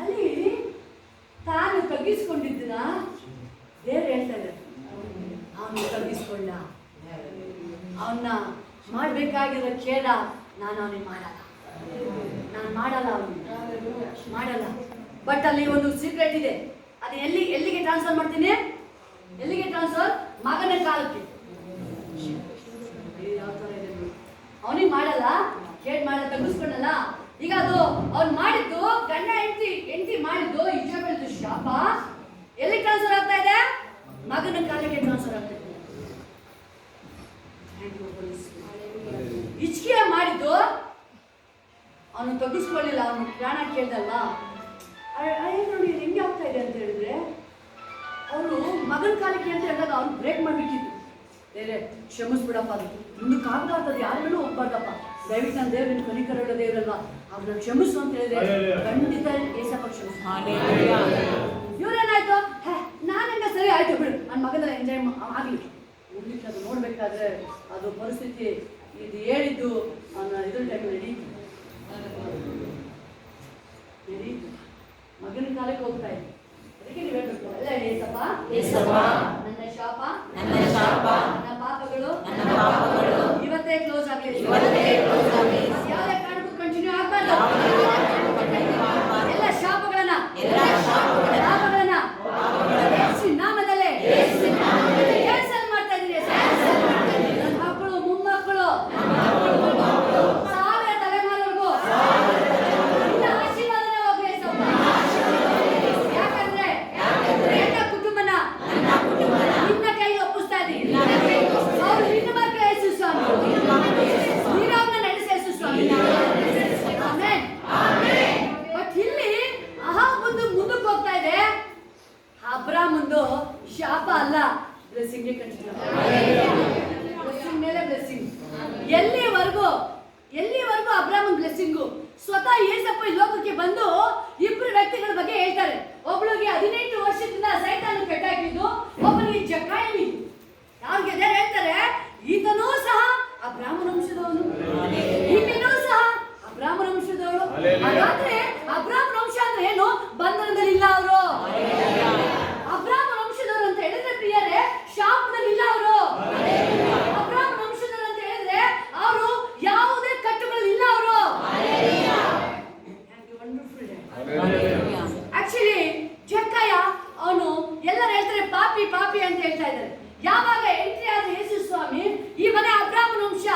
ಅಲ್ಲಿ ತಾನು ತಗ್ಗಿಸ್ಕೊಂಡಿದ್ದನ ದೇವ್ರು ಹೇಳ್ತಾ ಇದ್ದಾರೆ, ಅವನು ತಗ್ಗಿಸ್ಕೊಂಡ. ಅವನ್ನ ಮಾಡ್ಬೇಕಾಗಿರೋ ಖೇದ ನಾನು ಅವನಿಗೆ ಮಾಡಲ್ಲ, ಅವನಿಗೆ ಮಾಡಲ್ಲ. ಬಟ್ ಅಲ್ಲಿ ಒಂದು ಸೀಕ್ರೆಟ್ ಇದೆ. ಅದು ಎಲ್ಲಿಗೆ ಟ್ರಾನ್ಸ್ಫರ್ ಮಾಡ್ತೀನಿ? ಎಲ್ಲಿಗೆ ಟ್ರಾನ್ಸ್ಫರ್? ಮಗನ ಕಾಲಕ್ಕೆ. ಯಾವ ತರ ಇದೆ ಅವನಿಗೆ ಮಾಡಲ್ಲ, ಖೇಡ್ ಮಾಡಲ್ಲ, ತಗ್ಗಿಸ್ಕೊಂಡಲ್ಲ. ಈಗ ಅದು ಅವ್ನು ಮಾಡಿದ್ದು ಗಂಡ ಹೆಂಡತಿ ಮಾಡಿದ್ದು ಇಜಬೇಲ್ದು ಶಾಪ ಎಲ್ಲಿ ಟ್ರಾನ್ಸ್ಫರ್ ಆಗ್ತಾ ಇದೆ? ಮಗನ ಕಾಲಕ್ಕೆ ಟ್ರಾನ್ಸ್ಫರ್ ಆಗ್ತಾ ಇದೆ. ಇಚ್ಛೆ ಮಾಡಿದ್ದು ಅವನು ತಗ್ಗಿಸ್ಕೊಳ್ಳಿಲ್ಲ, ಅವನು ಪ್ರಾಣ ಕೇಳ್ದಲ್ಲ. ನೋಡಿ ಹೆಂಗೆ ಆಗ್ತಾ ಇದೆ ಅಂತ ಹೇಳಿದ್ರೆ, ಅವರು ಮಗನ ಕಾಲಕ್ಕೆ ಅಂತ ಹೇಳಿದಾಗ ಅವ್ನು ಬ್ರೇಕ್ ಮಾಡ್ಬೇಕಿತ್ತು. ಬೇರೆ ಕ್ಷಮಿಸ್ಬಿಡಪ್ಪ, ಅದು ಮುಂದಕ್ಕೆ ಆಗ್ಲಾರ್ದದ್ದು ಯಾರಿಗೂ ಹೋಗ್ಬಾರ್ದಪ್ಪ, ದಯವಿಟ್ಟು ನನ್ನ ದೇವ್ರ ಕನಿಕರಳ ದೇವರಲ್ವಾ, ಅವ್ರನ್ನ ಕ್ಷಮಿಸು ಅಂತ ಹೇಳಿದ್ರೆ ಖಂಡಿತ ಏಸಪ್ಪ ಕ್ಷಮಿಸು. ಇವ್ರೇನಾಯ್ತು, ನಾನಂಗ ಸರಿ ಆಯ್ತು ಬಿಡು, ನನ್ನ ಮಗನ ಎಂಜಾಯ್ ಆಗಲಿ. ಮುಂದಕ್ಕೆ ಅದು ನೋಡ್ಬೇಕಾದ್ರೆ ಅದು ಪರಿಸ್ಥಿತಿ ಇದು ಹೇಳಿದ್ದು ಇದ್ರ ಟೈಮ್ ನಡೀತು. ಮಗನ ಕಾಲಕ್ಕೆ ಹೋಗ್ತಾ ಇತ್ತು. ಅದಕ್ಕೆ ನೀವು ಹೇಳ್ಬೇಕು, ಎಲ್ಲ ಏಸಪ್ಪ ನನ್ನ ಶಾಪ ನನ್ನ ಪಾಪಗಳು ಇವತ್ತೇ ಕ್ಲೋಸ್ ಆಗಲಿ. ಯಾವುದೇ ಕಾರಣಕ್ಕೂ ಕಂಟಿನ್ಯೂ ಆಗ್ಬಾರ್ದು. ಎಲ್ಲ ಶಾಪಗಳನ್ನ ನಾಮದಲ್ಲೇ ಕ್ಯಾನ್ಸಲ್ ಮಾಡ್ತಾ ಇದ್ದೀನಿ. ನನ್ನ ಮಕ್ಕಳು ಮೊಮ್ಮಕ್ಕಳು ಸಾವಿರ ತಲೆಮಾರಿವರೆಗೂ ಇನ್ನ ಆಶೀರ್ವಾದನೆ ಹೋಗ್ಲಿ ಏಸಪ್ಪ. ಯಾಕಂದ್ರೆ ನನ್ನ ಕುಟುಂಬನ ನಿನ್ನ ಕೈಗೆ ಒಪ್ಪಿಸ್ತಾ ಇದ್ದೀನಿ. ಅವ್ರು ನಿನ್ನ ಮಕ್ಕಳ ಯೇಸು ಸ್ವಾಮಿ, ನೀನು ಅವ್ರನ್ನ ನಡೆಸಿ ಯೇಸು ಸ್ವಾಮಿ. ಬಟ್ ಇಲ್ಲಿ ಮುಂದಕ್ಕೆ ಹೋಗ್ತಾ ಇದೆ. ಅಬ್ರಾಮಂದು ಶಾಪ ಅಲ್ಲ, ಬ್ಲೆಸ್ಸಿಂಗ್ ಕಂಟಿನ್ಯೂ. ಬ್ಲೆಸ್ಸಿಂಗ್ ಮೇಲೆ ಬ್ಲೆಸ್ಸಿಂಗ್. ಎಲ್ಲಿವರೆಗೂ ಅಬ್ರಾಮನ್ ಬ್ಲೆಸ್ಸಿಂಗು. ಸ್ವತಃ ಏಸಪ್ಪ ಈ ಲೋಕಕ್ಕೆ ಬಂದು ಇಬ್ಬರು ವ್ಯಕ್ತಿಗಳ ಬಗ್ಗೆ ಹೇಳ್ತಾರೆ. ಒಬ್ಬಳಿಗೆ 18 ವರ್ಷದಿಂದ ಸೈತಾನ ಕಟ್ಟಾಕಿದ್ದು, ಒಬ್ಬನಿಗೆ ಜಕಾಯನಿ. ಯಾರಿಗೆ ಹೇಳ್ತಾರೆ, ಈತನೂ ಸಹ ಅಬ್ರಾಮನ ವಂಶದವನು, ಈತನೂ ಸಹ ಅಬ್ರಾಮನ ವಂಶದವಳು. ಹಾಗಾದ್ರೆ ಅಬ್ರಾಮನ ವಂಶ ಅಂದ್ರೆ ಏನು? ಬಂಧನದಲ್ಲಿ ಇಲ್ಲ ಅವರು. ಅಬ್ರಾಮನ ವಂಶದವರು ಅಂತ ಹೇಳಿದ್ರೆ ಪ್ರಿಯರೇ, ಶಾಪದಲ್ಲಿ ಇಲ್ಲ ಅವರು. ಅಬ್ರಾಮನ ವಂಶದವರು ಅಂತ ಹೇಳಿದ್ರೆ ಅವರು ಯಾವುದೇ ಕಟ್ಟುಗಳಲ್ಲಿ ಇಲ್ಲ ಅವರು. ಆಕ್ಚುಲಿ ಜಕಾಯ ಅವನು ಎಲ್ಲರೂ ಹೇಳ್ತಾರೆ ಪಾಪಿ ಅಂತ ಹೇಳ್ತಾ ಇದ್ದಾರೆ. ಯಾವಾಗ ಎಂಟ್ರಿ ಆದ ಯೇಸು ಸ್ವಾಮಿ ಈ ಮನೆ ಅಬ್ರಾಮನ ವಂಶ,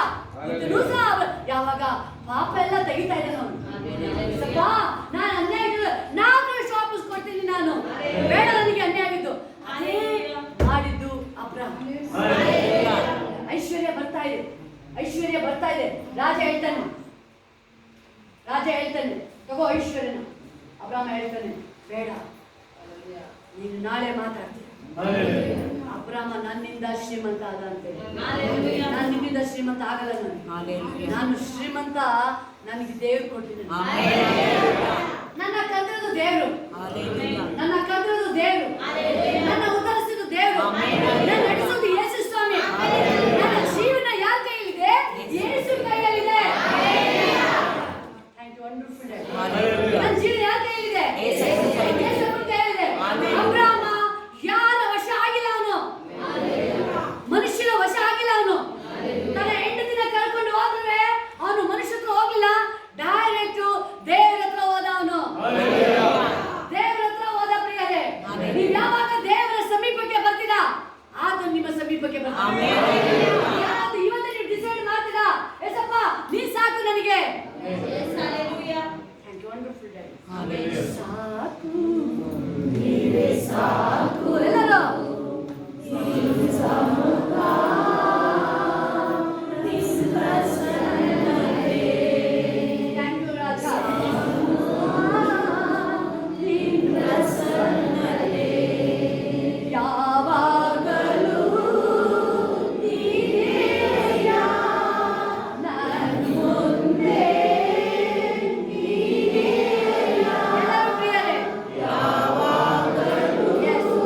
ಯಾವಾಗ ಪಾಪ ಎಲ್ಲ ತೆಗಿತಾ ಇದ್ದಾನೆ ಅವನು. ನಾನು ಅನ್ಯಾಯ ನಾನು ಶಾಪಿಸ್ಕೊಡ್ತೀನಿ, ನಾನು ಬೇಡ, ನನಗೆ ಅನ್ಯಾಯ ಆಗಿದ್ದು ಅದೇ ಮಾಡಿದ್ದು ಅಬ್ರಾಮ. ಐಶ್ವರ್ಯ ಬರ್ತಾ ಇದೆ. ರಾಜ ಹೇಳ್ತಾನೆ ತಗೋ ಐಶ್ವರ್ಯನ. ಅಬ್ರಾಮ ಹೇಳ್ತಾನೆ ಬೇಡ, ನೀನು ನಾಳೆ ಮಾತಾಡ್ತೀನಿ. ಅಬ್ರಾಮ ನನ್ನಿಂದ ಶ್ರೀಮಂತ ಆದ ಅಂತೇಳಿ, ನಾನು ನಿನ್ನಿಂದ ಶ್ರೀಮಂತ ಆಗಲ್ಲ. ನಾನು ಶ್ರೀಮಂತ ನನಗೆ ದೇವ್ರು ಕೊಟ್ಟಿದ್ದೀನಿ. ನನ್ನ ಕಲ್ತಿರೋದು ದೇವ್ರು, ನನ್ನ ಉದ್ಧರಿಸಿದ ದೇವ್ರು, ನನ್ನ ನಡೆಸೋದು ಯೇಸು ಸ್ವಾಮಿ. ನನ್ನ ಜೀವನ ಯಾರ ಕೈಯಲ್ಲಿದೆ? ಯೇಸು ಕೈಯಲ್ಲಿದೆ. ವಂಡರ್ಫುಲ್. ನನ್ನ ಜೀವನ ಯಾರ ಕೈಯಲ್ಲಿದೆ? ಯೇಸು ಕೈಯಲ್ಲಿದೆ. ಅಬ್ರಾಮ ಯಾರ ವಶ ಆಗಿಲ್ಲ, ಅವನು ಮನುಷ್ಯನ ವಶ ಆಗಿಲ್ಲ. ಅವನು ತನ್ನ ಹೆಂಡತಿನ ಕರ್ಕೊಂಡು ಹೋದ್ರೆ ಅವನು ಮನುಷ್ಯ ಹತ್ರ ಹೋಗಿಲ್ಲ, ಡೈರೆಕ್ಟ್ ದೇವರ ಹತ್ರ ಹೋದ. ಅವನು ದೇವರ ಹತ್ರ ಹೋದ. ಪ್ರಿಯರೇ, ನೀವು ಯಾವಾಗ ದೇವರ ಸಮೀಪಕ್ಕೆ ಬರ್ತೀರಾ, ಆತ ನಿಮ್ಮ ಸಮೀಪಕ್ಕೆ ಬರ್ತಾನೆ. ಇವತ್ತು ನೀವು ಡಿಸೈಡ್ ಮಾಡ್ತೀರಾ, ಏಸಪ್ಪ ನೀ ಸಾಕು ನನಗೆ. Wonderful daddy. ಸಾಕು ನೀವೇ ಸಾಕು. ಎಲ್ಲರೂ Yes.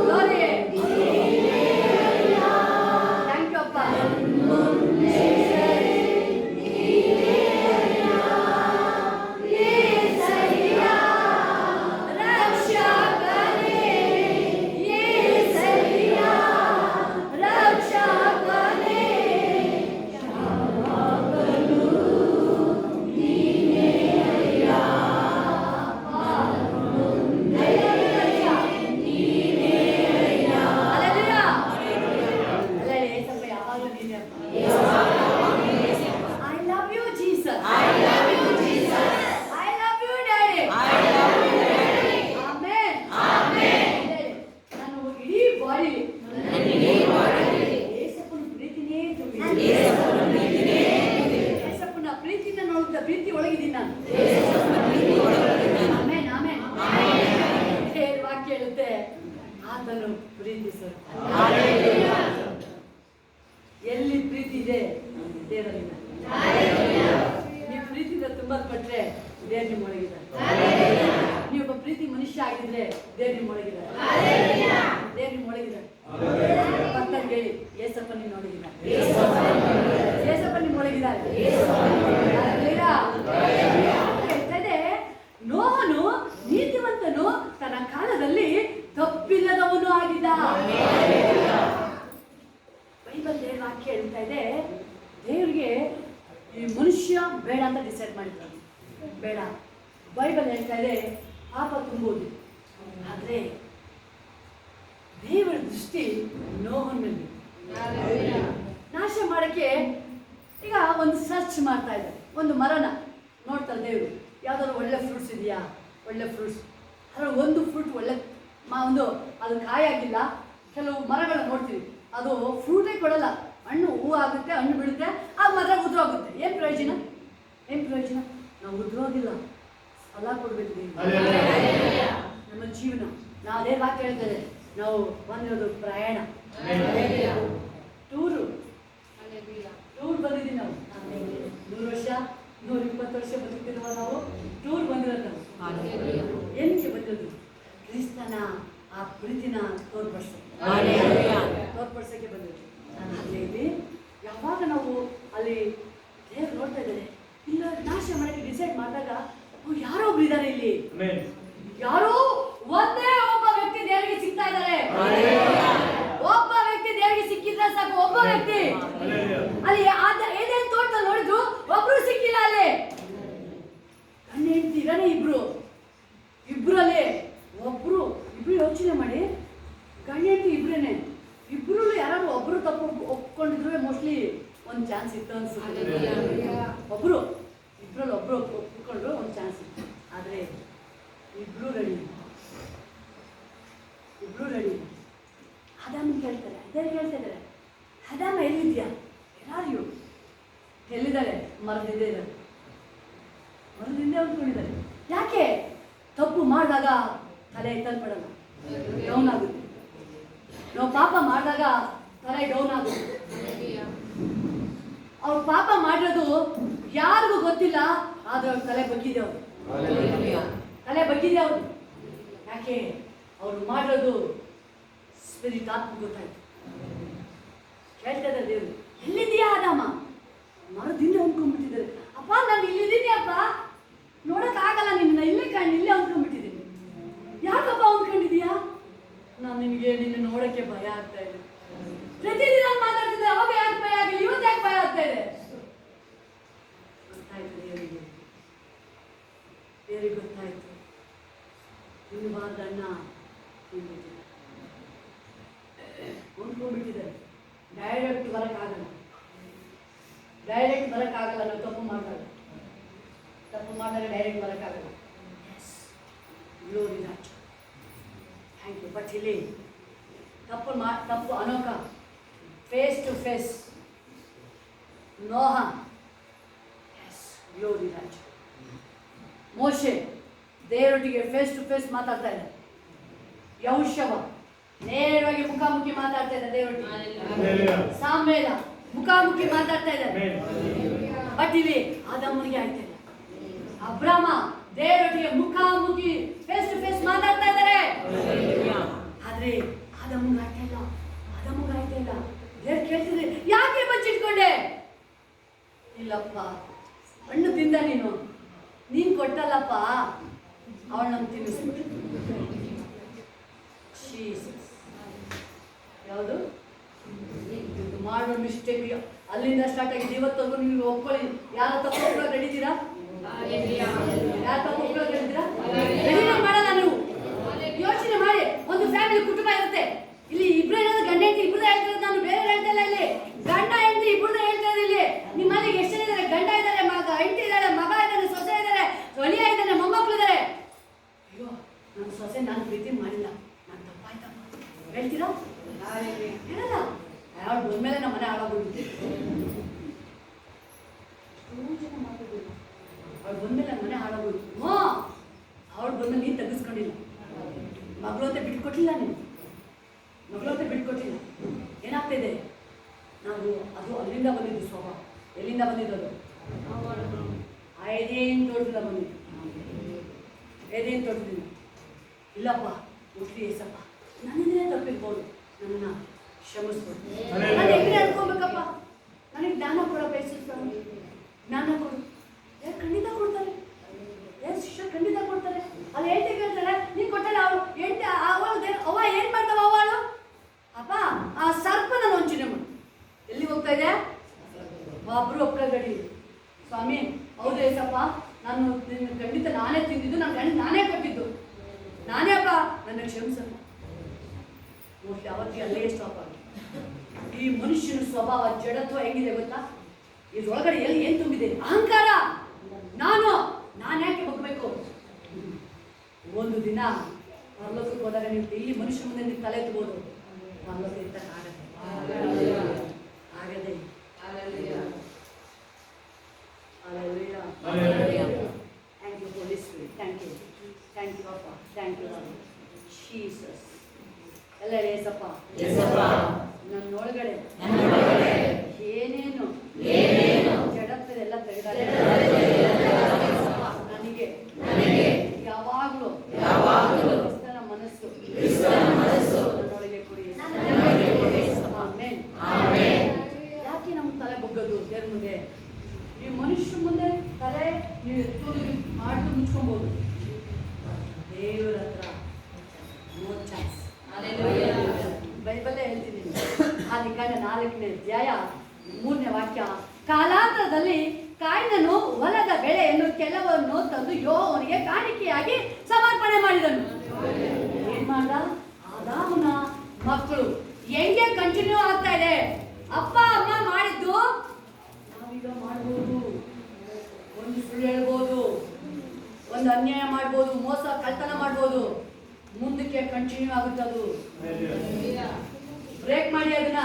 ದೇವ್ರು ನಿಮ್ಮೊಳಗಿದ್ದಾರೆ. ನೀವೊಬ್ಬ ಪ್ರೀತಿ ಮನುಷ್ಯ ಆಗಿದ್ರೆ ದೇವ್ರು ನಿಮ್ಮೊಳಗಿದ್ದಾರೆ. ದೇವ್ರು ನಿಮ್ಮೊಳಗಿದ್ದಾರೆ. ಭಕ್ತರು ಹೇಳಿ, ಏಸಪ್ಪ ನಿಮ್ಮೊಳಗಿದ್ದಾರೆ. ಏಸಪ್ಪ ನಿಮ್ಮೊಳಗಿದ್ದಾರೆ. ಹೇಳ್ತದೆ, ನೋಹನು ನೀತಿವಂತನು, ತನ್ನ ಕಾಲದಲ್ಲಿ ತಪ್ಪಿಲ್ಲದವನು ಆಗಿದ್ದ. ಬೈಬಲ್ ವಾಕ್ಯ ಹೇಳ್ತಾ ಇದೆ, ದೇವ್ರಿಗೆ ಈ ಮನುಷ್ಯ ಬೇಡ ಅಂತ ಡಿಸೈಡ್ ಮಾಡಿದ್ರು. ಬೇಡ. ಬೈಬಲ್ ಹೇಳ್ತಾ ಇದೆ ಪಾಪ ತುಂಬುವುದು. ಆದರೆ ದೇವರ ದೃಷ್ಟಿ ನೋಹನ ಮೇಲೆ. ನಾಶ ಮಾಡಕ್ಕೆ ಈಗ ಒಂದು ಸರ್ಚ್ ಮಾಡ್ತಾ ಇದ್ದಾರೆ. ಒಂದು ಮರನ ನೋಡ್ತಾರೆ ದೇವರು, ಯಾವ್ದಾದ್ರು ಒಳ್ಳೆ ಫ್ರೂಟ್ಸ್ ಇದೆಯಾ, ಒಳ್ಳೆ ಫ್ರೂಟ್ಸ್. ಅದ್ರಲ್ಲಿ ಒಂದು ಫ್ರೂಟ್ ಒಳ್ಳೆ ಒಂದು ಅದು ಕಾಯಾಗಿಲ್ಲ. ಕೆಲವು ಮರಗಳನ್ನ ನೋಡ್ತೀವಿ, ಅದು ಫ್ರೂಟೇ ಕೊಡಲ್ಲ, ಹಣ್ಣು ಹೂವು ಆಗುತ್ತೆ, ಹಣ್ಣು ಬಿಡುತ್ತೆ, ಆ ಮರ ಉದುರೋಗುತ್ತೆ. ಏನು ಪ್ರಯೋಜನ? ಏನು ಪ್ರಯೋಜನ? ನಾವು ಉದುರೋಗಿಲ್ಲ, ಫಲ ಕೊಡ್ಬೇಕು. ನಮ್ಮ ಜೀವನ ನಾವು ಅದೇ ವಾಕ್ಯ ಹೇಳ್ತಾರೆ. ನಾವು ಬಂದಿರೋದು ಪ್ರಯಾಣ, ಟೂರ್ ಬಂದಿದ್ದೀವಿ. ನಾವು 100 ವರ್ಷ 120 ವರ್ಷ ಬದುಕ್ತಿರುವ ನಾವು ಟೂರ್ ಬಂದಿರೋದು. ನಾವು ಏನಕ್ಕೆ ಬಂದಿರೋದು? ಕ್ರಿಸ್ತನ ಆ ಪ್ರೀತಿನ ತೋರ್ಪಡಿಸೋಕ್ಕೆ ಬಂದಿರೋದು. ಇಲ್ಲಿ ಯಾವಾಗ ನಾವು ಅಲ್ಲಿ ದೇವರು ನೋಡ್ತಾ ಇದ್ದಾರೆ, ಇಲ್ಲ ನಾಶ ಮಾಡಕ್ಕೆ ಡಿಸೈಡ್ ಮಾಡಿದಾಗ ಯಾರೋ ಒಬ್ರು ಇದ್ದಾರೆ ಇಲ್ಲಿ. ಯಾರೋ ಒಂದೇ ಒಬ್ಬ ವ್ಯಕ್ತಿ ದೇವರಿಗೆ ಸಿಗ್ತಾ ಇದ್ದಾರೆ. ಒಬ್ಬ ವ್ಯಕ್ತಿ ದೇವರಿಗೆ ಸಿಕ್ಕಿದ್ರೆ ಸಾಕು. ಒಬ್ಬ ವ್ಯಕ್ತಿ ಅಲ್ಲಿ ಏನೇನು ತೋಟದಲ್ಲಿ ನೋಡಿದ್ರು, ಒಬ್ರು ಸಿಕ್ಕಿಲ್ಲ. ಅಲ್ಲಿ ಗಂಡ ಹೆಂಡತಿ ಇದಾನೆ ಇಬ್ರಲ್ಲಿ ಇಬ್ರು ಯೋಚನೆ ಮಾಡಿ, ಗಂಡ ಹೆಂಡತಿ ಇಬ್ರೇನೆ. ಇಬ್ರು ಯಾರು ಒಬ್ರು ತಪ್ಪು ಒಪ್ಕೊಂಡಿದ್ರು ಮೋಸ್ಟ್ಲಿ ಒಂದು ಚಾನ್ಸ್ ಇತ್ತು ಅನ್ಸುತ್ತೆ. ಇಬ್ರಲ್ಲಿ ಒಬ್ರು ಒಪ್ಕೊಂಡ್ರು ಒಂದು ಚಾನ್ಸ್ ಇತ್ತು. ಆದರೆ ಇಬ್ರು ರೆಡಿ. ಆದಾಮ ಕೇಳ್ತಾರೆ, ಅದೇ ಹೇಳ್ತಾ ಇದ್ದಾರೆ, ಆದಾಮ ಎಲ್ಲಿದ್ಯಾ? ಯಾರು ಎಲ್ಲಿದ್ದಾರೆ? ಮರದಿಂದೆ ಇದ್ದಾರೆ. ಮರದಿಂದೆ ಅಂದ್ಕೊಂಡಿದ್ದಾರೆ. ಯಾಕೆ? ತಪ್ಪು ಮಾಡಿದಾಗ ತಲೆ ಎತ್ತಲ್ಪಡಲ್ಲ, ಡೌನ್ ಆಗುತ್ತೆ. ನಾವು ಪಾಪ ಮಾಡಿದಾಗ ತಲೆ ಡೌನ್ ಆಗುತ್ತೆ. ಅವ್ರು ಪಾಪ ಮಾಡಿರೋದು ಯಾರಿಗೂ ಗೊತ್ತಿಲ್ಲ, ಆದ್ರೆ ಅವ್ರ ತಲೆ ಬಗ್ಗಿದೆ. ಅವ್ರು ಯಾಕೆ? ಅವ್ರು ಮಾಡಿರೋದು ಸ್ಪಿರಿಟ್ ಆತ್ಮ ಗೊತ್ತಾಯ್ತು. ಹೇಳ್ತಾ ಇದ್ದಾರೆ ದೇವರು, ಎಲ್ಲಿದ್ದೀಯಾ ಆದಾಮ? ಮರದಿಂದ ಅಂದ್ಕೊಂಡ್ಬಿಟ್ಟಿದ್ದಾರೆ. ಅಪ್ಪ ನಾನು ಇಲ್ಲಿದ್ದೀನಿ ಅಪ್ಪ, ನೋಡೋಕ್ಕಾಗಲ್ಲ ನಿನ್ನ, ಇಲ್ಲೇ ಅಂದ್ಕೊಂಡ್ಬಿಟ್ಟಿದ್ದೀನಿ. ಯಾಕಪ್ಪ ಅಂದ್ಕೊಂಡಿದೀಯಾ? ನಾನು ನಿನ್ನ ನೋಡೋಕ್ಕೆ ಭಯ ಆಗ್ತಾ ಇದೆ. ಪ್ರತಿದಿನ ಮಾತಾಡ್ತಿದ್ದೆ, ಅವಾಗ ಯಾಕೆ ಭಯ ಆಗಿಲ್ಲ, ಇವತ್ತು ಯಾಕೆ ಭಯ ಆಗ್ತಾ ಇದೆ? ಗೊತ್ತಾಯ್ತು ದೇವರಿಗೆ ಗೊತ್ತಾಯ್ತು. ತಿನ್ನಬಾರ್ದು ಅಣ್ಣ ಹೊಂದ್ಕೊಂಡ್ಬಿಟ್ಟಿದ್ದಾರೆ. ಡೈರೆಕ್ಟ್ ಬರೋಕ್ಕಾಗಲ್ಲ. ನಾವು ತಪ್ಪು ಮಾಡಿದಾಗ ಡೈರೆಕ್ಟ್ ಬರೋಕ್ಕಾಗಲ್ಲ. Glory God, thank you. But ಇಲ್ಲಿ ತಪ್ಪು ಅನೋಕ, face to face Noah. Glory God. ಮೋಶೆ ದೇವರೊಟ್ಟಿಗೆ ಫೇಸ್ ಟು ಫೇಸ್ ಮಾತಾಡ್ತಾ ಇದ್ದಾರೆ. ಯಹೋಶುವ ನೇರವಾಗಿ ಮುಖಾಮುಖಿ ಮಾತಾಡ್ತಾ ಇದ್ದಾರೆ ದೇವರೊಟ್ಟಿಗೆ. ಸಾಮೇಲ ಮುಖಾಮುಖಿ ಮಾತಾಡ್ತಾ ಇದ್ದಾರೆ. ಬಟ್ ಇಲ್ಲಿ ಆದಾಮನಿಗೆ ಆಯ್ತಾ ಇಲ್ಲ. ಅಬ್ರಾಮ ದೇವರೊಟ್ಟಿಗೆ ಮುಖಾಮುಖಿ ಫೇಸ್ ಟು ಫೇಸ್ ಮಾತಾಡ್ತಾ ಇದ್ದಾರೆ. ಆದ್ರೆ ಆದಾಮನಿಗೆ ಆಯ್ತಾ ಇಲ್ಲ. ದೇವ್ರು ಕೇಳ್ತಿದ್ರೆ, ಯಾಕೆ ಬಚ್ಚಿಟ್ಕೊಂಡೆ? ಇಲ್ಲಪ್ಪ, ಹಣ್ಣು ತಿಂದ ನೀನು ಕೊಟ್ಟಲ್ಲಪ್ಪ, ಅವಳು ನಮ್ಗೆ ತಿನ್ನಿಸ್ಬಿಟ್ಟು. ಯಾವುದು ಮಾಡೋ ಮಿಸ್ಟೇಕ್ ಅಲ್ಲಿಂದ ಸ್ಟಾರ್ಟ್ ಆಗಿದೆ. ಇವತ್ತವರೆಗೂ ನೀವು ಒಪ್ಕೊಳ್ಳಿ. ಯಾರು ತಪ್ಪು ಒಪ್ಕೊಳ್ಳೋಕೆ ರೆಡಿದ್ದೀರಾ? ಮಾಡಲ್ಲ. ನೀವು ಯೋಚನೆ ಮಾಡಿ. ಒಂದು ಫ್ಯಾಮಿಲಿ ಕುಟುಂಬ ಇರುತ್ತೆ. ಇಲ್ಲಿ ಇಬ್ರು ಹೇಳೋದು ಗಂಡ ಹೆಂಡತಿ ಇಬ್ರು ಹೇಳ್ತಾರೆ. ನಾನು ಬೇರೆ ಹೇಳ್ತಾ ಇಲ್ಲ. ಇಲ್ಲಿ ಗಂಡ ಹೆಂಡತಿ ಇಬ್ರು ಹೇಳ್ತಾರೆ. ಇಲ್ಲಿ ನಿಮ್ಮ ಮನೆಗೆ ಎಷ್ಟು ಜನ ಇದ್ದಾರೆ? ಗಂಡ ಇದ್ದಾರೆ, ಹೆಂಡತಿ ಇದ್ದಾರೆ, ಮಗ ಇದ್ದಾನೆ, ಸೊಸೆ ಇದ್ದಾರೆ, ಒಲಿಯ ಇದ್ದಾನೆ, ಮೊಮ್ಮಕ್ಕಳು ಇದ್ದಾರೆ. ಅಯ್ಯೋ, ನನ್ನ ಸೊಸೆ ನಾನು ಪ್ರೀತಿ ಮಾಡಿಲ್ಲ, ನಾನು ತಪ್ಪಾಯ್ತಪ್ಪ ಹೇಳ್ತೀರಾ? ಹೇಳಲ್ಲ. ಯಾರು ಬಂದ್ಮೇಲೆ ನಮ್ಮ ಮನೆ ಹಾಳಾಗೋಗ್ಬಿಟ್ಟು ಅವಳು ಬಂದ್ಮೇಲೆ ನಮ್ಮ ಮನೆ ಹಾಳಾಗೋಗ್ಬಿಟ್ಟು. ಅವಳು ಬಂದ್ಮೇಲೆ ನೀನು ತೆಗೆಸ್ಕೊಂಡಿಲ್ಲ. ಮಗಳು ಅಂತ ಬಿಟ್ಕೊಟ್ಟಿಲ್ಲ. ಏನಾಗ್ತಿದೆ? ನಾವು ಅದು ಅಲ್ಲಿಂದ ಬಂದಿದ್ದು ಸ್ವಭಾವ. ಎಲ್ಲಿಂದ ಬಂದಿದ್ದು? ಅದು ಐದೇನು ತೋಟದಿಂದ ಬಂದಿದ್ದು. ಎದೇನು ತೊಟ್ಟಿದ್ದೀನಿ. ಇಲ್ಲಪ್ಪ ಹುಟ್ಟಿ ಏಸಪ್ಪ, ನನ್ನಿಂದಲೇ ತಪ್ಪಿರ್ಬೋದು, ನನ್ನನ್ನು ಕ್ಷಮಿಸ್ಬೋದು. ನಾನು ಹೆಂಗೆ ಅನ್ಕೋಬೇಕಪ್ಪ? ನನಗೆ ಜ್ಞಾನ ಕೊಡಪ್ಪ ಯೇಸುಸ್ವಾಮಿ, ಜ್ಞಾನ ಕೊಡು. ಖಂಡಿತ ಕೊಡ್ತಾರೆ, ಶಿಷ್ಯರು ಖಂಡಿತ ಕೊಡ್ತಾರೆ. ಅಲ್ಲಿ ಹೇಳ್ತಿ ಕೇಳ್ತಾರೆ, ನೀನು ಕೊಟ್ಟಲ್ಲ ಅವಳು ಹೇಳ್ತಿ ಅವ್ವ ಏನು ಮಾಡ್ತಾವ ಅವಳು? ಅಪ್ಪ ಆ ಸರ್ಪನ ವಂಚನೆ ಮಾಡು. ಎಲ್ಲಿ ಹೋಗ್ತಾ ಇದೆ? ಒಬ್ರು ಒಕ್ಕಲ್ಗಡಿ. ಸ್ವಾಮಿ ಹೌದು ಏಸಪ್ಪ, ನಾನು ಖಂಡಿತ ನಾನೇ ತಿಂದಿದ್ದು, ನನ್ನ ಗಂಡ ನಾನೇ ಕೊಟ್ಟಿದ್ದು, ನಾನೇ ಅಪ್ಪ, ನನ್ನ ಕ್ಷಮಿಸಪ್ಪ. ಮೋಸ್ಟ್ಲಿ ಅವತ್ತಿಗೆ ಅಲ್ಲೇ ಸ್ಟಾಪ್ ಆಗಿ. ಈ ಮನುಷ್ಯನ ಸ್ವಭಾವ ಜಡತ್ವ ಹೆಂಗಿದೆ ಗೊತ್ತಾ? ಇದ್ರೊಳಗಡೆ ಎಲ್ಲಿ ಏನು ತುಂಬಿದೆ? ಅಹಂಕಾರ. ನಾನು ಯಾಕೆ ಹೋಗ್ಬೇಕು? ಒಂದು ದಿನ ಪರಲೋಕಕ್ಕೆ ಹೋದಾಗ ನೀವು ಇಲ್ಲಿ ಮನುಷ್ಯ ಮುಂದೆ ನೀವು ತಲೆ ಎತ್ಬೋದು, ಪರಲೋಕ ಇದ್ದಾಗ ಆಗದೆ. Thank you, Holy Spirit. Thank you, Papa. Thank you, Lord. Jesus. ಎಲ್ಲ ಏಸಪ್ಪ, ನನ್ನೊಳಗಡೆ ಏನೇನು ಜಡತ್ತದೆಲ್ಲ ತೆಗೆದಾರೆ. ನನಗೆ ಯಾವಾಗಲೂ ಕ್ರಿಸ್ತನ ಮನಸ್ಸು ನನ್ನೊಳಗೆ ಕೊಡಿ. ಯಾಕೆ ನಮ್ಮ ತಲೆ ಬಗ್ಗದು ದೇವ್ರ ಮುಂದೆ? ಈ ಮನುಷ್ಯ ಮುಂದೆ ತಲೆ ನೀವು ಎತ್ತೋದು ಮಾಡಿ ಮುಚ್ಕೊಬೋದು, ದೇವರ ಹತ್ರ ನೋ ಚಾನ್ಸ್. ಬೈಬಲ್ಲೇ ಹೇಳ್ತಿದ್ದೀನಿ. ಆದಿಕಾಂಡ 4ನೇ ಅಧ್ಯಾಯ 3ನೇ ವಾಕ್ಯ. ಕಾಲಾಂತರದಲ್ಲಿ ಕಾಯಿನನು ಹೊಲದ ಬೆಳೆಯನ್ನು ಕೆಲವನ್ನು ತಂದು ಯೆಹೋವನಿಗೆ ಕಾಣಿಕೆಯಾಗಿ ಸಮರ್ಪಣೆ ಮಾಡಿದನು. ಏನ್ ಮಾಡ್ದ? ಆದಾಮನ ಮಕ್ಕಳು ಹೆಂಗೆ ಕಂಟಿನ್ಯೂ ಆಗ್ತಾ ಇದೆ? ಅಪ್ಪ ಅಮ್ಮ ಮಾಡಿದ್ದು ನಾವೀಗ ಮಾಡ್ಬೋದು. ಒಂದು ಸುಳ್ಳು ಹೇಳ್ಬೋದು, ಒಂದು ಅನ್ಯಾಯ ಮಾಡ್ಬೋದು, ಮೋಸ ಕಳ್ತನ ಮಾಡ್ಬೋದು, ಮುಂದಕ್ಕೆ ಕಂಟಿನ್ಯೂ ಆಗುತ್ತೆ. ಅದು ಬ್ರೇಕ್ ಮಾಡಿ ಅದನ್ನ.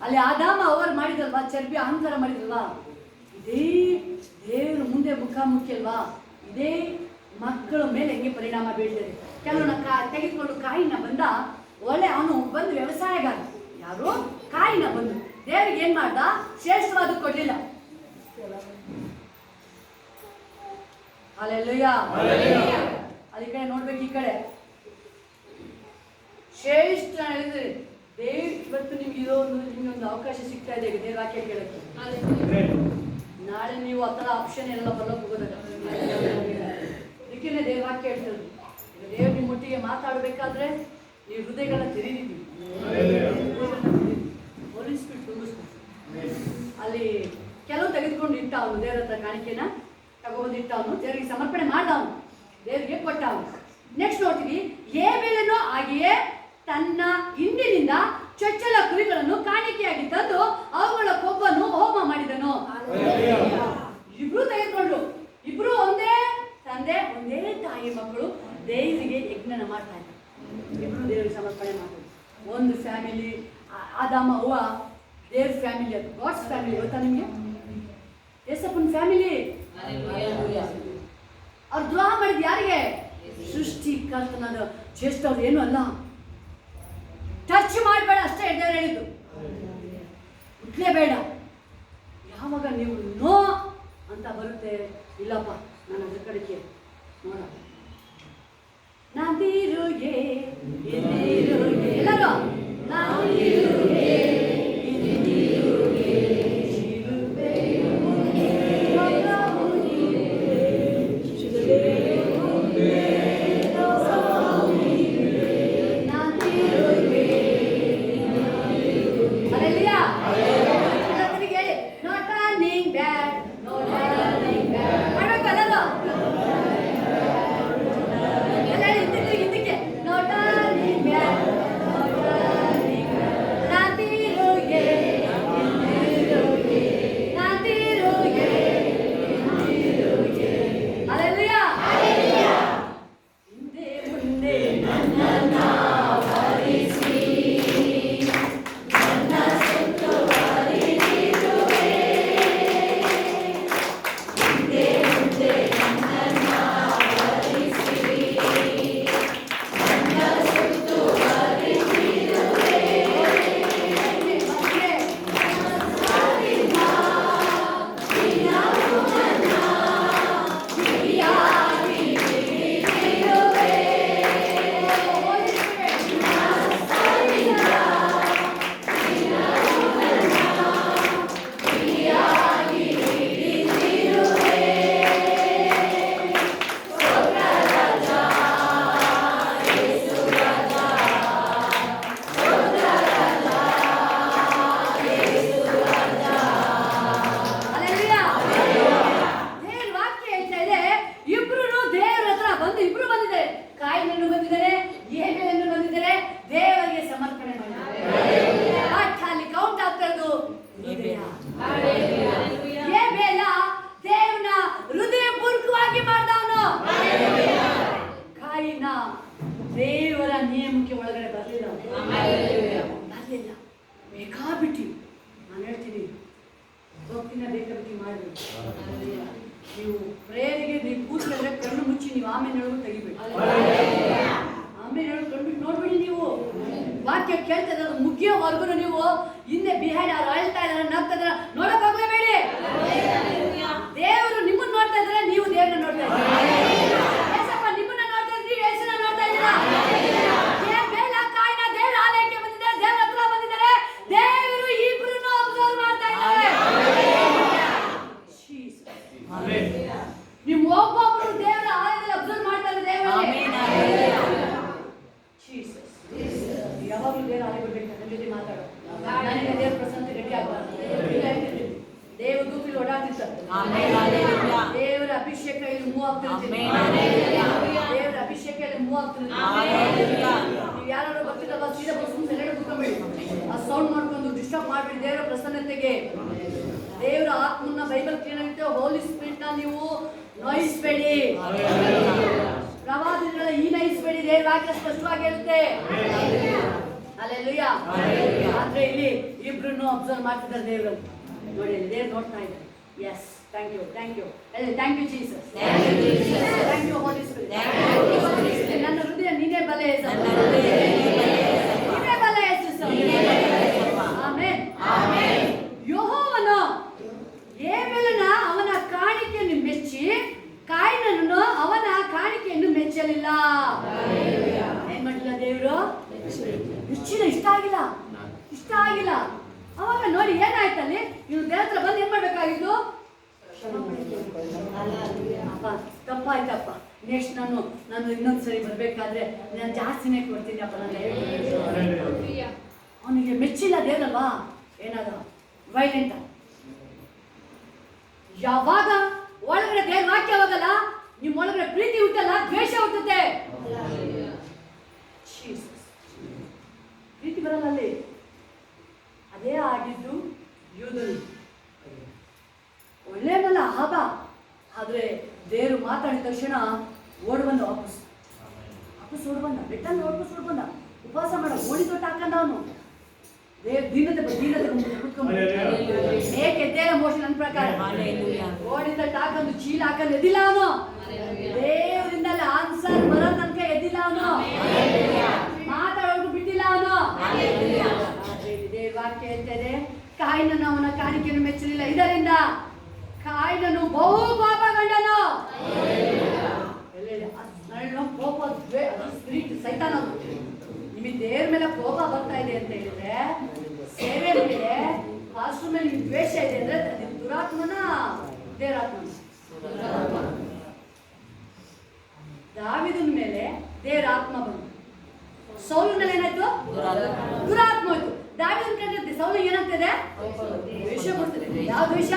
ಅಲ್ಲಿ ಆದಾಮ ಅವರು ಮಾಡಿದಲ್ವಾ, ಚರ್ಬಿ ಅಹಂಕಾರ ಮಾಡಿದಲ್ವಾ, ಇದೇ ದೇವ್ರ ಮುಂದೆ ಮುಖಾಮುಖಿ ಅಲ್ವಾ, ಇದೇ ಮಕ್ಕಳ ಮೇಲೆ ಹೆಂಗೆ ಪರಿಣಾಮ ಬೀಳ್ತದೆ. ಕೆಲವನ್ನ ತೆಗೆದುಕೊಂಡು ಕಾಯಿನ ಬಂದ, ಒಳ್ಳೆ ಅವನು ಬಂದು ವ್ಯವಸಾಯಗಾರ, ಯಾರು ಕಾಯಿನ ಬಂದು ದೇವರಿಗೆ ಏನ್ ಮಾಡ್ದ? ಶ್ರೇಷ್ಠವಾದ ಕೊಡ್ಲಿಲ್ಲ. ಹಲ್ಲೆಲೂಯಾ. ಅದಿ ಕಡೆ ನೋಡ್ಬೇಕು, ಈ ಕಡೆ ಶ್ರೇಷ್ಠ ಹೇಳಿದ್ರೆ ದೇವ್ ಇವತ್ತು ನಿಮ್ಗೆ ನಿಮ್ಗೆ ಒಂದು ಅವಕಾಶ ಸಿಗ್ತಾ ಇದೆ ದೇವ್ರ ವಾಕ್ಯ ಕೇಳಕ್ಕೆ. ನಾಳೆ ನೀವು ಆ ಥರ ಆಪ್ಷನ್ ಎಲ್ಲ ಬರೋಕೆ ಹೋಗೋದಾಗ ಅದಕ್ಕೆ ದೇವ್ರ ವಾಕ್ಯ ಹೇಳ್ತಿರೋದು. ಈಗ ದೇವ್ರ ನಿಮ್ಮ ಒಟ್ಟಿಗೆ ಮಾತಾಡಬೇಕಾದ್ರೆ ನೀವು ಹೃದಯಗಳನ್ನ ತೆರೀರಿ, ಹೋಲಿಸ್ಬಿಟ್ಟು ತುಂಬಿಸ್ಬೇಕು. ಅಲ್ಲಿ ಕೆಲವು ತೆಗೆದುಕೊಂಡು ಇಟ್ಟ ಅವನು ದೇವ್ರ ಹತ್ರ ಕಾಣಿಕೆನ ತಗೊಂಡು ಇಟ್ಟ ಅವನು, ದೇವರಿಗೆ ಸಮರ್ಪಣೆ ಮಾಡ್ದ, ಅವನು ದೇವರಿಗೆ ಕೊಟ್ಟ ಅವನು. ನೆಕ್ಸ್ಟ್ ನೋಡ್ತೀವಿ, ಹೇಬೆಲನು ಹಾಗೆಯೇ ತನ್ನ ಹಿಂದಿನಿಂದ ಚೊಚ್ಚಲ ಕುರಿಗಳನ್ನು ಕಾಣಿಕೆಯಾಗಿ ತಂದು ಅವುಗಳ ಕೊಬ್ಬನ್ನು ಹೋಮ ಮಾಡಿದನು. ಇಬ್ರು ತೆಗೆದುಕೊಂಡ್ರು, ಇಬ್ರು ಒಂದೇ ತಂದೆ ಒಂದೇ ತಾಯಿ ಮಕ್ಕಳು ದೇವರಿಗೆ ಯಜ್ಞನ ಮಾಡ್ತಾ ಇದ್ದಾರೆ. ಇಬ್ರು ದೇವರಿಗೆ ಸಮರ್ಪಣೆ ಮಾಡೋದು. ಒಂದು ಫ್ಯಾಮಿಲಿ, ಆದಾಮ ಅವ್ವ ದೇವ್ರ ಫ್ಯಾಮಿಲಿ, ಅದು ಗಾಡ್ಸ್ ಫ್ಯಾಮಿಲಿ. ಗೊತ್ತಾ ನಿಮಗೆ? ಯೇಸಪ್ಪನ ಫ್ಯಾಮಿಲಿ. ಅವ್ರು ದ್ರೋಹ ಮಾಡಿದ್ ಯಾರಿಗೆ? ಸೃಷ್ಟಿಕರ್ತನಾದ ಜ್ಯೇಷ್ಠವ್ರು. ಏನು ಅಲ್ಲ, ಟಚ್ ಮಾಡಬೇಡ ಅಷ್ಟೇ ದೇವ್ರು ಹೇಳಿದ್ದು, ಮುಟ್ಲೇಬೇಡ. ಯಾವಾಗ ನೀವು ನೋ ಅಂತ ಬರುತ್ತೆ, ಇಲ್ಲಪ್ಪ ನಾನು ಅದ್ರ ಕಡೆಗೆ ನೋಡ, ನಾದಿರುಗೆ ಎಲ್ಲರೂ ನಾದಿರುಗೆ ಟೈಮ್ವರೆಗೂ ನೀವು ಹಿಂದೆ ಬಿಹೈಂಡ್ ಅವ್ರು ಅಳ್ತಾ ಇದಾರೆ, ನಗ್ತಾ ಇದಾರೆ ನೋಡಕ್ ಹೋಗ್ಲೇಬೇಡಿ. ದೇವರು ನಿಮ್ಮನ್ನ ನೋಡ್ತಾ ಇದ್ರೆ, ನೀವು ದೇವ್ರನ್ನ ನೋಡ್ತಾ ಇದ್ದೀರಾ. ಏಸಪ್ಪ ನಿಮ್ಮನ್ನ ನೋಡ್ತಾ ಇದ್ರಿ, ಏಸನ್ನ ನೋಡ್ತಾ ಇದ್ದೀರಾ. ಬೇಲ ಕಾಯಿನ ದೇವ್ರ ಆಲಯಕ್ಕೆ ಬಂದಿದ್ದಾರೆ, ದೇವ್ರ ಹತ್ರ ಬಂದಿದ್ದಾರೆ. ದೇವರು ಇಬ್ರನ್ನು ಅಬ್ಸರ್ವ್ ಮಾಡ್ತಾ ಇದ್ದಾರೆ. ನೀವು ಒಬ್ಬೊಬ್ರು ದೇವರ ಆಲಯದಲ್ಲಿ ಅಬ್ಸರ್ವ್ ಮಾಡ್ತಾರೆ. ದೇವರಲ್ಲಿ ಯಾವಾಗಲೂ ದೇವರ ಆಲಯ ಬರ್ಬೇಕು. ನನ್ನ ಜೊತೆ ಮಾತಾಡೋ, ನನಗೆ ದೇವ್ರ ಪ್ರಸನ್ನ ರೆಡಿ ಆಗಬಾರ್ದು. ದೇವ ದೂತರು ಓಡಾಡ್ತಿರ್ತಾರೆ. ದೇವರ ಅಭಿಷೇಕ ಇಲ್ಲಿ ಮೂವ್ ಆಗ್ತಿರ್ತೀನಿ. ದೇವರ ಅಭಿಷೇಕ ಇಲ್ಲಿ ಮೂವ್ ಆಗ್ತಿರ್ತೀನಿ. ನೀವು ಯಾರು ಬರ್ತಿದ್ದಲ್ಲ ಸೀದಾ ಬಸ್ ಸೆಲೆಡ್ ಕೂತ್ಕೊಂಬೇಡಿ. ಆ ಸೌಂಡ್ ಮಾಡ್ಕೊಂಡು ಡಿಸ್ಟರ್ಬ್ ಮಾಡ್ಬೇಡಿ. ದೇವರ ಪ್ರಸನ್ನತೆಗೆ ದೇವರ ಆತ್ಮನ್ನ ಬೈಬಲ್ ಕ್ಲೀನ್ ಆಗಿರುತ್ತೆ. ಹೋಲಿ ಸ್ಪಿರಿಟ್ ನ ನೀವು ನೋಯಿಸ್ಬೇಡಿ. ಪ್ರವಾದಿಗಳ ಈ ನಯಿಸ್ಬೇಡಿ. ದೇವರ ವಾಕ್ಯ ಸ್ಪಷ್ಟವಾಗಿ ಹೇಳುತ್ತೆ. ಅಲ್ಲೆಲ್ಲೂಯಾ. ಆದ್ರೆ ಇಲ್ಲಿ ಇಬ್ರು ಅಬ್ಸರ್ವ್ ಮಾಡ್ತಿದ್ದಾರೆ. ದೇವರು ನೋಡಿ, ದೇವ್ರು ನೋಡ್ತಾ ಇದ್ದಾರೆ. Yes, thank you, thank you, thank you Jesus, thank you holy spirit. ನನ್ನ ಹೃದಯ ನೀನೇ ಬಲೆ, ನೀನೇ ಬಲೆ ಯೇಸು. ಆಮೆನ್. ಯೆಹೋವನು ಹೇಬೆಲನ ಅವನ ಕಾಣಿಕೆಯನ್ನು ಮೆಚ್ಚಿ ಕಾಯಿನನನ್ನು ಅವನ ಕಾಣಿಕೆಯನ್ನು ಮೆಚ್ಚಲಿಲ್ಲ. ಏನ್ ಮಾಡಿಲ್ಲ ದೇವರು? ಮೆಚ್ಚಿಲ್ಲ. ಇಷ್ಟ ಆಗಿಲ್ಲ. ಅವಾಗ ನೋಡಿ ಏನಾಯ್ತಲ್ಲಿ, ನೀವು ದೇವ್ರ ಹತ್ರ ಬಂದು ಏನ್ ಮಾಡ್ಬೇಕಾಗಿತ್ತು? ಅಪ್ಪ ತಪ್ಪಾಯ್ತಪ್ಪ, ನೆಕ್ಸ್ಟ್ ನಾನು ಇನ್ನೊಂದ್ಸರಿ ಬರ್ಬೇಕಾದ್ರೆ ನಾನು ಜಾಸ್ತಿನೇ ಕೊಡ್ತೀನಿ ಅಪ್ಪ. ಅವನಿಗೆ ಮೆಚ್ಚಿಲ್ಲ ದೇವ್ರಲ್ವಾ? ಏನಾದ ವೈಲೆಂಟ್. ಯಾವಾಗ ಒಳಗಡೆ ದೇವ್ರ ವಾಕ್ಯ ಹೋಗಲ್ಲ, ನಿಮ್ಮ ಒಳಗಡೆ ಪ್ರೀತಿ ಹುಟ್ಟಲ್ಲ, ದ್ವೇಷ ಹುಟ್ಟುತ್ತೆ. ಪ್ರೀತಿ ಬರಲ್ಲ ಅಲ್ಲಿ. ಅದೇ ಆಗಿದ್ದು ಯೂದನು. ಒಳ್ಳೆಯದಲ್ಲ ಆಗ, ಆದ್ರೆ ದೇವರು ಮಾತಾಡಿದ ತಕ್ಷಣ ಓಡ್ಬಂದ, ವಾಪಸ್ ಓಡ್ಬಂದ, ಬೆಟ್ಟಲ್ಲಿ ವಾಪಸ್ ಓಡ್ಬಂದ. ಉಪವಾಸ ಮಾಡ ಓಡಿ ತೊಟ್ಟ ಹಾಕಂದ ಅವನು. ದೀನತೆ ಏಕೆದ್ದೇನ ಮೋಷನ್ ನನ್ನ ಪ್ರಕಾರ ಓಡಿದ ಹಾಕೊಂಡು ಚೀಲ ಹಾಕೊಂಡು ಎದ್ದಿಲ್ಲ ಅವನು. ದೇವರಿಂದಲೇ ಆನ್ಸರ್ ಬರೋ ತನಕ ಎದ್ದಿಲ್ಲ ಅವನು. ಮಾತಾಡೋದು ಬಿಟ್ಟಿಲ್ಲ ಅವನು. ದೇವ್ರ ವಾಕ್ಯ ಹೇಳ್ತದೆ, ಕಾಯಿನನು ಅವನ ಕಾಣಿಕೆಯನ್ನು ಮೆಚ್ಚಲಿಲ್ಲ. ಇದರಿಂದ ಕಾಯಿನನು ಬಹು ಪಾಪಗೊಂಡನು. ಕೋಪ ಸ್ಪಿರಿಟ್ ಸೈತಾನ. ನಿಮಗೆ ದೇವ್ರ ಮೇಲೆ ಕೋಪ ಬರ್ತಾ ಇದೆ ಅಂತ ಹೇಳಿದ್ರೆ, ಸೇವೆ ಮೇಲೆ ಪಾಸ್ಟರ್ ಮೇಲೆ ನಿಮ್ಗೆ ದ್ವೇಷ ಇದೆ ಅಂದ್ರೆ ದುರಾತ್ಮನ ದೇವರಾತ್ಮನ. ದಾವೀದನ ಮೇಲೆ ದೇವರ ಆತ್ಮ ಬಂತು. ಸೌಲನ ಮೇಲೆ ಏನಾಯ್ತು? ದುರಾತ್ಮ ಹೋಯ್ತು. ದಾವೀದನ ಕಂಡಿರುತ್ತೆ, ಸೌಲ ಏನಾಗ್ತದೆ? ದ್ವೇಷ ಬರ್ತದೆ. ಯಾವ ದ್ವೇಷ?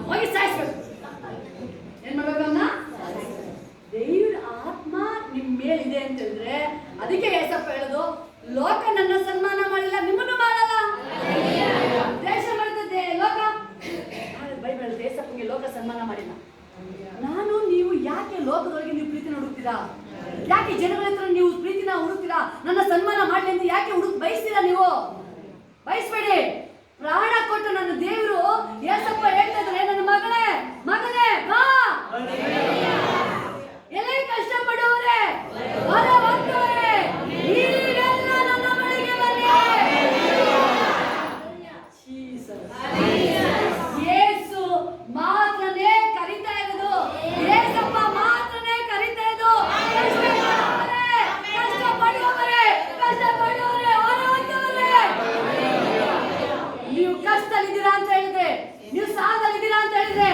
ಹೋಗಿ ಸಾಯಿಸ್ಬೇಕು. ಏನ್ ಮಾಡ್ಬೇಕು? ಅವನ್ನ ದೇವ್ರ ಆತ್ಮ ನಿಮ್ ಮೇಲಿದೆ ಅಂತ ಹೇಳಿದ್ರೆ, ಅದಕ್ಕೆ ಏಸಪ್ಪ ಹೇಳೋದು, ಲೋಕ ನನ್ನ ಸನ್ಮಾನ ಮಾಡಿಲ್ಲ, ನಿಮ್ಮನ್ನು ಮಾಡಲ್ಲ. ದೇಶ ಮಾಡ್ತದೆ ಲೋಕ. ಬೈಬಲ್ ಏಸಪ್ಪಗೆ ಲೋಕ ಸನ್ಮಾನ ಮಾಡಿಲ್ಲ. ನಾನು ನೀವು ಯಾಕೆ ಲೋಕದೊಳಗೆ ನೀವು ಪ್ರೀತಿನ ಹುಡುಕ್ತೀರಾ? ಯಾಕೆ ಜನಗಳ ಹತ್ರ ನೀವು ಪ್ರೀತಿನ ಹುಡುಕ್ತೀರಾ? ನನ್ನ ಸನ್ಮಾನ ಮಾಡಲಿ ಅಂತ ಯಾಕೆ ಬಯಸ್ತೀರಾ? ನೀವು ಬಯಸ್ಬೇಡಿ. ಪ್ರಾಣ ಕೊಟ್ಟು ನನ್ನ ದೇವರು ಏಸಪ್ಪ ಹೇಳ್ತಾ ಇದ್ರೆ, ನನ್ನ ಮಗನೇ ಬಾ. ಎಲ್ಲಿ ಕಷ್ಟಪಡುವವರೇ, ಹೊರವಂತವರೇ, ನೀವೆಲ್ಲ ನನ್ನ ಬಳಿಗೆ ಬನ್ನಿ. ಯೇಸು ಮಾತ್ರನೇ ಕರೀತಾ ಇರೋದು. ಯೇಸಪ್ಪ ಮಾತ್ರನೇ ಕರೀತಾ ಇರೋದು. ಕಷ್ಟಪಡುವವರೇ, ಹೊರವಂತವರೇ. ನೀವು ಕಷ್ಟದಲ್ಲಿದ್ದೀರಾ ಅಂತ ಹೇಳಿದ್ರೆ, ನೀವು ಸಾಲದಲ್ಲಿದ್ದೀರಾ ಅಂತ ಹೇಳಿದ್ರೆ,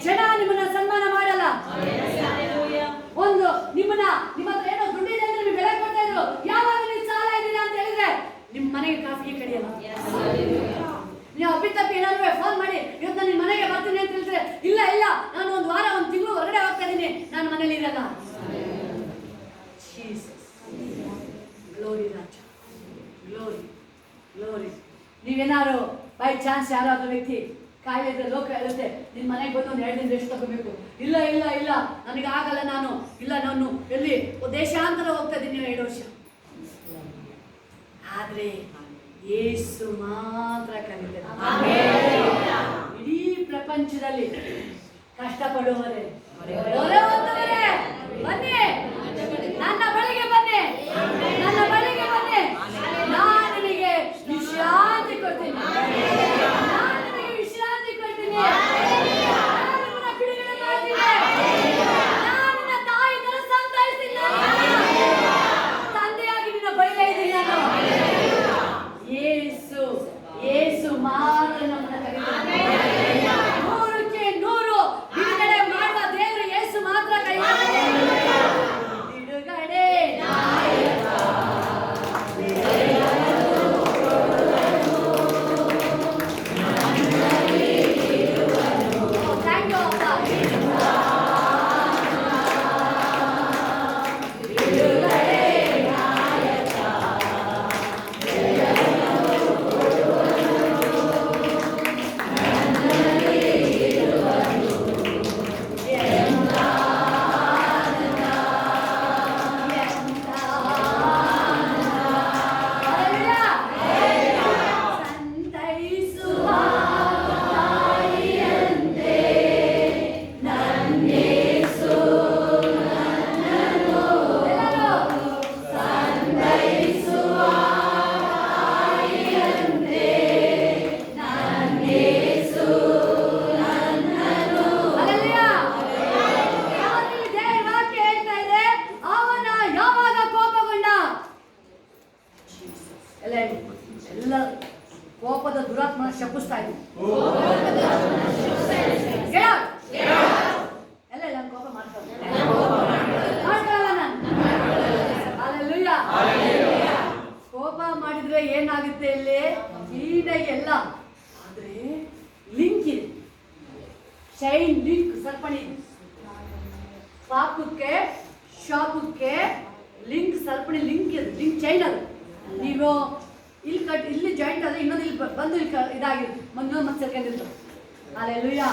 ಜನ ನಿಮ್ಮನ್ನ ಸನ್ಮಾನ ಮಾಡಲ್ಲ. ಒಂದು ನಿಮ್ಮ ಹತ್ರ ಏನೋ ದುಡ್ಡಿದೆ ಅಂದ್ರೆ ನೀವು ಬೆಲೆ ಕೊಡ್ತಾ ಇದ್ರು. ಯಾವಾಗ ನೀವು ಸಾಲ ಇದ್ದೀರಾ ಅಂತ ಹೇಳಿದ್ರೆ ನಿಮ್ಮ ಮನೆಗೆ ಕಾಫಿಗೆ ಕಡಿಯಲ್ಲ. ನೀವು ಅಪ್ಪಿತಪ್ಪಿ ಏನಾದ್ರು ಫೋನ್ ಮಾಡಿ ಇವತ್ತು ನಾನು ನಿಮ್ಮ ಮನೆಗೆ ಬರ್ತೀನಿ ಅಂತ ಹೇಳಿದ್ರೆ, ಇಲ್ಲ ನಾನು ಒಂದು ವಾರ ಒಂದು ತಿಂಗಳು ಹೊರಗಡೆ ಹೋಗ್ತಾ ಇದ್ದೀನಿ, ನಾನು ಮನೇಲಿ ಇರಲ್ಲ. ಗ್ಲೋರಿ ರಾಜ, ಗ್ಲೋರಿ. ನೀವೇನಾದ್ರು ಬೈ ಚಾನ್ಸ್ ಯಾರಾದ್ರೂ ವ್ಯಕ್ತಿ ಕಾಯಿಲೆ ಇದ್ರೆ ಲೋಕ ಹೇಳುತ್ತೆ, ನಿನ್ನ ಮನೆಗೆ ಬಂದು ಒಂದು 2 ದಿನ ರೆಸ್ಟ್ ತಗೋಬೇಕು. ಇಲ್ಲ ನನಗೆ ಆಗಲ್ಲ, ನಾನು ಎಲ್ಲಿ ದೇಶಾಂತರ ಹೋಗ್ತಾ ಇದ್ದೀನಿ 2 ವರ್ಷ. ಆದ್ರೆ ಯೇಸು ಮಾತ್ರ ಕರೀತಾರೆ. ಇಡೀ ಪ್ರಪಂಚದಲ್ಲಿ ಕಷ್ಟಪಡುವವರೇ, ಹೊರವಂತವರೇ, ಬನ್ನಿ ನನ್ನ ಬಳಿಗೆ ಬನ್ನಿ. ನಾನು ನಿಮಗೆ ವಿಶಾಲ ಎಲ್ಲ ಇಲ್ಲ ಕೋಪ ಮಾಡ್ಕೊಳ್ಳಲ್ಲ ನಾನು. Hallelujah. ಕೋಪ ಮಾಡಿದ್ರೆ ಏನಾಗುತ್ತೆ ಇಲ್ಲಿ ಕ್ಲೀನಾಗಿ ಎಲ್ಲ. ಆದ್ರೆ ಲಿಂಕ್ ಇದೆ, ಚೈನ್ ಲಿಂಕ್, ಸರಪಣಿ. ಪಾಪಕ್ಕೆ ಶಾಪಕ್ಕೆ ಲಿಂಕ್, ಸರಪಣಿ ಲಿಂಕ್ ಇದೆ, ಲಿಂಕ್ ಚೈನ್ ಅದು. ನೀವು ಇಲ್ಲಿ ಜಾಯಿಂಟ್ ಆದ್ರೆ ಇನ್ನೊಂದು ಇಲ್ಲಿ ಬಂದು ಇಲ್ಲಿ ಇದಾಗಿರುತ್ತೆ, ಇನ್ನೊಂದು ಮತ್ತೆ ಸೇರ್ಕೊಂಡಿರ್ತದೆ. Hallelujah.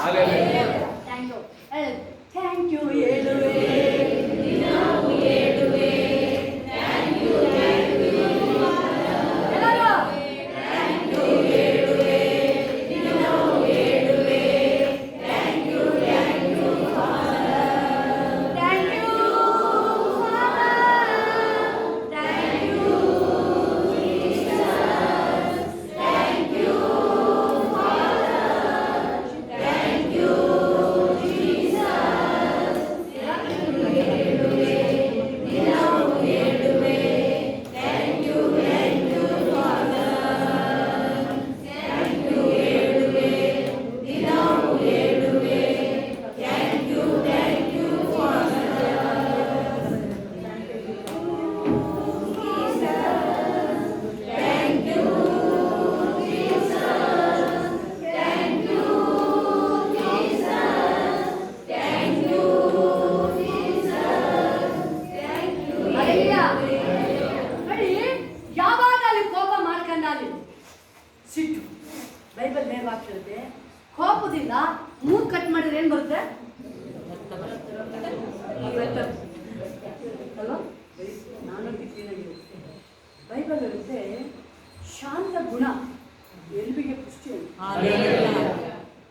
Thank you, thank you ಹೇಳುವೆ, ಹೇಳುವೆ. ಸಿಟ್ಟು ಬೈಬಲ್ ನೇರವಾಗ್ತಿರುತ್ತೆ. ಕೋಪದಿಂದ ಮೂಗು ಕಟ್ ಮಾಡಿದ್ರೆ ಏನು ಬರುತ್ತೆ ಅಲ್ವಾ? ನಾನು ಬೈಬಲ್ ಇರುತ್ತೆ ಶಾಂತ ಗುಣ ಎಲ್ಬಿಗೆ ಪುಷ್ಟಿ,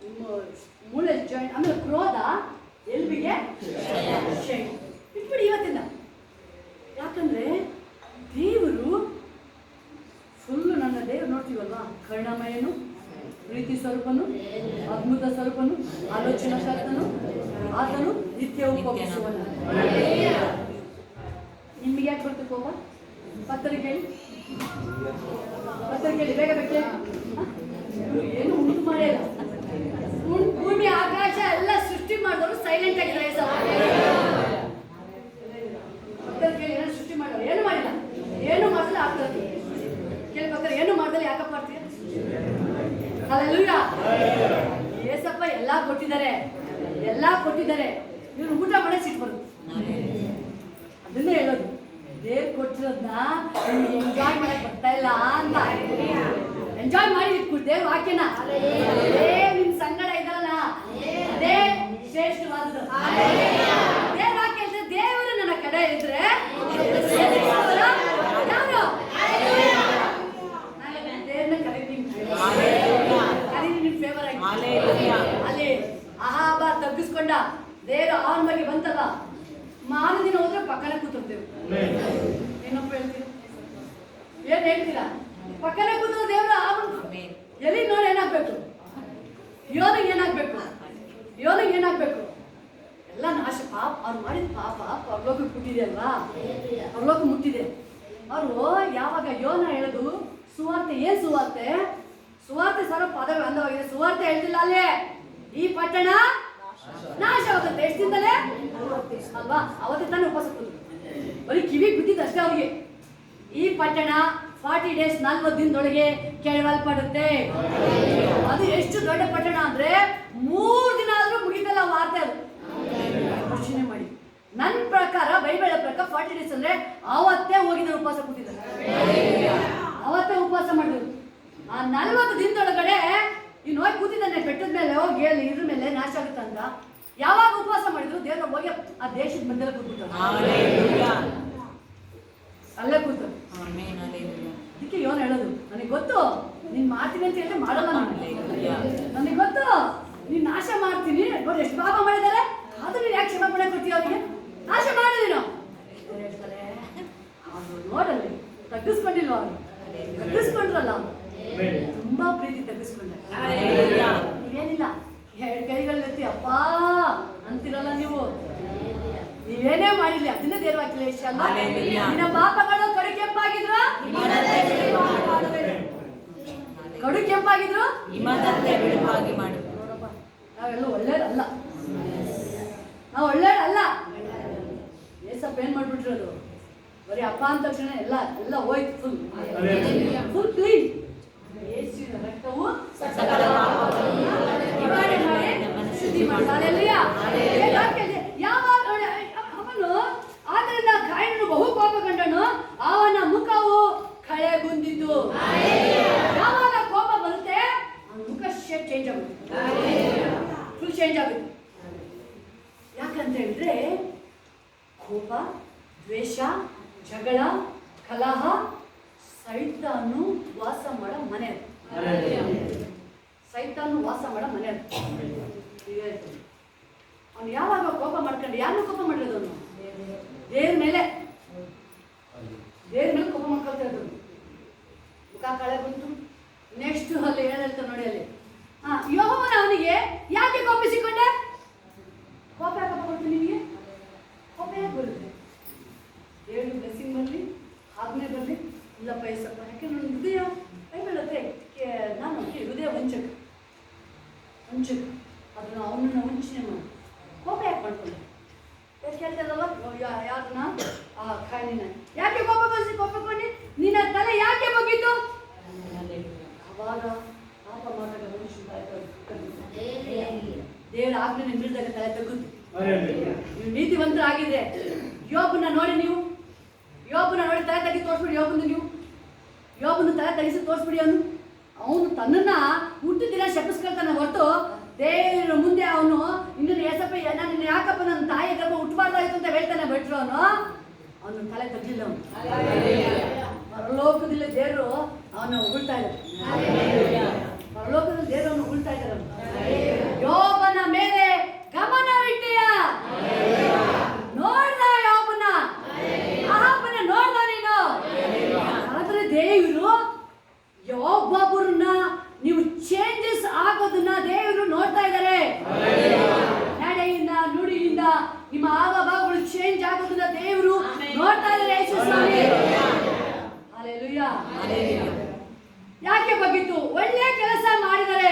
ನಿಮ್ಮ ಮೂಳೆ ಜಾಯಿಂಟ್. ಆಮೇಲೆ ಕ್ರೋಧ ಎಲ್ಬಿಗೆ ಇಟ್ಬಿಡಿ ಇವತ್ತಿಂದ. ಯಾಕಂದ್ರೆ ದೇವರು ಫುಲ್ಲು, ನನ್ನ ದೇವರು ನೋಡ್ತೀವಲ್ವಾ, ಕರುಣಾಮಯನು, ಪ್ರೀತಿ ಸ್ವರೂಪನು, ಅದ್ಭುತ ಸ್ವರೂಪನು, ಆಲೋಚನಾ ಕರ್ತನು, ಆತನು ನಿತ್ಯ ಉಪಯೋಗಿಸುವನು. ನಿಮ್ಗೆ ಯಾಕೆ ಬರ್ತು ಕೋಪ? ಪತ್ತರಿ ಕೇಳಿ, ಪತ್ತರಿ ಕೇಳಿ, ಬೇಗ ಬೇಕೆ. ಏನು ಉಂಟು ಮಾಡಿಲ್ಲ, ಭೂಮಿ ಆಕಾಶ ಎಲ್ಲ ಸೃಷ್ಟಿ ಮಾಡಿದವರು ಸೈಲೆಂಟ್ ಆಗಿದ್ದಾರೆ. ಪತ್ತರಿ ಕೇಳಿ, ಏನೋ ಸೃಷ್ಟಿ ಮಾಡೋರು ಏನು ಮಾಡಿಲ್ಲ, ಏನು ಮಾಡಿದ್ರೆ ಆಗ್ತದೆ. ಕೇಳ್ಬೇಕಾದ್ರೆ ಏನು ಮಾಡ್ದಲ್ಲಿ ಯಾಕಪ್ಪ ಮಾಡ್ತೀಯ? ಹಲ್ಲೆಲೂಯಾ. ಏಸಪ್ಪ ಎಲ್ಲ ಕೊಟ್ಟಿದ್ದಾರೆ, ಎಲ್ಲ ಕೊಟ್ಟಿದ್ದಾರೆ. ಇವ್ರು ಊಟ ಮಾಡೇ ಸಿಟ್ಟು ಬರುತ್ತೆ. ಅದನ್ನೇ ಹೇಳೋದು, ದೇವ್ರು ಕೊಟ್ಟಿರೋದನ್ನ ಎಂಜಾಯ್ ಮಾಡಕ್ ಬರ್ತಾ ಇಲ್ಲ ಅಂತ. ಎಂಜಾಯ್ ಮಾಡಿ ಇಟ್ಬಿಟ್ಟು ದೇವ್ರ ವಾಕ್ಯನ, ಅದೇ ನಿಮ್ ಸಂಗಡ ಇದಲ್ಲ, ಅದೇ ಶ್ರೇಷ್ಠವಾದದ್ದು. ದೇವ್ರ ವಾಕ್ಯ ಹೇಳಿದ್ರೆ ದೇವರು ನನ್ನ ಕಡೆ ಇದ್ರೆ ಅಲ್ಲಿ ಅಹಾಬ ತಗ್ಗಿಸ್ಕೊಂಡ ದೇವ್ರ ಅವನ ಬಗ್ಗೆ ಬಂತಲ್ಲ, ಮಾರು ದಿನ ಹೋದ್ರೆ ಪಕ್ಕನೆ ಕೂತಿರ್ತೇವೆ. ಏನಪ್ಪ ಹೇಳ್ತೀರ? ಏನ್ ಹೇಳ್ತೀರಾ? ಪಕ್ಕನೆ ಕೂತ ದೇವ್ರ ಅವನು ಎಲ್ಲಿ ನೋಡಿ ಏನಾಗ್ಬೇಕು? ಯೋನಿಗೆ ಏನಾಗ್ಬೇಕು? ಯೋನಿಗೆ ಏನಾಗ್ಬೇಕು? ಎಲ್ಲ ನಾಶ. ಪಾಪ ಅವ್ರು ಮಾಡಿದ ಪಾಪ ಪರಲೋಕಕ್ಕೆ ಮುಟ್ಟಿದೆ ಅಲ್ವಾ? ಪರಲೋಕ ಮುಟ್ಟಿದೆ. ಅವರು ಯಾವಾಗ ಯೋನ ಹೇಳೋದು ಸುವಾರ್ತೆ, ಏನ್ ಸುವಾರ್ತೆ? ಸುವಾರ್ತೆ ಸರ ಪದವಿ ಅಂದವಾಗಿದೆ. ಸುವಾರ್ತೆ ಹೇಳ್ತಿಲ್ಲ ಅಲ್ಲೇ, ಈ ಪಟ್ಟಣ ನಾಶವಾಗುತ್ತೆ. ಎಷ್ಟು ದಿನದಲ್ಲೇ ಅಲ್ವಾ? ಅವತ್ತೇ ತಾನೇ ಉಪವಾಸ ಕೂತು, ಬರೀ ಕಿವಿ ಬಿದ್ದಿದ್ದು ಅಷ್ಟೇ ಅವ್ರಿಗೆ. ಈ ಪಟ್ಟಣ 40 ಡೇಸ್ 40 ದಿನದೊಳಗೆ ಕೆಳವಲ್ಪಡುತ್ತೆ. ಅದು ಎಷ್ಟು ದೊಡ್ಡ ಪಟ್ಟಣ ಅಂದ್ರೆ 3 ದಿನ ಆದ್ರೂ ಮುಗಿತಲ್ಲ ವಾರ್ತೆ. ಅದು ಯೋಚನೆ ಮಾಡಿ. ನನ್ನ ಪ್ರಕಾರ ಬೈಬಲ್ ಪ್ರಕಾರ 40 ಡೇಸ್ ಅಂದ್ರೆ ಅವತ್ತೇ ಹೋಗಿದ್ರು ಉಪವಾಸ ಕೂತಿದ್ದಾರೆ, ಅವತ್ತೇ ಉಪವಾಸ ಮಾಡಿದ್ರು. ಆ 40 ದಿನದೊಳಗಡೆ ಈ ನೋಯ್ ಕೂತಿದ್ದಾನೆ ಬೆಟ್ಟದ ಮೇಲೆ ಹೋಗಿ ಇದ್ರ ಮೇಲೆ ನಾಶ ಆಗುತ್ತೆ ಅಂತ. ಯಾವಾಗ ಉಪವಾಸ ಮಾಡಿದ್ರು ದೇವ್ರ ಹೋಗಿ ಆ ದೇಶದ ಮಧ್ಯದಲ್ಲಿ ಕೂತ್ಬಿಟ್ಟು ಅಲ್ಲೇ ಕೂತು. ಅದಕ್ಕೆ ಯೋನ ಹೇಳೋದು, ನನಗೆ ಗೊತ್ತು ನೀನ್ ಮಾಡ್ತೀನಿ ಅಂತ ಹೇಳಿದ್ರೆ ಮಾಡಲ್ಲ, ನನಗೆ ಗೊತ್ತು ನೀನ್ ನಾಶ ಮಾಡ್ತೀನಿ. ನೋಡಿ ಎಷ್ಟು ಪಾಪ ಮಾಡಿದ್ದಾರೆ, ಅದು ನೀನ್ ಯಾಕೆ ಕ್ಷಮೆ ಪಡೆ ಕೊಡ್ತೀಯ? ಅವ್ರಿಗೆ ನಾಶ ಮಾಡಿದೀನಿ ನಾವು ಹೇಳ್ತಾರೆ. ಅವ್ರು ನೋಡಲ್ಲಿ ತಗ್ಗಿಸ್ಕೊಂಡಿಲ್ವ? ಅವ್ರು ತಗ್ಗಿಸ್ಕೊಂಡ್ರಲ್ಲ, ತುಂಬಾ ಪ್ರೀತಿ ತಗ್ಗಿಸ್ಕೊಂಡ್ರೆ. ನೀವೇನಿಲ್ಲ ಎರಡು ಕೈಗಳನ್ನೆತ್ತಿ ಅಪ್ಪ ಅಂತಿರಲ್ಲ ನೀವು, ನೀವೇನೇ ಮಾಡಿರ್ಲಿ ಅದನ್ನೇ ದೇವ್ರ ಕ್ಲೇಶ ಅಲ್ಲ. ನಿನ್ನ ಪಾಪಗಳು ಕಡು ಕೆಂಪಾಗಿದ್ರು, ಕಡು ಕೆಂಪಾಗಿದ್ರು ನಾವೆಲ್ಲ ಒಳ್ಳೇದಲ್ಲ, ನಾವು ಒಳ್ಳೇದಲ್ಲ. ಏಸಪ್ಪ ಏನ್ ಮಾಡ್ಬಿಟ್ರದು, ಬರೀ ಅಪ್ಪ ಅಂದ ತಕ್ಷಣ ಎಲ್ಲ ಹೋಯ್ತು, ಫುಲ್ ಕ್ಲೀನ್. ಯೇಸುವಿನ ರಕ್ತವು ಶುದ್ಧಿ ಮಾಡ್ತಾರೆ. ಯಾವಾಗ ಅವನು ಆದ್ದರಿಂದ ಕಾಯಿನನು ಬಹು ಕೋಪಗೊಂಡನು, ಅವನ ಮುಖವು ಕಳೆಗುಂದಿತು. ಯಾವಾಗ ಕೋಪ ಬರುತ್ತೆ ಅವನ ಮುಖ ಶೇಪ್ ಚೇಂಜ್ ಆಗುತ್ತೆ, ಫುಲ್ ಚೇಂಜ್ ಆಗುತ್ತೆ. ಯಾಕಂತ ಹೇಳಿದ್ರೆ ಕೋಪ, ದ್ವೇಷ, ಜಗಳ, ಕಲಹ ಸೈತಾನು ವಾಸ ಮಾಡೋ ಮನೆ. ಸೈತಾನು ವಾಸ ಮಾಡೋ ಮನೆ. ಅವನು ಯಾವಾಗ ಕೋಪ ಮಾಡ್ಕೊಂಡು, ಯಾರನ್ನು ಕೋಪ ಮಾಡಿರೋದು ಅವನು? ದೇವ್ರ ಮೇಲೆ ಕೋಪ ಮಾಡ್ಕೊಳ್ತಾ ಇದ್ರು. ಮುಖ ಕಳೆ ಬಂತು. ನೆಕ್ಸ್ಟ್ ಅಲ್ಲಿ ಏನ್ ಹೇಳ್ತಾರೆ ನೋಡಿ, ಅಲ್ಲಿ ಯೆಹೋವನು ಅವನಿಗೆ ಯಾಕೆ ಕೋಪಿಸಿಕೊಂಡೆ? ಕೋಪ ಯಾಕಪ್ಪ ಬರುತ್ತೆ ನಿಮಗೆ? ಕೋಪ ಯಾಕೆ ಬರುತ್ತೆ? ದೇವ್ರ ಬ್ಲೆಸ್ಸಿಂಗ್ ಬರಲಿ, ಆಜ್ಞೆ ಬರಲಿ, ಇಲ್ಲಪ್ಪ ಏಸಪ್ಪ. ಯಾಕೆ ನನ್ನ ಹೃದಯ ಹೇಳುತ್ತೆ, ನಾನು ಹೃದಯ ವಂಚಕ, ಅದನ್ನು ಅವನನ್ನ ವಂಚನೆ ಮಾಡಿ ಕೋಪ ಯಾಕೆ ಮಾಡ್ಕೊಂಡೆ? ಯಾಕೆ ಹೇಳ್ತಾರಲ್ಲ, ಯಾರನ್ನ ಕಾಯಿನ ಯಾಕೆ ಕೋಪಗೊಂಡು ನಿನ್ನ ತಲೆ ಯಾಕೆ ಬಗ್ಗಿತು? ಅವಾಗ ಪಾಪ ಮಾಡಿದಾಗ ದೇವರ ಆಜ್ಞೆ ಮೀರಿದಾಗ ತಲೆ ತಗ್ಗುತ್ತೆ. ನೀವು ನೀತಿವಂತರಾಗಿದ್ರೆ ಯೋಬನ್ನ ನೋಡಿ, ನೀವು ಯೋಬನ್ನ ನೋಡಿ ತಲೆ ತೆಗಿ ತೋರಿಸ್ಬಿಡಿ. ಯೋಬನ ತಲೆ ತೆಗಿಸಿ ತೋರಿಸ್ಬಿಡಿ. ಅವನು ತನ್ನನ್ನ ಹುಟ್ಟಿದ ದಿನ ಶಪಿಸ್ಕೊಳ್ತಾನೆ ಹೊರತು ದೇವರ ಮುಂದೆ ಅವನು ಇನ್ನೊಂದು ಏಸಪ್ಪ ನಾನು ಯಾಕಪ್ಪ ನನ್ನ ತಾಯಿ ಗರ್ಭ ಹುಟ್ಟಬಾರ್ದಾಯ್ತು ಅಂತ ಹೇಳ್ತಾನೆ ಬಿಟ್ರು. ಅವನು ತಲೆ ತಗ್ಲಿಲ್ಲ. ಪರಲೋಕದಲ್ಲಿ ದೇವರು ಅವನ ಉಗುಳ್ತಾ ಇದ್ದಾರೆ. ಪರಲೋಕದಲ್ಲಿ ದೇವರು ಅವನು ಉಗುಳ್ತಾ ಇದ್ದಾರೆ. ಯೋಬನ ಮೇಲೆ ಗಮನವಿಟ್ಟೆಯ ನೋಡ್ದ, ಯೋಬನ ಅಹಾಬನ ನೋಡ್ದ ನೀನು. ಆದ್ರೆ ದೇವರು ಒಬ್ಬೊಬ್ಬರನ್ನ ನೀವು ಚೇಂಜಸ್ ಆಗೋದನ್ನ ದೇವರು ನೋಡ್ತಾ ಇದ್ದಾರೆ. ನಡೆಯಿಂದ, ನುಡಿಯಿಂದ ನಿಮ್ಮ ಹಾವಭಾವಗಳು ಚೇಂಜ್ ಆಗೋದನ್ನ ದೇವರು ನೋಡ್ತಾ ಇದ್ದಾರೆ. ಯೇಸು ಸ್ವಾಮಿ, ಹಲ್ಲೆಲೂಯಾ. ಯಾಕೆ ಬಗ್ಗಿತು? ಒಳ್ಳೆ ಕೆಲಸ ಮಾಡಿದರೆ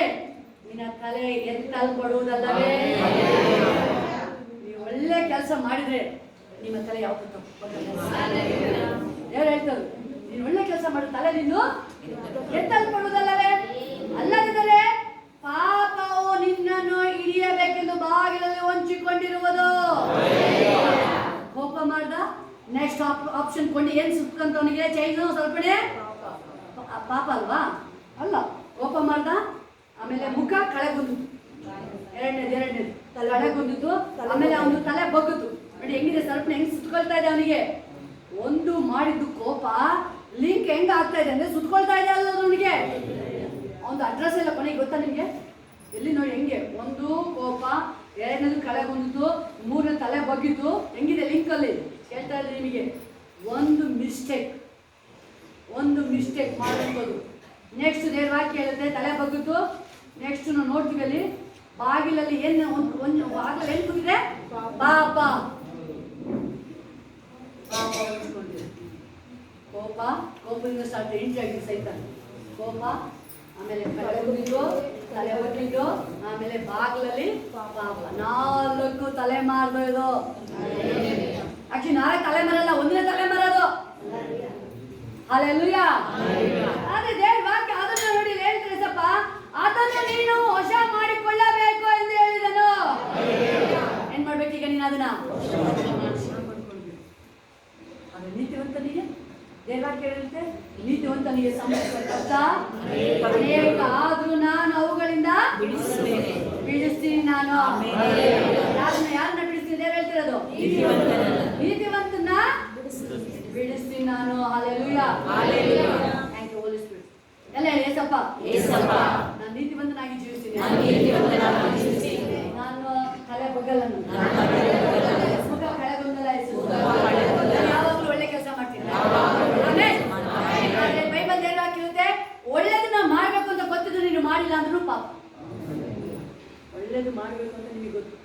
ನಿನ್ನ ತಲೆ ಎತ್ತಲ್ಪಡುವುದಲ್ಲವೇ? ನೀವು ಒಳ್ಳೆ ಕೆಲಸ ಮಾಡಿದ್ರೆ ನಿಮ್ಮ ತಲೆ ಯಾವತ್ತೂ ಯಾರು ಹೇಳ್ತಾರೆ? ನೀನು ಒಳ್ಳೆ ಕೆಲಸ ಮಾಡಿದ ತಲೆ ನೀನು ಎತ್ತಲ್ಪಡುವುದಲ್ಲವೇ? ಅಲ್ಲದಿದ್ದರೆ ಪಾಪವು ನಿನ್ನನ್ನು ಹಿಡಿಯಬೇಕೆಂದು ಬಾಗಿಲಲ್ಲಿ ಹೊಂಚಿಕೊಂಡಿರುವುದು. ಕೋಪ ಮಾಡ್ದ, ನೆಕ್ಸ್ಟ್ ಆಪ್ಷನ್ ಕೊಂಡು ಏನ್ ಸುತ್ತಂತವನಿಗೆ ಚೈನ್ ಸ್ವಲ್ಪನೇ ಪಾಪ ಅಲ್ವಾ? ಅಲ್ಲ, ಕೋಪ ಮಾಡ್ದ, ಆಮೇಲೆ ಮುಖ ಕಳೆಗುಂದಿತು. ಎರಡನೇದು ಕಳೆಗುಂದಿತು. ಆಮೇಲೆ ಅವನು ತಲೆ ಬಗ್ಗಿತು. ನೋಡಿ ಹೆಂಗಿದೆ, ಸ್ವಲ್ಪ ಹೆಂಗ್ ಸುತ್ಕೊಳ್ತಾ ಇದೆ ಅವನಿಗೆ. ಒಂದು ಮಾಡಿದ್ದು ಕೋಪ ಲಿಂಕ್ ಹೆಂಗ ಆಗ್ತಾ ಇದೆ ಅಂದ್ರೆ ಸುತ್ಕೊಳ್ತಾ ಇದೆ ಅಲ್ಲ ಅವನಿಗೆ. ಒಂದು ಅಡ್ರೆಸ್ ಎಲ್ಲ ಕೊನೆಗೆ ಗೊತ್ತಾ ನಿಮ್ಗೆ? ಎಲ್ಲಿ ನೋಡಿ ಹೆಂಗೆ, ಒಂದು ಕೋಪ, ಎರಡನೇದು ಕಳೆಗುಂದಿತು, ಮೂರನೇ ತಲೆ ಬಗ್ಗಿತು. ಹೆಂಗಿದೆ ಲಿಂಕ್ ಅಲ್ಲಿ ಹೇಳ್ತಾ ಇದ್ರೆ ನಿಮಗೆ. ಒಂದು ಮಿಸ್ಟೇಕ್ ಮಾಡುವುದು. ನೆಕ್ಸ್ಟ್ ದೇವ್ರ ವಾಕ್ಯ ಹೇಳುತ್ತೆ ತಲೆ ಬಗ್ಗಿತು. ನೆಕ್ಸ್ಟ್ ನಾವು ನೋಡ್ತೀವಿ ಅಲ್ಲಿ ಬಾಗಿಲಲ್ಲಿ ಏನು ಒಂದು ಬಾಗಿಲು ಏನು ಕೂತಿದೆ? ಪಾಪ. ಕೋಪದಿಂದ ಸ್ಟಾರ್ಟ್ ಎಂಟ್ರಿ ಆಗಿದೆ ಸೈತಾನ. ಕೋಪ, ಆಮೇಲೆ ಕಳೆಗುಂದಿದ್ದು, ತಲೆ ಬಗ್ಗಿದ್ದು, ಆಮೇಲೆ ಬಾಗಿಲಲ್ಲಿ ಪಾಪ. 4 ತಲೆ ಮಾರ್ದು. ಆಕ್ಚುಲಿ 4 ತಲೆ ಮಾರಲ್ಲ, ಒಂದನೇ ತಲೆ ಮಾರೋದು. ಹಲ್ಲೆಲೂಯಾ. ಆದ್ರೆ ದೇವ್ರ ವಾಕ್ಯ ಅದನ್ನ ನೋಡಿ ಹೇಳ್ತಾರೆ ಸಪ್ಪ, ಅದನ್ನು ನೀನು ವಶ ಮಾಡಿಕೊಳ್ಳಬೇಕು ಎಂದು ಹೇಳಿದನು. ಏನ್ ಮಾಡ್ಬೇಕೀಗ ನೀನು ಅದನ್ನ? ಅದು ನೀತಿವಂತನಿಗೆ ದೇವ್ರ ವಾಕ್ಯ ಹೇಳುತ್ತೆ, ನೀತಿವಂತನಿಗೆ ಸಂಬಂಧಿಸಿದ ಕಷ್ಟ ಅನೇಕ, ಆದ್ರೂ ನಾನು ಅವುಗಳಿಂದ ಬಿಡಿಸ್ತೀನಿ. ನಾನು ಯಾರನ್ನ ಬಿಡಿಸ್ತೀನಿ? ದೇವ್ರು ಹೇಳ್ತಿರೋದು ನೀತಿವಂತನ ಬಿಡಿಸ್ತೀನಿ ನಾನು. Hallelujah. Thank you holy spirit. ಎಲ್ಲ ಹೇಳಿ, ಏಸಪ್ಪ ನಾನು ನೀತಿವಂತನಾಗಿ ಜೀವಿಸ್ತೀನಿ. ನಾನು ತಲೆ ಬಗ್ಗಲ್ಲ, ಮುಖ ಕೆಳಗೊಂದಲ್ಲ. ಯಾವಾಗಲೂ ಒಳ್ಳೆ ಕೆಲಸ ಮಾಡ್ತೀನಿ. ಬೈಬಲ್ ಏನು ಹಾಕಿರುತ್ತೆ? ಒಳ್ಳೇದನ್ನ ಮಾಡ್ಬೇಕು ಅಂತ ಗೊತ್ತಿದ್ದು ನೀನು ಮಾಡಿಲ್ಲ ಅಂದ್ರೂ ಪಾಪ. ಒಳ್ಳೇದು ಮಾಡ್ಬೇಕು ಅಂತ ನಿಮಗೆ ಗೊತ್ತು,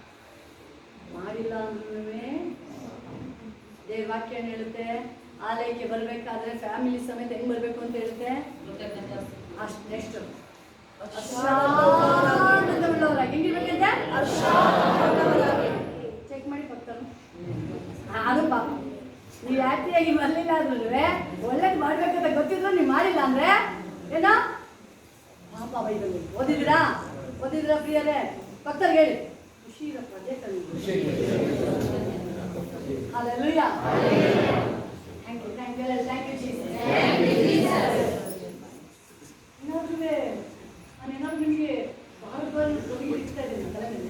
ಮಾಡಿಲ್ಲ ಅಂದ್ರೂ ದೇವ್ರ ವಾಕ್ಯ ಏನ್ ಹೇಳುತ್ತೆ? ಆಲಯಕ್ಕೆ ಬರ್ಬೇಕಾದ್ರೆ ಫ್ಯಾಮಿಲಿ ಸಮೇತ ಹೆಂಗ್ ಬರ್ಬೇಕು ಅಂತ ಹೇಳುತ್ತೆ? ನೆಕ್ಸ್ಟ್ ಹೆಂಗಿರ್ಬೇಕಂತೆ? ಪ್ರಿಯರೇ, ಭಕ್ತರಿಗೆ ಹೇಳಿ, ಖುಷಿ ಇರೋ ಪ್ರಾಜೆಕ್ಟ್ ಅಲ್ಲಿ. Hallelujah. Thank you, thank you, thank you Jesus. ಏನಾದ್ರು ನಿಮಗೆ ಭಾಳ ಇಡ್ತಾ ಇದ್ದೀನಿ ತಲೆ ಮೇಲೆ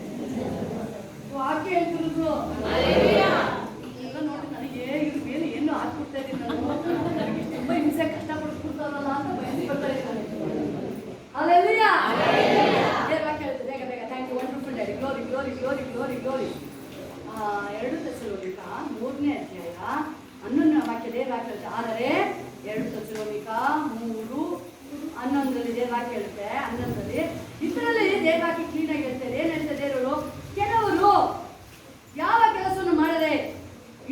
ವಾಕ್ಯ ಹೇಳ್ತಿರೋದು ಎಲ್ಲ ನೋಡಿ ನನಗೆ ಇದ್ರ ಮೇಲೆ ಏನು ಹಾಕ್ಬಿಡ್ತಾ ಇದ್ದೀನಿ ನಾನು. ನನಗೆ ತುಂಬ ಹಿಂಸೆ ಕಷ್ಟಪಟ್ಟು ಕೂತಾರಲ್ಲ ಅಂತ ಬರ್ತಾ ಇದ್ದೀನಿ. Hallelujah. ದೇವ್ರ ವಾಕ್ಯ ಹೇಳ್ತದೆ ಬೇಗ ಬೇಗ. Thank you, wonderful daddy. Glory glory glory glory glory. 2 Thessalonica 3ನೇ ಅಧ್ಯಾಯ 11ನೇ ವಾಕ್ಯ ದೇವ್ರ ವಾಕ್ಯ ಹೇಳುತ್ತೆ. ಆದರೆ 2 ಥೆಸಲೋನಿಕ 3:11 ದೇವ್ರ ವಾಕ್ಯ ಹೇಳುತ್ತೆ. 11 ಇದರಲ್ಲಿ ದೇವ್ರ ವಾಕ್ಯ ಕ್ಲೀನಾಗಿ ಹೇಳ್ತಾರೆ. ಏನು ಹೇಳ್ತಾರೆ ದೇವರು? ಕೆಲವರು ಯಾವ ಕೆಲಸವನ್ನು ಮಾಡದೆ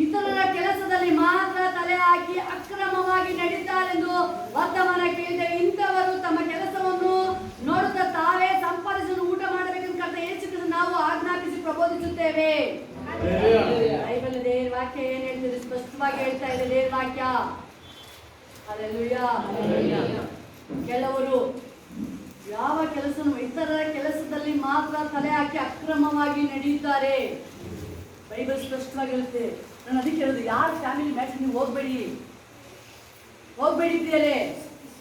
ಇತರರ ಕೆಲಸದಲ್ಲಿ ಮಾತ್ರ ತಲೆ ಹಾಕಿ ಅಕ್ರಮವಾಗಿ ನಡೀತಾರೆಂದು ವರ್ತಮಾನ ಕೇಳಿದೆ. ಇಂಥವರು ತಮ್ಮ ಕೆಲಸವನ್ನು ನೋಡುತ್ತಾ ತಾವೇ ಸಂಪಾದಿಸಲು ಊಟ ಮಾಡಬೇಕೆಂದು ಕರೆದ ಯೇಸುಕ್ರಿಸ್ತನನ್ನು ನಾವು ಆಜ್ಞಾಪಿಸಿ ಪ್ರಬೋಧಿಸುತ್ತೇವೆ. ಬೈಬಲ್ ದೇವ್ರ ವಾಕ್ಯ ಏನ್ ಹೇಳ್ತಿದೆ? ಸ್ಪಷ್ಟವಾಗಿ ಹೇಳ್ತಾ ಇದೆ ದೇವ್ರ ವಾಕ್ಯ. ಹಲ್ಲೆಲೂಯಾ. ಕೆಲವರು ಯಾವ ಕೆಲಸವನ್ನು ಇತರರ ಕೆಲಸದಲ್ಲಿ ಮಾತ್ರ ತಲೆ ಹಾಕಿ ಅಕ್ರಮವಾಗಿ ನಡೆಯುತ್ತಾರೆ. ಬೈಬಲ್ ಸ್ಪಷ್ಟವಾಗಿ ಹೇಳುತ್ತೆ. ನಾನು ಅದಕ್ಕೆ ಹೇಳೋದು, ಯಾರ ಫ್ಯಾಮಿಲಿ ಮ್ಯಾಟ್ರಿಗೆ ನೀವು ಹೋಗ್ಬೇಡಿ ಪ್ರಿಯರೇ.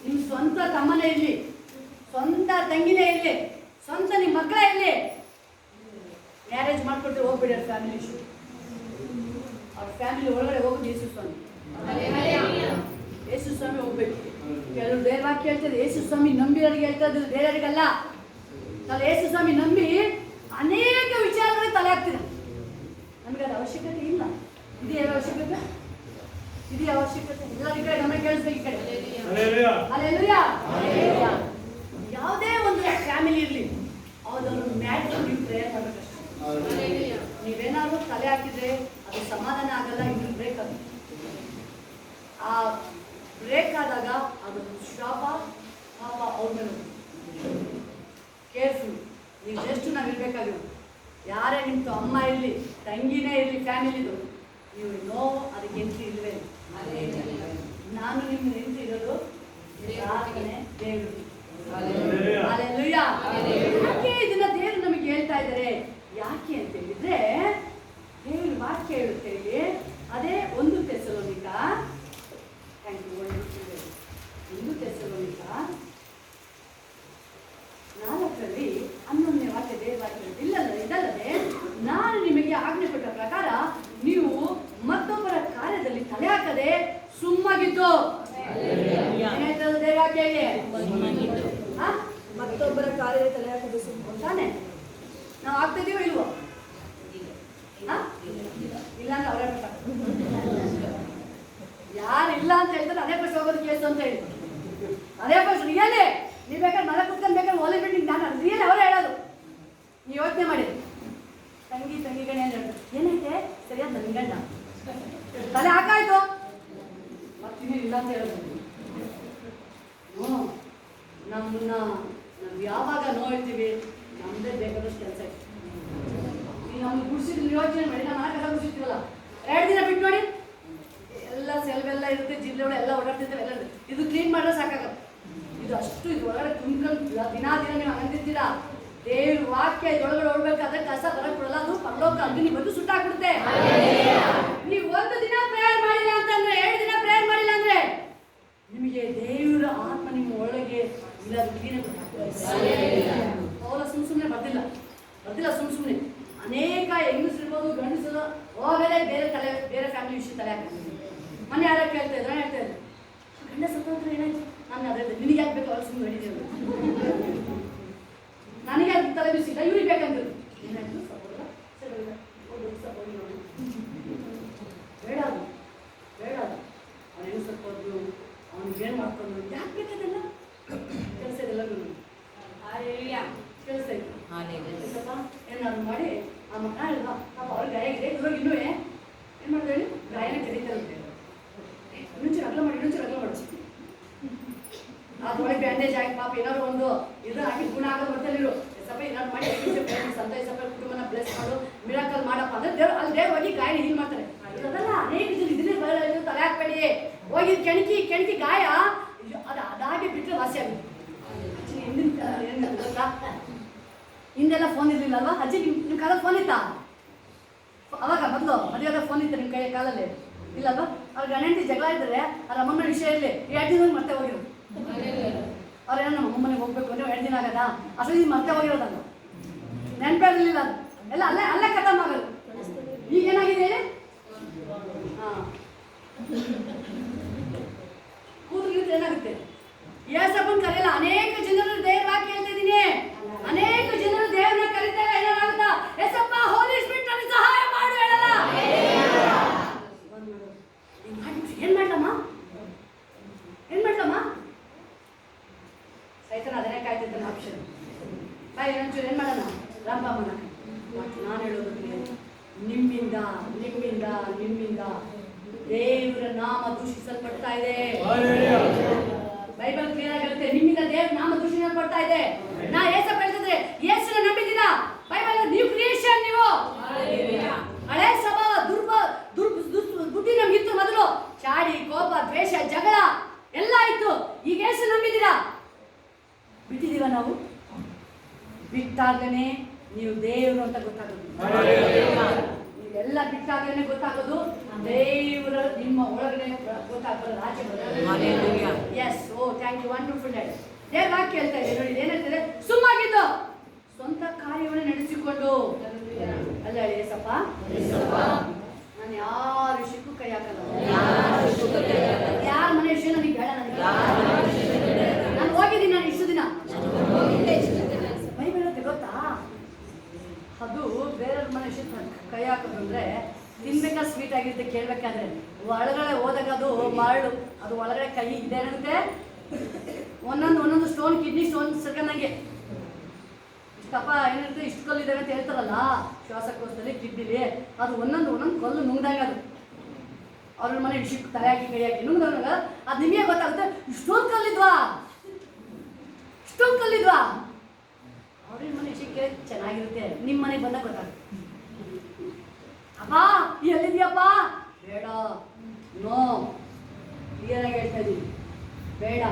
ನಿಮ್ಮ ಸ್ವಂತ ತಮ್ಮನೇ ಇರಲಿ, ಸ್ವಂತ ತಂಗಿನೇ ಇರಲಿ, ಸ್ವಂತ ನಿಮ್ಮ ಮಕ್ಕಳೇ ಇರಲಿ, ಮ್ಯಾರೇಜ್ ಮಾಡ್ಕೊಟ್ಟು ಹೋಗ್ಬೇಡಿ. ಅವ್ರ ಫ್ಯಾಮಿಲಿ ಇಶ್ಯೂ, ಅವ್ರ ಫ್ಯಾಮಿಲಿ ಒಳಗಡೆ ಹೋಗೋದು ಯೇಸು ಸ್ವಾಮಿ. ಯೇಸು ಸ್ವಾಮಿ ಹೋಗ್ಬೇಕು. ಕೆಲವರು ದೇವ್ರ ವಾಕ್ಯ ಹೇಳ್ತಾರೆ ಯೇಸು ಸ್ವಾಮಿ ನಂಬಿರೋರಿಗೆ ಹೇಳ್ತಾ ಇದ್ದು, ಬೇರೆಯವರಿಗಲ್ಲ. ನಾನು ಯೇಸು ಸ್ವಾಮಿ ನಂಬಿ ಅನೇಕ ವಿಚಾರಗಳಿಗೆ ತಲೆ ಹಾಕ್ತೀನಿ. ನಮಗೆ ಅದು ಅವಶ್ಯಕತೆ ಇಲ್ಲ. ಇದೆಯಾ ಅವಶ್ಯಕತೆ? ಇದೆಯಾ ಅವಶ್ಯಕತೆ? ಎಲ್ಲರ ಈ ಕಡೆ ನಮಗೆ ಕೇಳಿಸ್ಬೇಕು. ಈ ಕಡೆ ಹಲ್ಲೆಲೂಯಾ. ಯಾವುದೇ ಒಂದು ಫ್ಯಾಮಿಲಿ ಇರಲಿ, ಅವ್ರದ್ದು ಮ್ಯಾರೇಜ್ ನೀವು ಪ್ರೇಯರ್ ಮಾಡಬೇಕಷ್ಟೇ. ನೀವೇನಾದ್ರು ತಲೆ ಹಾಕಿದ್ರೆ ಅದು ಸಮಾಧಾನ ಆಗಲ್ಲ, ಇನ್ನು ಬ್ರೇಕ್ ಆಗುತ್ತೆ. ಆ ಬ್ರೇಕ್ ಆದಾಗ ಅದು ಶಾಪ ಪಾಪ ಅವ್ರ ಮೇಲೆ ಕೇರ್ಫುಲ್. ನೀವು ಎಷ್ಟು ನಾವು ಇರಬೇಕಾಗಿರೋದು. ಯಾರೇ ನಿಮ್ಮದು ಅಮ್ಮ ಇರಲಿ, ತಂಗಿನೇ ಇರಲಿ, ಫ್ಯಾಮಿಲಿದು ನೀವು ಅದಕ್ಕೆ ಎಂಟ್ರಿ ಇಲ್ಲವೇ. ನಾನು ನಿಮ್ಮ ಎಂಟ್ರಿ ಇರೋದು ಪ್ರಾರ್ಥನೆ, ದೇವರು. ಹಲ್ಲೆಲೂಯಾ. ಯಾಕೆ ಇದನ್ನ ದೇವರು ನಮಗೆ ಹೇಳ್ತಾ ಇದ್ದಾರೆ? ಯಾಕೆ ಅಂತ ಹೇಳಿದ್ರೆ ದೇವರು ವಾಕ್ಯ ಹೇಳುತ್ತೆ ಇಲ್ಲಿ. ಅದೇ 1 ಥೆಸಲೋನಿಕ 4:11 ವಾಕ್ಯ ದೇವರು ವಾಕ್ಯ ಹೇಳುತ್ತೆ. ಇದಲ್ಲದೆ ನಾನು ನಿಮಗೆ ಆಜ್ಞೆ ಕೊಟ್ಟ ಪ್ರಕಾರ ನೀವು ಮತ್ತೊಬ್ಬರ ಕಾರ್ಯದಲ್ಲಿ ತಲೆ ಹಾಕದೆ ಸುಮ್ಮಗಿದ್ದು. ಏನಾಯ್ತದ ದೇವ್ರ ವಾಕ್ಯ? ಮತ್ತೊಬ್ಬರ ಕಾರ್ಯದಲ್ಲಿ ತಲೆ ಹಾಕದೆ ಸುಮ್ಮ ತಾನೆ. ನಾವು ಆಗ್ತಿದೀವೋ ಇಲ್ವೋ? ಇಲ್ಲ ಅಂದ್ರೆ ಅವರೇ ಪಟ್ಟ. ಯಾರು ಇಲ್ಲ ಅಂತ ಹೇಳ್ತಾರೆ ಅದೇ ಫಸ್ಟ್ ಹೋಗೋದು ಕೇಸು ಅಂತ ಹೇಳಿ. ಅದೇ ಫಸ್ಟ್ ರಿಯಲೇ ನೀವು ಬೇಕಾದ್ರೆ ಮನೆ ಕುತ್ಕೊಂಡು ಬೇಕಾದ್ರೆ ಓಲಿ ಬಿಲ್ಡಿಂಗ್ ನಾನು ರಿಯಲ್ ಅವರೇ ಹೇಳೋದು. ನೀವು ಯೋಚನೆ ಮಾಡಿ. ತಂಗಿ ಗಣಿ ಅಂತ ಹೇಳ್ತಾರೆ. ಏನೈತೆ ಸರಿಯಾದ ನನ್ನ ಗಂಡ ತಲೆ ಹಾಕಾಯ್ತು ಮತ್ತಿನ್ನೂ ಇಲ್ಲ ಅಂತ ಹೇಳೋದು. ನಮ್ಮನ್ನ ನಾವು ಯಾವಾಗ ನೋಡ್ತೀವಿ ನಮ್ಮದೇ ಬೇಕಾದಷ್ಟು ಕೆಲಸ ಇದೆ. ನೀವು ನಮ್ಗೆ ಗುಡಿಸಿದ್ರೆ ಯೋಚನೆ ಮಾಡಿ. ನಾವು ಮನೆ ಕಸ ಗುಡಿಸಿರ್ತೀವಲ್ಲ, 2 ದಿನ ಬಿಟ್ಟು ನೋಡಿ ಎಲ್ಲ ಸೆಲ್ವೆಲ್ಲ ಇರುತ್ತೆ, ಜಿಲ್ಲೆಗಳು ಎಲ್ಲ ಓಡಾಡ್ತಿರ್ತೇವೆ. ಎಲ್ಲ ಇದು ಕ್ಲೀನ್ ಮಾಡಿದ್ರೆ ಸಾಕಾಗತ್ತೆ. ಇದು ಅಷ್ಟು ಇದು ಒಳಗಡೆ ತುಂಬ್ಕೊಂಡು ದಿನ ನೀವು ಅಂದಿರ್ತೀರಾ. ದೇವ್ರ ವಾಕ್ಯ ಇದೊಳಗಡೆ ಹೋಗ್ಬೇಕಾದ್ರೆ ಕಸ ಬರಕ್ ಕೊಡಲ್ಲ. ಅದು ಪರಲೋಕ ಅಗ್ನಿ ಬಂದು ಸುಟ್ಟಾಕ್ಬಿಡುತ್ತೆ. ನೀವು 1 ದಿನ ಪ್ರೇಯರ್ ಮಾಡಿಲ್ಲ ಅಂತಂದ್ರೆ, 2 ದಿನ ಪ್ರೇಯರ್ ಮಾಡಿಲ್ಲ ಅಂದ್ರೆ ನಿಮಗೆ ದೇವರ ಆತ್ಮ ನಿಮ್ಮ ಒಳಗೆ ಇಲ್ಲದ ಕ್ಲೀನ್ ಅವರ ಸುಮ್ಮನೆ ಬರ್ದಿಲ್ಲ ಸುಮ್ಮನೆ. ಅನೇಕ ಹೆಂಗಸರಿರ್ಬೋದು, ಗಂಡಸರು ಹೋಗಲೇ ಬೇರೆ ಫ್ಯಾಮಿಲಿ ವಿಷಯ ತಲೆ ಹಾಕ್ತಾರೆ. ಮೊನ್ನೆ ಯಾರು ಹೇಳ್ತಾ ಇದ್ರು ಗಂಡ ಸತ್ತೋದ್ರೆ ಏನಾಯ್ತು? ನಾನು ಅದೇ ನಿನಗೆ ಯಾಕೆ ಬೇಕು ಅವ್ರು ಸುಮ್ಮನೆ ಹೇಳಿದ್ದೇವೆ. ನನಗೆ ಅದು ತಲೆ ಬಿಸಿಲ್ಲ, ಇವ್ರಿಗೆ ಬೇಕಂದ್ರು. ಏನಾಯ್ತು? ಸಪೋರ್ಟ ಸರಿ ಸಪೋರ್ಟ್ ನೋಡಿ ಬೇಡ ಅದು ಅವ್ನು ಹೆಂಗೆ ಸತ್ತೋದ್ರು, ಅವ್ನಿಗೆ ಏನು ಮಾಡ್ಕೊಂಡು ಯಾಕೆ ಬೇಕದೆಲ್ಲ ಕೆಲಸ ಇದೆಲ್ಲ ಕೆಲಸ ಇತ್ತು. ಸ್ವಲ್ಪ ಏನಾದ್ರು ಮಾಡಿ ಆ ಮಕ್ಕಳ ಹೇಳಿದ ಪಾಪ ಅವ್ರಿಗೆ ಗಾಯ ಆಗಿದೆ. ಇವಾಗ ಇನ್ನೂ ಏನು ಮಾಡಿದೆ ಹೇಳಿ, ಗಾಯನ ಕರೀತಾರೆ. ಇನ್ನೊಂಚೂರು ಅಗಲ ಮಾಡಿ ಅದ್ರೊಳಗೆ ಬ್ಯಾಂಡೇಜ್ ಆಗಿ ಪಾಪ ಏನಾದ್ರು ಒಂದು ಇದು ಹಾಕಿ ಗುಣ ಆಗೋದು ಬರ್ತಿಲ್ಲ. ಸ್ವಲ್ಪ ಏನಾದ್ರು ಮಾಡಿ ಸಂತ ಸ್ವಲ್ಪ ಕುಟುಂಬನ ಬ್ಲೆಸ್ ಮಾಡು, ಮಿರಾಕಲ್ ಮಾಡಪ್ಪ ಅಂದ್ರೆ ದೇವ್ರು ಅಲ್ಲಿ ದೇವ್ರು ಹೋಗಿ ಗಾಯನ ಹೀಲ್ ಮಾಡ್ತಾರೆ. ಅದಲ್ಲ ಅನೇಕ ಇದನ್ನೇ ತಲೆ ಹಾಕ್ಬೇಡಿ. ಹೋಗಿ ಕೆಣಕಿ ಗಾಯ ಅದಾಗೆ ಬಿಟ್ಟರೆ ವಾಸಿ ಆಗುತ್ತೆ. ಹಿಂದಿನ ಏನು ಗೊತ್ತಾ, ಹಿಂದೆಲ್ಲ ಫೋನ್ ಇರಲಿಲ್ಲ ಅಲ್ವಾ ಅಜ್ಜಿ? ನಿಮ್ಮ ಕಾಲಲ್ಲಿ ಫೋನ್ ಇತ್ತಾ? ಅವಾಗ ಮೊದಲು ಮದುವೆಯಾಗ ಫೋನ್ ಇತ್ತು ನಿಮ್ಮ ಕಾಲಲ್ಲಿ ಇಲ್ಲಲ್ವಾ? ಅವ್ರ ಗಂಡಂಟಿ ಜಗಳ ಇದ್ದರೆ ಅವ್ರ ಅಮ್ಮನ ವಿಷಯ ಇರಲಿ 2 ದಿನ ಮತ್ತೆ ಹೋಗಿರೋದು. ಅವ್ರೇನೋ ನಮ್ಮ ಅಮ್ಮನಿಗೆ ಹೋಗ್ಬೇಕು ಅಂದರೆ 2 ದಿನ ಆಗದ ಅಷ್ಟೊಂದು ಮತ್ತೆ ಹೋಗಿರೋದಲ್ಲ, ನೆನಪೇ ಇರಲಿಲ್ಲ. ಅದು ಎಲ್ಲ ಅಲ್ಲೇ ಖತಮ್ ಆಗೋದು. ಈಗ ಏನಾಗಿದೆ ಹೇಳಿ? ಹಾಂ, ಕೂದಲು ಏನಾಗುತ್ತೆ? ಏಸಪ್ಪನ ಕರೆಯಲ್ಲ. ಅನೇಕ ಜನರು ದೇವ್ರ ವಾಕ್ಯ ಹೇಳ್ತಾ ಇದ್ದೀನಿ, ಅನೇಕ ಜನರು ದೇವ್ರನ್ನ ಕರೀತಾರೆ. ಏನಾಗುತ್ತಾ? ಏಸಪ್ಪ ಹೋಲಿ ಸ್ಪಿರಿಟ್ ನನಗೆ ಸಹಾಯ ಮಾಡು ಹೇಳಲ್ಲ. ಏನ್ ಮಾಡ್ಲಮ್ಮ? ಸೈತನ ಅದನ್ನೇ ಕಾಯ್ತಿದ್ದಾನೆ ಆಪ್ಷನ್. ಬಾಯ್ ಏನಂಚೂರು ಏನ್ ಮಾಡೋಣ? ರಾಮಬಾಮನ ನಾನು ಹೇಳೋದು ನಿಮ್ಮಿಂದ ದೇವರ ನಾಮ ದೂಷಿಸಲ್ಪಡ್ತಾ ಇದೆ. ಬೈಬಲ್ ಕ್ಲಿಯರ್ ಆಗಿರುತ್ತೆ, ನಿಮ್ಮಿಂದ ದೇವ್ರ ನಾಮ ದೂಷಿಸಲ್ಪಡ್ತಾ ಇದೆ. ನಾ ಏಸಪ್ಪ ಹೇಳ್ತಿದ್ರೆ ಯೇಸುನ ನಂಬಿದ್ದೀರಾ? Bible new creation. ನೀವು ಹಳೆ ಸ್ವಭಾವ ಬುದ್ಧಿ ನಮ್ಗಿತ್ತು ಮೊದಲು. ಚಾಡಿ, ಕೋಪ, ದ್ವೇಷ, ಜಗಳ ಎಲ್ಲ ಇತ್ತು. ಈಗ ಯೇಸು ನಂಬಿದ್ದೀರಾ? ಬಿಟ್ಟಿದೀವ ನಾವು? ಬಿಟ್ಟಾಗಲೇ ನೀವು ದೇವರು ಅಂತ ಗೊತ್ತಾಗೋದು. ನೀವೆಲ್ಲ ಬಿಟ್ಟಾಗಲೇ ಗೊತ್ತಾಗೋದು ದೇವರ ನಿಮ್ಮ ಒಳಗಡೆ ಗೊತ್ತಾಗೋದು. ರಾಜ್ಯ yes. Oh thank you, wonderful dad. ದೇವ್ರ ವಾಕ್ಯ ಹೇಳ್ತಾ ಇದೆ ನೋಡಿ, ಏನಾಗ್ತದೆ? ಸುಮ್ಮಾಗಿದ್ದು ಸ್ವಂತ ಕಾರ್ಯವನ್ನು ನಡೆಸಿಕೊಂಡು ಅಲ್ಲ ಏಸಪ್ಪ, ನಾನು ಯಾರ ವಿಷಯಕ್ಕೂ ಕೈ ಹಾಕಲ್ಲ. ಯಾರ ಮನೆ ವಿಷಯ ನನಗೆ ಬೇಡ. ನಾನು ಹೋಗಿದ್ದೀನಿ, ನಾನು ಇಷ್ಟು ದಿನ ಬೈಬಲ್ ಹೇಳುತ್ತೆ ಗೊತ್ತಾ? ಅದು ಬೇರೆಯವ್ರ ಮನೆ ವಿಷಯ ಕೈ ಹಾಕೋದಂದ್ರೆ ತಿನ್ಬೇಕಾ ಸ್ವೀಟ್ ಆಗಿರುತ್ತೆ. ಕೇಳ್ಬೇಕಾದ್ರೆ ಒಳಗಡೆ ಹೋದಾಗ ಅದು ಮರಳು, ಅದು ಒಳಗಡೆ ಕೈ ಇದೇನಂತೆ ಒಂದೊಂದು ಸ್ಟೋನ್, ಕಿಡ್ನಿ ಸ್ಟೋನ್ ಸರ್ಕಂದಂಗೆ ಇಷ್ಟಪ್ಪ ಏನಿರುತ್ತೆ, ಇಷ್ಟು ಕಲ್ಲಿದ್ದಾವೆ ಅಂತ ಹೇಳ್ತಾರಲ್ಲ ಶ್ವಾಸಕೋಶದಲ್ಲಿ, ಕಿಡ್ನಿಲಿ. ಅದು ಒಂದೊಂದು ಕಲ್ಲು ನುಂಗ್ದಾಗ ಅದು ಅವ್ರ ಮನೆ ವಿಷಯಕ್ಕೆ ತಲೆ ಹಾಕಿ ಕೈ ಹಾಕಿ ನುಂಗ್ದಾಗ ಅದು ನಿಮಗೆ ಗೊತ್ತಾಗುತ್ತೆ. ಇಷ್ಟೊಂದು ಕಲ್ಲಿದ್ವಾ ಅವ್ರ ಮನೆ ವಿಷಯಕ್ಕೆ ಚೆನ್ನಾಗಿರುತ್ತೆ. ನಿಮ್ಮ ಮನೆಗೆ ಬಂದಾಗ ಗೊತ್ತಾಗುತ್ತೆ. ಅಪ್ಪ ಎಲ್ಲಿದ್ಯಪ್ಪ? ಬೇಡ, ನೋ, ಕ್ಲಿಯರ್ ಆಗಿ ಹೇಳ್ತಾ ಇದ್ದೀನಿ, ಬೇಡ.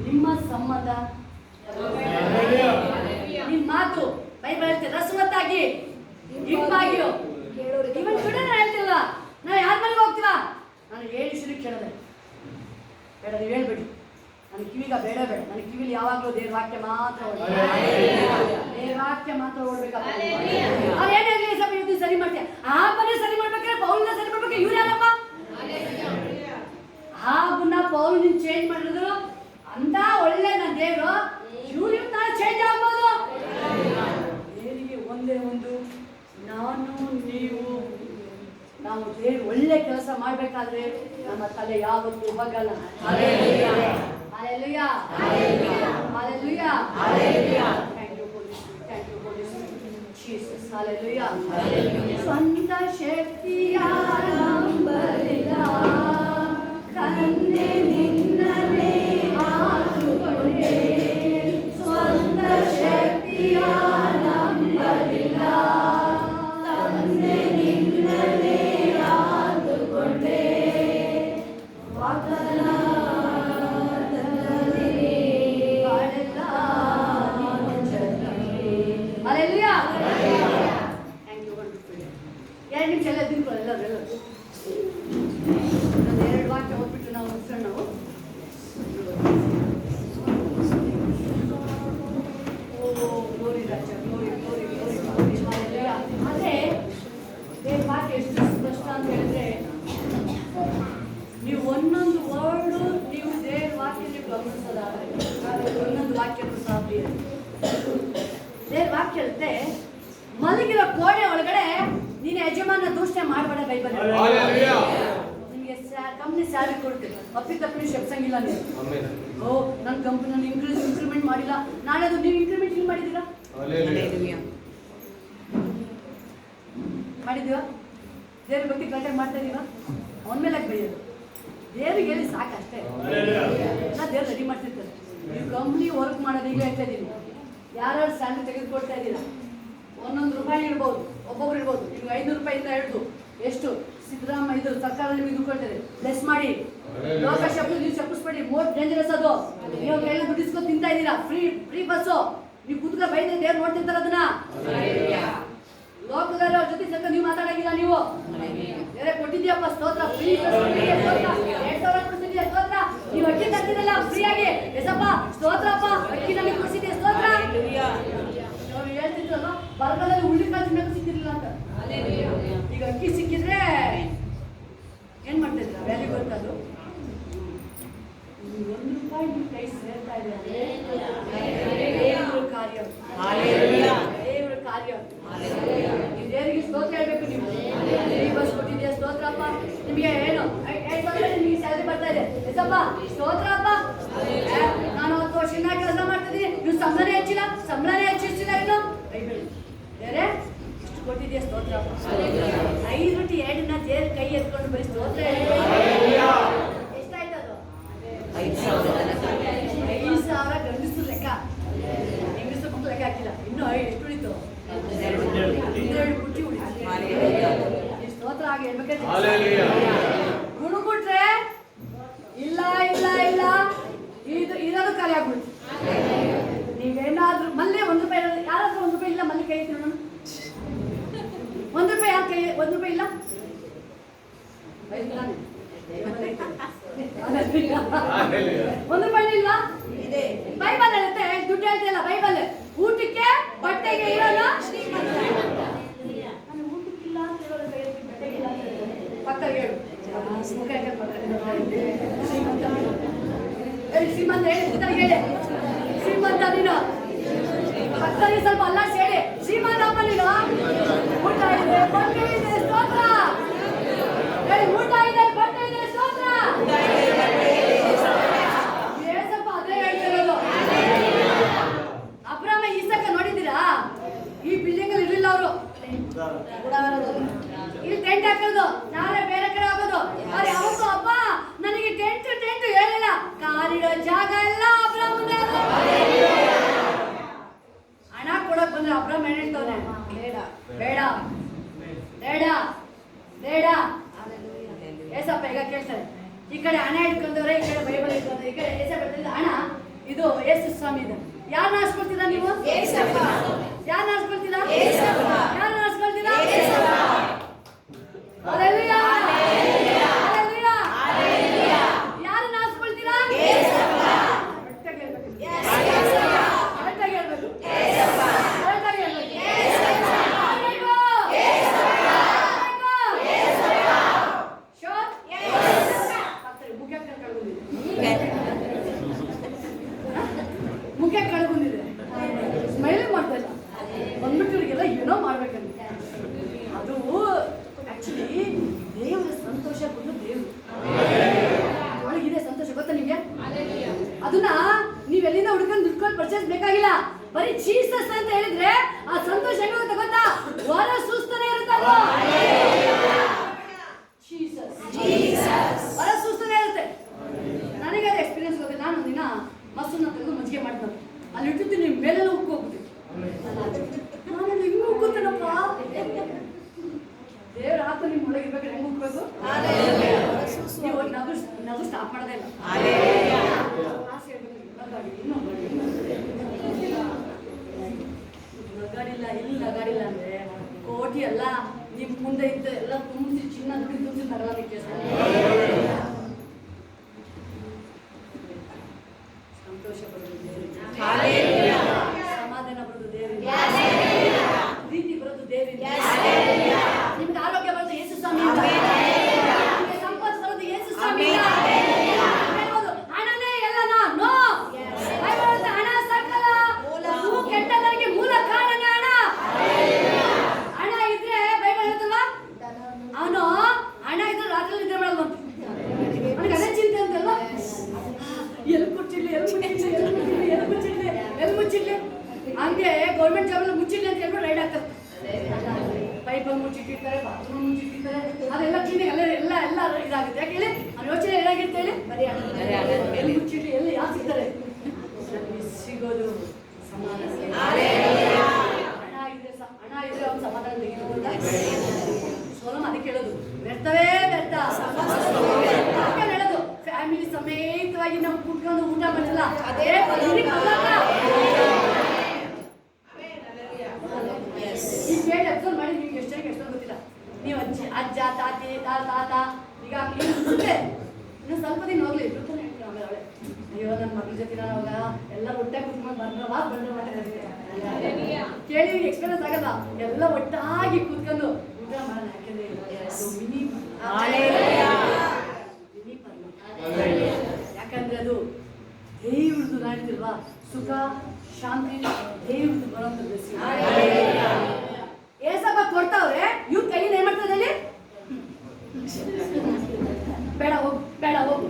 ನಿಮ್ಮ ಸಮ್ಮತ, ನಿಮ್ಮ ಮಾತು ಬೈಬಲ್ ಹೇಳ್ತೇವೆ ರಸವತ್ತಾಗಿ ಇಂಪಾಗಿಯೋ. ಇವನ್ ಸುಡೋಣ ಹೇಳ್ತಿಲ್ಲ. ನಾವು ಯಾರ ಮನೆಗೆ ಹೋಗ್ತೀವ? ನಾನು ಹೇಳಿ ಶುರು ಕೇಳಿದೆ, ಬೇಡ ನೀವು ಹೇಳ್ಬೇಡಿ. ನನ್ನ ಕಿವಿಗ ಬೇಡ. ನನ್ನ ಕಿವಿಲಿ ಯಾವಾಗಲೂ ದೇವ್ರ ವಾಕ್ಯ ಮಾತ್ರ ಓಡ್ಬೇಕಪ್ಪ. ಅವ್ರು ಏನಾಗಲಿ ಸ್ವಲ್ಪ ಇವತ್ತು ಸರಿ ಮಾಡ್ತೀಯ, ಆ ಮನೆ ಸರಿ ಮಾಡ್ಬೇಕಾದ್ರೆ ಪೌಲ್ನ ಸರಿ ಮಾಡ್ಬೇಕು. ಇವ್ರು ಯಾರಪ್ಪ? ಆ ಪೌಲ್ ನಿನ್ ಚೇಂಜ್ ಮಾಡಿದ್ರು ಅಂತ ಒಳ್ಳೆ ನನ್ನ ದೇವರು. ಇವ್ರು ನಾನು ಚೇಂಜ್ ಆಗ್ಬೋದು. ದೇವರಿಗೆ ಒಂದೇ ಒಂದು, ನಾನು ನೀವು ನಾವು ದೇವ್ರು ಒಳ್ಳೆ ಕೆಲಸ ಮಾಡ್ಬೇಕಾದ್ರೆ ನಮ್ಮ ತಲೆ ಯಾವತ್ತೂ ಬಗ್ಗಲ್ಲ. Hallelujah. Hallelujah. Hallelujah. Thank you Holy Spirit. Thank you Holy Spirit. Jesus. Hallelujah. ಸ್ವಂತ ಶಕ್ತಿಯ ನಂಬಲಿಲ್ಲ, ಕನ್ನೆ ನಿನ್ನನ್ನೇ ಆತುಕೊಂಡೆ. ಸ್ವಂತ ಶಕ್ತಿಯ ನಂಬಲಿಲ್ಲ, ಕನ್ನೆ ನಿನ್ನನ್ನೇ ಆತುಕೊಂಡೆ. ಎರಡು ವಾಕ್ಯ ಹೋಗ್ಬಿಟ್ಟು ನಾವು ಮುಗಿಸೋಣ. ನಾವು ಅದೇ ದೇವ್ರ ವಾಕ್ಯ ಎಷ್ಟು ಸ್ಪಷ್ಟ ಅಂತ ಹೇಳಿದ್ರೆ, ನೀವು ಒಂದೊಂದು ವರ್ಡು ನೀವು ದೇವ್ರ ವಾಕ್ಯದಲ್ಲಿ ಗಮನಿಸೋದಾದ್ರೆ ಒಂದೊಂದು ವಾಕ್ಯನೂ ಸಹ ದೇವ್ರ ವಾಕ್ಯ ಹೇಳುತ್ತೆ, ಮಲಗಿರೋ ಕೋಣೆ ಒಳಗಡೆ ನೀನು ಯಜಮಾನ ದೂಷಣೆ ಮಾಡಬೇಡ. ಬೈಬಲ್ ನಿಮಗೆ ಕಂಪ್ನಿ ಸ್ಯಾಲರಿ ಕೊಡ್ತೀವಿ, ಅಪ್ಪಿತಪ್ಪಿ ಶೆಪ್ಸಂಗಿಲ್ಲ ನೀವು. ಓ ನನ್ನ ಕಂಪ್ನಿ ನಾನು ಇಂಕ್ರಿಮೆಂಟ್ ಮಾಡಿಲ್ಲ, ನಾಳೆ ಅದು ನೀವು ಇಂಕ್ರಿಮೆಂಟ್ ಇಲ್ಲಿ ಮಾಡಿದ್ದೀರಾ? ಮಾಡಿದೀವಾ? ದೇವ್ರ ಬಗ್ಗೆ ಕರೆಕ್ಟಾಗಿ ಮಾಡ್ತಾ ಇದೀವಾ? ಅವನ ಮೇಲೆ ಬೈಯೋದು ದೇವ್ರಿಗೆ ಹೇಳಿ ಸಾಕಷ್ಟೇ. ನಾ ದೇವ್ರು ರೆಡಿ ಮಾಡ್ತಿರ್ತಾರೆ. ನೀವು ಕಂಪ್ನಿ ವರ್ಕ್ ಮಾಡೋದು ಈಗ ಹೇಳ್ತಾ ಇದ್ದೀನಿ. ಯಾರ್ಯಾರು ಸ್ಯಾಲರಿ ತೆಗೆದುಕೊಡ್ತಾ ಇದ್ದೀರಾ? ಒಂದೊಂದು ರೂಪಾಯಿ ಇರ್ಬೋದು, ಒಬ್ಬೊಬ್ರು ಇರ್ಬೋದು. ಈಗ 500 ರೂಪಾಯಿಂದ ಹಿಡಿದು ಎಷ್ಟು ಸಿದ್ದರಾಮಯ್ಯ ಇದು ಸರ್ಕಾರ ನಿಮಗೆ ದುಡ್ಡು ಕೊಡ್ತಾರೆ. ಲೆಸ್ ಮಾಡಿ, ಲೋಕ ಶಬ್ದ ನೀವು ಶಪಿಸ್ಬೇಡಿ. ಮೋಸ್ಟ್ ಡೇಂಜರಸ್ ಅದು. ನೀವು ಕೈಯಲ್ಲಿ ದುಡ್ಡಿಸ್ಕೊಂಡು ತಿಂತಾ ಇದ್ದೀರಾ. ಫ್ರೀ ಬಸ್ಸು ನೀವು ಕೂತ್ಕ ಬೈದ್ರೆ ದೇವ್ರು ನೋಡ್ತಿರ್ತಾರ ಅದನ್ನ. ಲೋಕದಲ್ಲಿ ಅವ್ರ ಜೊತೆ ಸ್ವಲ್ಪ ನೀವು ಮಾತಾಡಂಗಿಲ್ಲ. ನೀವು ಬೇರೆ ಕೊಟ್ಟಿದ್ಯಪ್ಪ ಸ್ತೋತ್ರ, ಫ್ರೀ 2,000 ಕೊಡ್ತಿದ್ಯಾ ಸ್ತೋತ್ರ, ನೀವು ಅಕ್ಕಿ ತರ್ತಿರಲ್ಲ ಫ್ರೀಯಾಗಿ, ಎಸಪ್ಪ ಸ್ತೋತ್ರಪ್ಪ, ಅಕ್ಕಿ ನನಗೆ ಕೊಡ್ಸಿದ್ಯಾ ಸ್ತೋತ್ರ. ನಾವು ಹೇಳ್ತಿದ್ರಲ್ಲ ಬರಗಾಲದಲ್ಲಿ ಉಳ್ಳಿಕಾಳು ತಿನ್ನಕ್ಕೆ ಸಿಕ್ಕಿರಲಿಲ್ಲ ಅಂತ. ಈಗ ಅಕ್ಕಿ ಸಿಕ್ಕಿದ್ರೆ ಏನ್ ಮಾಡ್ತಿದ್ರ? ವ್ಯಾಲ್ಯೂ ಗೊತ್ತದು. ₹1 ನಿಮ್ಮ ಕೈ ಸೇರ್ತಾ ಇದೆ. ದೇವರ ಕಾರ್ಯ, ದೇವರ ಕಾರ್ಯ. ನೀವು ದೇವರಿಗೆ ಸ್ತೋತ್ರ ಹೇಳ್ಬೇಕು. ನೀವು ಬಸ್ ಕೊಟ್ಟಿದ್ಯಾ ಸ್ತೋತ್ರಪ್ಪ, ನಿಮಗೆ ಏನು ನಿಮಗೆ ಸ್ಯಾಲರಿ ಬರ್ತಾ ಇದೆ ಎಸಪ್ಪ ಸ್ತೋತ್ರಪ್ಪ. ನಾನು 10 ವರ್ಷದಿಂದ ಕೆಲಸ ಮಾಡ್ತಿದ್ದೀನಿ, ನೀವು ಸಂಬಳನೇ ಹೆಚ್ಚಿಸಿಲ್ಲ ಇನ್ನು ಬೇರೆ ಇಷ್ಟು ಕೊಟ್ಟಿದ್ಯಾ ಸ್ತೋತ್ರಪ್ಪ. 5 ರೊಟ್ಟಿ 2 ದೇವ್ರ ಕೈ ಎತ್ಕೊಂಡು ಬರೀ ಸ್ತೋತ್ರ ಎಷ್ಟಾಯ್ತು ಅದು? 5,000 ಗಂಡಸರು ಲೆಕ್ಕ, ಹೆಂಗಸರು ಮಕ್ಕಳು ಲೆಕ್ಕ ಹಾಕಿಲ್ಲ. ಇನ್ನು ಎಷ್ಟು ಉಳಿತು? 12 ಪುಟ್ಟಿ ಉಳಿತು. ಈ ಸ್ತೋತ್ರ ಆಗಿ ಹೇಳ್ಬೇಕಾದ್ರೆ ಗುಣಗುಟ್ರೆ ಇಲ್ಲ ಇಲ್ಲ ಇಲ್ಲ ಇದು ಇರೋದು ಖಾಲಿ ಆಗ್ಬಿಡ್ತು. ನೀವೇನಾದ್ರೂ ಮಲ್ಲೆ ₹1 ಯಾರಾದ್ರೂ ₹1 ಇಲ್ಲ ಮಲ್ಲಿ ಕೈ ಐತಿ ನೋಡೋಣ. ₹1 ಯಾರ ಕೈ? ₹1 ಇಲ್ಲ ₹1 ಇಲ್ಲ. ಬೈಬಲ್ ಹೇಳುತ್ತೆ, ದುಡ್ಡು ಹೇಳ್ತಿಲ್ಲ ಬೈಬಲ್. ಊಟಕ್ಕೆ ಬಟ್ಟೆಗೆ ಇರೋಣ ಊಟಕ್ಕಿಲ್ಲ ಅಂತ ಹೇಳೋದು, ಬಟ್ಟೆಗಿಲ್ಲ ಪಕ್ಕ ಹೇಳು. ಶ್ರೀಮಂತ ಹೇಳಿ, ಶ್ರೀಮಂತ ನೀನು ಪಕ್ಕದಲ್ಲಿ ಸ್ವಲ್ಪ ಅಲ್ಲ ಹೇಳಿ, ಶ್ರೀಮಂತ ಅಪ್ಪ ನೀನು. ಊಟ ಇದೆ ಬಟ್ಟೆ ಇದೆ ಸ್ತೋತ್ರ ಹೇಳಿ, ಊಟ ಇದೆ ಬಟ್ಟೆ ಇದೆ ಸ್ತೋತ್ರ. ಏಸಪ್ಪ ಅದೇ ಹೇಳ್ತಿರೋದು. ಅಬ್ರಾಮ ಈಸಕ ನೋಡಿದ್ದೀರಾ? ಈ ಬಿಲ್ಡಿಂಗ್ ಅಲ್ಲಿ ಇರಲಿಲ್ಲ ಅವರು. ಇಲ್ಲಿ ಟೆಂಟ್ ಹಾಕೋದು, ನಾಳೆ ಬೇರೆ ಕಡೆ ಆಗೋದು. ಅವ್ರು ಯಾವತ್ತೂ ಅಪ್ಪ ನನಗೆ ಟೆಂಟ್ ಹೇಳಿಲ್ಲ. ಕಾಲಿಡೋ ಜಾಗ ಎಲ್ಲ ಅಬ್ರಾಮಂದೇ. ಹಣ ಕೊಡಕ್ ಬಂದ್ರೆ ಅಬ್ರಾಮ್ ಏನ್ ಹೇಳ್ತವ್ರೆ? ಬೇಡ ಬೇಡ ಬೇಡ ಬೇಡ. ಏಸಪ್ಪ ಈಗ ಕೇಳ್ತಾರೆ, ಈ ಕಡೆ ಹಣ ಇಟ್ಕೊಂಡವ್ರೆ, ಈ ಕಡೆ ಬೈಬಲ್ ಇಟ್ಕೊಂಡ್ರೆ, ಈ ಕಡೆ ಏಸಪ್ಪ ಹಣ ಇದು ಯೇಸು ಸ್ವಾಮಿ ಇದೆ. ಯಾರು ನಾಸ್ಕೊಳ್ತೀರಾ ನೀವು? ಯಾರು ನಾಸ್ಕೊಳ್ತೀರಾ? ಯಾರು ನಾಸ್ಕೊಳ್ತೀರಾ? ಯಾರು ನಾಸ್ಕೊಳ್ತೀರಾ? ಮುಖ್ಯ ಕಳ್ಕೊಂಡಿದೆ, ಸ್ಮೈಲ್ ಮಾಡ್ತಾ ಇಲ್ಲ. ಬಂದ್ಬಿಟ್ಟವ್ರಿಗೆಲ್ಲ ಏನೋ ಮಾಡ್ಬೇಕಂತ. ಅದು ಆಕ್ಚುಲಿ ದೇವರ ಸಂತೋಷ ಕೊಟ್ಟು ದೇವರು ಒಳಗಿದೆ ಸಂತೋಷ, ಗೊತ್ತಾ ನಿಮ್ಗೆ? ಅದನ್ನ ನೀವೆಲ್ಲಿಂದ ಹುಡ್ಕೊಂಡು ಪರ್ಚೇಸ್ ಬೇಕಾಗಿಲ್ಲ. ಬರೀ ಜೀಸಸ್ ಅಂತ ಹೇಳಿದ್ರೆ ಆ ಸಂತೋಷ ಹೆಂಗುತ್ತೆ ಗೊತ್ತಾ? ಹೊರ ಸುಸ್ತನೇ ಇರುತ್ತೆ. ಹೊರ ಸುಸ್ತನೇ ಇರುತ್ತೆ. ನನಗೆ ಅದು ಎಕ್ಸ್ಪೀರಿಯನ್ಸ್ ಗೊತ್ತಿಲ್ಲ. ನಾನು ಒಂದಿನ ಮಸೂನ ತೆಗೆದು ಮಜ್ಜಿಗೆ ಮಾಡ್ತಾರೆ, ಅಲ್ಲಿ ಇಟ್ಟಿರ್ತೀನಿ, ಮೇಲೆಲ್ಲ ಉಕ್ಕು ಹೋಗ್ಬಿಟ್ಟು ನಾನು ಹಿಂಗೆ ಉಕ್ಕುತ್ತೇನಪ್ಪ. ದೇವ್ರ ಆತ ನಿಮ್ಮ ಒಳಗೆ ಇರ್ಬೇಕಾದ್ರೆ ಹೆಂಗೆ ಉಕ್ಬೇಕು? ನೀವು ನಗು ಸ್ಟಾಪ್ ಮಾಡೋದೇ ಇಲ್ಲ. ನಗಾಡಿಲ್ಲ, ಇಲ್ಲಿ ನಗಾಡಿಲ್ಲ ಅಂದ್ರೆ ಕೋಟಿ ಎಲ್ಲ ನಿಮ್ ಮುಂದೆ ಇದ್ದ ಎಲ್ಲ ತುಂಬಿಸಿ ಚಿನ್ನ ದುಡ್ಡು ತುಂಬಿಸಿ ನಗಲಕ್ಕೆ ಸಂತೋಷ ಬರೋದು ದೇವರಿಗೆ, ಸಮಾಧಾನ ಬರೋದು ದೇವರಿಗೆ, ಪ್ರೀತಿ ಬರೋದು ದೇವರಿಗೆ, ನಿಮ್ಗೆ ಆರೋಗ್ಯ ಬರೋದು ಯೇಸು ಸ್ವಾಮಿ, ನಿಮ್ಗೆ ಸಂಪತ್ತು ಬರೋದು ಯೇಸು ಸ್ವಾಮಿ. ಹೇಳ್ಬೋದು ಹಣನೇ ಎಲ್ಲನಾ? ನೋ. ಹಣ ಸಕಲ ಕೆಟ್ಟದರಿಗೆ ಮೂಲ ಕಾರಣ ಹಣ. ಹಣ ಇದ್ರೆ ಬೈಬಲ್ ಹೇಳ್ತಲ್ವಾ, ಅವನು ಹಣ ಇದ್ರೆ ರಾತ್ರಿ ನಿದ್ರೆ ಮಾಡೋದು ಅಂತ ಅವನಿಗೆ ಅದೇ ಚಿಂತೆ ಅಂತಲ್ವಾ. ಎಲ್ಲಿ ಮುಚ್ಚಿಡ್ಲಿ ಹಂಗೆ ಗೌರ್ಮೆಂಟ್ ಜಾಬಲ್ಲಿ ಮುಚ್ಚಿಡ್ಲಿ ಅಂತ ಹೇಳ್ಬಿಟ್ಟು ರೈಡ್ ಆಗ್ತಾರೆ. ಪೈಪಲ್ಲಿ ಮುಚ್ಚಿಟ್ಟಿರ್ತಾರೆ, ಬಾತ್ರೂಮ್ ಮುಚ್ಚಿಟ್ಟಿರ್ತಾರೆ, ಅದೆಲ್ಲ ಕ್ಲೀನಿಂಗ್ ಅಲ್ಲೇ ಎಲ್ಲ ಇದಾಗುತ್ತೆ. ಯಾಕೆ ಹೇಳಿ ಅವ್ನ ಯೋಚನೆ ಏನಾಗಿರುತ್ತೆ ಹೇಳಿ? ಎಲ್ಲಿ ಮುಚ್ಚಿಡ್ಲಿ, ಎಲ್ಲಿ ಯಾರು ಸಿಗ್ತಾರೆ? ಸಿಗೋದು ಸಮಾಧಾನ. ಹಣ ಇದ್ರೆ ಅವ್ನು ಸಮಾಧಾನ ತೆಗಿರೋದಿಲ್ಲ. ಸೋಲಮ್ ಅದಕ್ಕೆ ಹೇಳೋದು ವ್ಯರ್ಥವೇ ವ್ಯರ್ಥ. ಹೇಳೋದು ಫ್ಯಾಮಿಲಿ ಸಮೇತವಾಗಿ ನಾವು ಕೂತ್ಕೊಂಡು ಊಟ ಮಾಡಿಲ್ಲ, ಅದೇ ಚೇಂಜ್ ಅಬ್ಸರ್ವ್ ಮಾಡಿ ನಿಮ್ಗೆ ಎಷ್ಟು ಜನಕ್ಕೆ ಎಷ್ಟೋ ಗೊತ್ತಿಲ್ಲ. ನೀವು ಅಜ್ಜ ತಾತಿ ತಾತ ಈಗ ಅನ್ಸುತ್ತೆ ಇನ್ನು ಸ್ವಲ್ಪ ದಿನ ಹೋಗ್ಲಿ ಇರ್ತಾನೆ ಆಮೇಲೆ ಅವಳೆ ಅಯ್ಯೋ ನನ್ನ ಮಗಳ ಜೊತೆ ನಾನು ಅವಾಗ ಎಲ್ಲ ಒಟ್ಟೆ ಕುತ್ಕೊಂಡು ಬಂದ್ರೆ ಮಾತಾಡ್ತಾರೆ ಕೇಳಿ ಎಕ್ಸ್ಪೀರಿಯನ್ಸ್ ಆಗಲ್ಲ. ಎಲ್ಲ ಒಟ್ಟಾಗಿ ಕೂತ್ಕೊಂಡು ಊಟ ಮಾಡೋಣ. ಯಾಕೆಂದ್ರೆ ಮಿನಿ ಯಾಕಂದ್ರೆ ಅದು ದೇವ್ರದ್ದು ನಾಡ್ತಿಲ್ವಾ, ಸುಖ ಶಾಂತಿ ದೇವ್ರದ್ದು ಬರೋಂಥದ್ದು. ಏಸಪ್ಪ ಕೊಡ್ತಾವ್ರೆ, ಇವ್ರ ಕೈಯಿಂದ ಏನ್ ಮಾಡ್ತದೆ ಅಲ್ಲಿ? ಬೇಡ ಹೋಗು ಬೇಡ ಹೋಗು.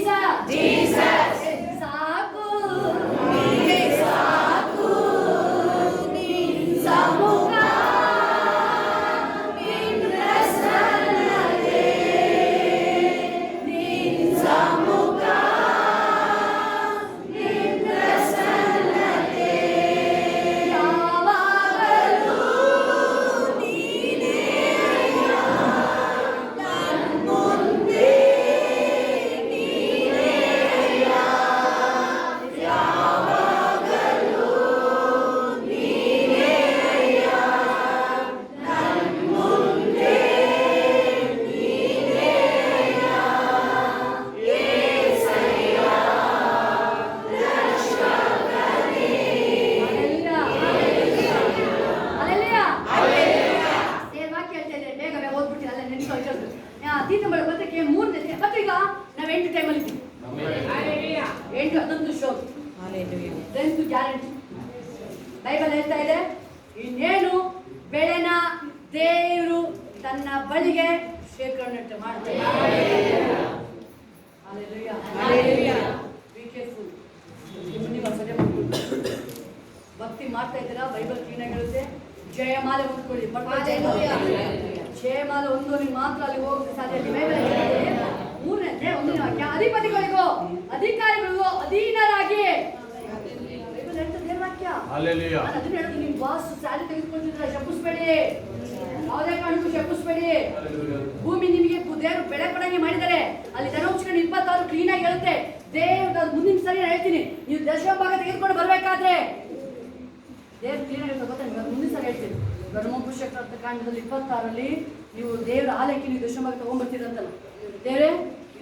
ಸಾಕು ಸಾಕು ಸಮುಖ ಬೈಬಲ್ ಹೇಳ್ತಾ ಇದೆ, ಇನ್ನೇನು ಬೆಳೆನ ದೇವರು ತನ್ನ ಬಳಿಗೆ ಶೇಖರಣೆ ಮಾಡ್ತಾರೆ. ಭಕ್ತಿ ಮಾಡ್ತಾ ಇದ್ದೀರಾ? ಬೈಬಲ್ ಕ್ಲೀನಾಗಿ ಹೇಳುತ್ತೆ, ಜಯಮಾಲೆ ಹೊಂದ್ಕೊಳ್ಳಿ. ಜಯಮಾಲೆ ಹೊಂದೋರಿಗೆ ಮಾತ್ರ ಅಲ್ಲಿ ಹೋಗಕ್ಕೆ ಸಾಧ್ಯ. ಮೂರನೇ ಒಂದನೇ ವಾಕ್ಯ, ಅಧಿಪತಿಗಳಿಗೂ ಅಧಿಕಾರಿಗಳಿಗೂ ಅಧೀನರಾಗಿ. ಅದನ್ನ ಹೇಳೋದು, ನಿಮ್ ಬಾಸ್ ಸ್ಯಾಲರಿ ತೆಗೆದುಕೊಂಡಿದ್ರೆ ಶಪಿಸ್ಬೇಡಿ, ಯಾವುದೇ ಕಾರಣಕ್ಕೂ ಶಪಿಸ್ಬೇಡಿ. ಭೂಮಿ ನಿಮಗೆ ದೇವರು ಬೆಳೆ ಕೊಡಂಗೆ ಮಾಡಿದ್ದಾರೆ. ಅಲ್ಲಿ ಧನವಂಶಗಳು 26 ಕ್ಲೀನ್ ಆಗಿ ಹೇಳುತ್ತೆ. ದೇವ್ರ ಮುಂದಿನ ಸರಿ ಹೇಳ್ತೀನಿ, ನೀವು ದಶಭಾಗ ತೆಗೆದುಕೊಂಡು ಬರ್ಬೇಕಾದ್ರೆ ದೇವ್ರು ಕ್ಲೀನ್ ಆಗಿ ಗೊತ್ತಾ? ಮುಂದಿನ ಸರಿ ಹೇಳ್ತೀನಿ. ಧರ್ಮಪುರುಷ ಕಾಂಡದಲ್ಲಿ 26ರಲ್ಲಿ ನೀವು ದೇವರ ಆಲಯಕ್ಕೆ ನೀವು ದಶಭಾಗ ತಗೊಂಡ್ಬರ್ತೀರಂತಲ್ಲ. ದೇವರೇ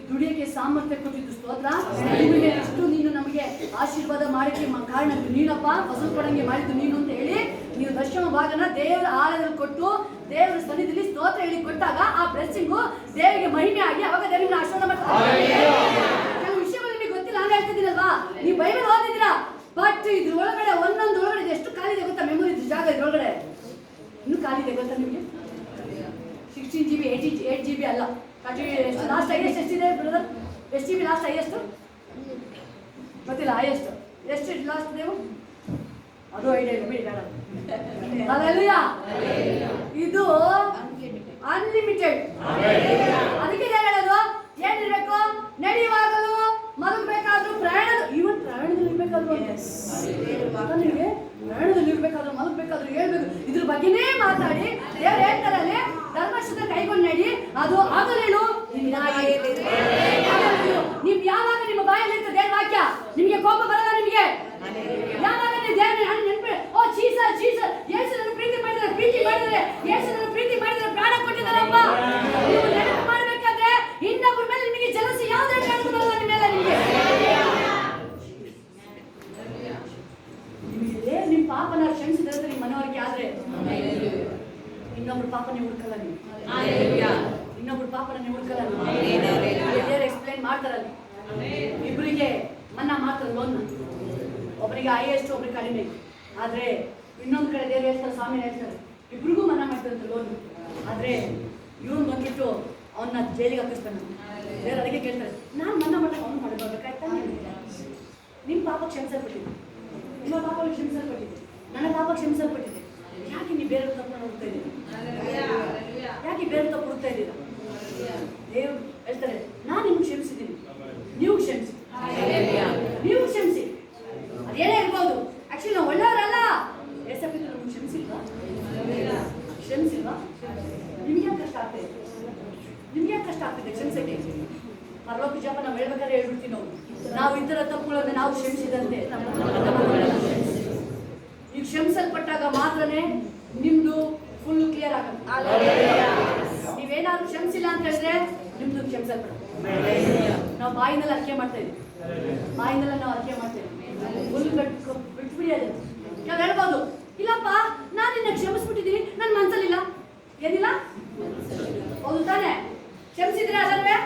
ದುಡಿಯಕ್ಕೆ ಸಾಮರ್ಥ್ಯ ಕೊಟ್ಟಿದ್ದು ಸ್ತೋತ್ರ. ನಿಮಗೆ ಎಷ್ಟು ನೀನು ನಮಗೆ ಆಶೀರ್ವಾದ ಮಾಡಿಕೆ ಕಾರಣ ನೀನಪ್ಪ, ಫಸಲು ಕೊಡಂಗೆ ಮಾಡಿದ್ದು ನೀನು ಅಂತ ಹೇಳಿ ನೀವು ದಶಮ ಭಾಗನ ದೇವರ ಆಲಯದಲ್ಲಿ ಕೊಟ್ಟು ದೇವರ ಸನ್ನಿಧಿಯಲ್ಲಿ ಸ್ತೋತ್ರ ಹೇಳಿ ಕೊಟ್ಟಾಗ ಆ ಬ್ಲೆಸ್ಸಿಂಗು ದೇವರಿಗೆ ಮಹಿಮೆ ಆಗಿ ಅವಾಗ ದೇವರನ್ನ ಆಶೀರ್ವಾದ ಮಾಡ್ತಾರೆ. ಕೆಲವು ವಿಷಯಗಳು ನಿಮಗೆ ಗೊತ್ತಿಲ್ಲ, ನಾನು ಹೇಳ್ತಿದ್ದೀನಲ್ವಾ, ನೀವು ಬೈಬಲ್ ಓದಿದ್ದೀರಾ, ಬಟ್ ಇದ್ರ ಒಳಗಡೆ ಒಂದೊಂದು ಒಳಗಡೆ ಎಷ್ಟು ಖಾಲಿದೆ ಗೊತ್ತಾ? ಮೆಮೊರಿ ಜಾಗ ಇದ್ರೊಳಗಡೆ ಇನ್ನೂ ಖಾಲಿದೆ ಗೊತ್ತಾ ನಿಮಗೆ? 16 GB 8 GB ಅಲ್ಲ, ಲಾಸ್ಟ್ ಹೈಯೆಸ್ಟ್ ಎಷ್ಟಿದೆ ಬ್ರದರ್? ಎಷ್ಟು GB ಲಾಸ್ಟ್ ಹೈಯೆಸ್ಟ್ ಗೊತ್ತಿಲ್ಲ? ಹೈಯೆಸ್ಟ್ ಎಷ್ಟು ಲಾಸ್ಟ್ ನೀವು? ಅದು ಐಡಿಯಾ ಇಲ್ಲ ಬಿಡಿ. ಇದು ಅನ್ಲಿಮಿಟೆಡ್. ಅದಕ್ಕೆ ಹೇಳೋದು ಏನಿರ್ಬೇಕು? ನಡೆಯುವಾಗಲೂ ಮಲಗಬೇಕಾದ್ರೂ ಪ್ರಯಾಣದ, ಈವನ್ ಪ್ರಯಾಣದಲ್ಲಿ ಇರ್ಬೇಕಾದ್ರು ನಿಮಗೆ ಪ್ರಯಾಣದಲ್ಲಿ ಇರ್ಬೇಕಾದ್ರು ಮಲಗಬೇಕಾದ್ರು ಹೇಳ್ಬೇಕು. ಇದ್ರ ಬಗ್ಗೆನೇ ಮಾತಾಡಿ ದೇವ್ರು ಹೇಳ್ತಾರೆ ಅಲ್ಲಿ, ಧರ್ಮಶುದ್ಧ ಕೈಗೊಂಡು ನಡಿ, ಅದು ಆಗಲೇನು ನೀವು ಯಾವಾಗ ನಿಮ್ಮ ಬಾಯಲ್ಲಿ ಇರ್ತದೆ ದೇವ್ರ ವಾಕ್ಯ, ನಿಮಗೆ ಕೋಪ ಬರಲ್ಲ. ನಿಮಗೆ ಯಾವಾಗ ದೇವ್ರ ನೆನಪು, ಓ ಜೀಸಸ್ ಜೀಸಸ್, ಯೇಸು ನನ್ನ ಪ್ರೀತಿ ಮಾಡಿದ್ದಾರೆ, ಪ್ರೀತಿ ಮಾಡಿದ್ದಾರೆ, ಯೇಸು ನನ್ನ ಪ್ರೀತಿ ಮಾಡಿದ್ದಾರೆ, ಪ್ರಾಣ ಕೊಟ್ಟಿದ್ದಾರಪ್ಪ. ನೀವು ನೆನಪು ಮಾಡಬೇಕಾದ್ರೆ ಇನ್ನೊಬ್ಬರ ಮೇಲೆ ನಿಮಗೆ ಜಲಸಿ ಯಾವುದೇ ಕಾರಣಕ್ಕೂ ಬರಲ್ಲ. ನಿಮ್ಮ ಮೇಲೆ ನಿಮಗೆ ನಿಮ್ಮ ಪಾಪನ ಕ್ಷಮಿಸಿದ್ರೆ ನಿಮ್ಮ ಮನವರಿಕೆ ಆದ್ರೆ ಇನ್ನೊಬ್ರು ಪಾಪ ನೀವು ಹುಡ್ಕಲ್ಲ. ನೀವು ಇನ್ನೊಬ್ರು ಪಾಪನ ನೀವು ಹುಡ್ಕಲ್ಲ. ದೇವ್ರು ಎಕ್ಸ್ಪ್ಲೈನ್ ಮಾಡ್ತಾರಲ್ಲ, ಇಬ್ಬರಿಗೆ ಮನ್ನಾ ಮಾಡ್ತಾರೆ ಲೋನ್. ಒಬ್ಬರಿಗೆ ಹೈಯೆಸ್ಟ್, ಒಬ್ರಿಗೆ ಕಡಿಮೆ. ಆದ್ರೆ ಇನ್ನೊಂದು ಕಡೆ ದೇವ್ರು ಹೇಳ್ತಾರೆ, ಸ್ವಾಮಿ ಹೇಳ್ತಾರೆ, ಇಬ್ರಿಗೂ ಮನ್ನಾ ಮಾಡ್ತಾರಂತ ಲೋನ್. ಆದ್ರೆ ಇವನು ಬಂದ್ಬಿಟ್ಟು ಅವನ್ನ ಜೈಲಿಗೆ ಹಾಕಿಸ್ತಾನೆ. ದೇವ್ರು ಅದಕ್ಕೆ ಕೇಳ್ತಾರೆ, ನಾನು ಮನ್ನಾ ಮಾಡ್ತಾ ಅವ್ನು ಮಾಡಬೇಕಾಯ್ತಾ? ನಿಮ್ಮ ಪಾಪ ಕ್ಷಮಿಸಲ್ಪಟ್ಟಿದೆ, ನಿಮ್ಮ ಪಾಪ ಕ್ಷಮಿಸಲ್ಪಟ್ಟಿದೆ, ನನ್ನ ಪಾಪ ಕ್ಷಮಿಸಲ್ಪಟ್ಟಿದೆ. ಯಾಕೆ ನೀವು ಬೇರೆ ತಪ್ಪನ್ನು ಹುಡ್ತಾ ಇದ್ದೀರಿ? ಯಾಕೆ ಬೇರೆ ತಪ್ಪು ಹುಡ್ತಾ ಇದ್ದೀರಾ? ದೇವ್ರು ಹೇಳ್ತಾರೆ, ನಾನು ನಿಮ್ಗೆ ಕ್ಷಮಿಸಿದ್ದೀನಿ, ನೀವು ಕ್ಷಮಿಸಿ, ನೀವು ಕ್ಷಮಿಸಿ. ಅದೇನೇ ಇರ್ಬೋದು. ಆಕ್ಚುಲಿ ನಾವು ಒಳ್ಳೆಯವರಲ್ಲ. ಏಸಪ್ಪ ನಮ್ಗೆ ಕ್ಷಮಿಸಿಲ್ವಾ? ಕ್ಷಮಿಸಿಲ್ವಾ? ನಿಮ್ಗೆ ಯಾಕೆ ಕಷ್ಟ ಆಗ್ತದೆ? ನಿಮ್ಗೆ ಯಾಕೆ ಕಷ್ಟ ಆಗ್ತದೆ ಕ್ಷಮಿಸಕ್ಕೆ? ಪರಲೋಕ ಜಪ ನಾವು ಹೇಳ್ಬೇಕಾದ್ರೆ ಹೇಳ್ಬಿಡ್ತೀವಿ ನಾವು ಇತರ ತಪ್ಪುಗಳನ್ನು ನಾವು ಕ್ಷಮಿಸಿದಂತೆ ನೀವು ಕ್ಷಮಿಸಲ್ಪಟ್ಟಾಗ ಮಾತ್ರನೇ ನಿಮ್ದು ಫುಲ್ ಕ್ಲಿಯರ್ ಆಗುತ್ತೆ. ನೀವೇನಾದ್ರು ಕ್ಷಮಿಸಿಲ್ಲ ಅಂತ ಹೇಳಿದ್ರೆ ನಿಮ್ದು ಕ್ಷಮಿಸಲ್ಪಡ. ನಾವು ಬಾಯಿನೆಲ್ಲ ಅರ್ಕೆ ಮಾಡ್ತಾ ಇದ್ದೀವಿ, ಬಾಯಿನೆಲ್ಲ ನಾವು ಅರ್ಕೆ ಮಾಡ್ತೇವೆ, ಫುಲ್ ಬಿಟ್ಬಿಡಿ. ಅದು ನಾವು ಹೇಳ್ಬೋದು, ಇಲ್ಲಪ್ಪ ನಾನು ನಿನ್ನ ಕ್ಷಮಿಸ್ಬಿಟ್ಟಿದ್ದೀನಿ, ನನ್ನ ಮನ್ಸಲ್ಲಿಲ್ಲ, ಏನಿಲ್ಲ, ಹೌದು ತಾನೆ? ಕ್ಷಮಿಸಿದ್ರೆ ಅದಲ್ವೇ?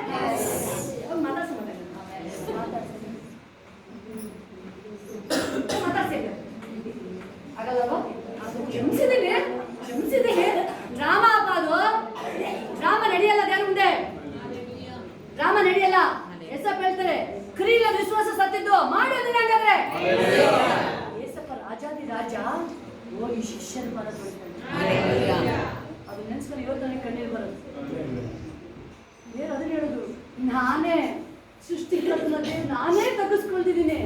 ಮಾತಾಡ್ಸಿ ಆಗಲ್ಲವ? ಕ್ಷಮಿಸಿದ್ದೀನಿ, ಕ್ಷಮಿಸಿದ್ದೀನಿ. ಡ್ರಾಮಾ ಅಪ್ಪ ಅದು. ಡ್ರಾಮಾ ನಡೆಯಲ್ಲ ದೇವ್ರ ಮುಂದೆ, ಡ್ರಾಮಾ ನಡೆಯಲ್ಲ. ಏಸಪ್ಪ ಹೇಳ್ತಾರೆ, ಕ್ರಿಯೆಯ ವಿಶ್ವಾಸ ಸತ್ತಿದ್ದು ಮಾಡೋದಿಲ್ಲ. ಹಂಗಾದ್ರೆ ಏಸಪ್ಪ ರಾಜಾದಿ ರಾಜ ಹೋಗಿ ಶಿಷ್ಯನ ಪಾದ ತೊಳಿತಾನೆ. ಅದು ನೆನ್ಸ್ಕೊಂಡು ಇವತ್ತು ನನಗೆ ಕಣ್ಣೀರು ಬರುತ್ತೆ. ಬೇರೆ ಅದನ್ನ ಹೇಳುದು, ನಾನೇ ಸೃಷ್ಟಿಕರ್ತನದೇ, ನಾನೇ ತಗ್ಗಿಸ್ಕೊಳ್ತಿದ್ದೀನಿ.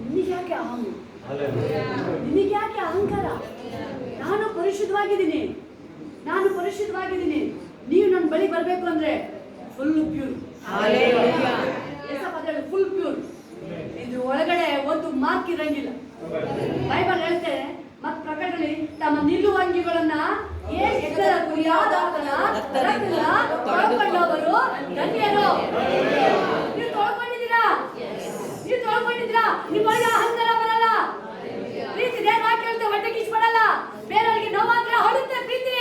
ನಿನಗ್ಯಾಕೆ ಅಹಂ, ನಿನಗ್ಯಾಕೆ ಅಹಂಕಾರ? ನಾನು ಪರಿಶುದ್ಧವಾಗಿದ್ದೀನಿ, ನಾನು ಪರಿಶುದ್ಧವಾಗಿದ್ದೀನಿ. ನೀವು ನನ್ನ ಬಳಿ ಬರಬೇಕು ಅಂದ್ರೆ ಫುಲ್ ಪ್ಯೂರ್, ಫುಲ್ ಪ್ಯೂರ್. ಇದು ಒಳಗಡೆ ಒಂದು ಮಾರ್ಕ್ ಇರಂಗಿಲ್ಲ. ಬೈಬಲ್ ಹೇಳ್ತೇನೆ, ಮತ್ ಪ್ರಕಟಣೆ, ತಮ್ಮ ನಿಲುವಂಗಿಗಳನ್ನ ತೊಳ್ಕೊಂಡವರು ಧನ್ಯರು. ನೀವು ತೊಳ್ಕೊಂಡಿದ್ದೀರಾ, ನೀವು ತೊಳ್ಕೊಂಡಿದ್ದೀರಾ. ನಿಮ್ಮೊಳಗೆ ಅಹಂಕಾರ ಬರಲ್ಲ, ಪ್ರೀತಿ ದೇವ್ರ ಕೇಳ್ತೇವೆ, ಹೊಟ್ಟೆ ಕಿಚ್ಪಡಲ್ಲ. ಬೇರೆಯವರಿಗೆ ನೋವಾದ್ರೆ ಹೊಡುತ್ತೆ ಪ್ರೀತಿ,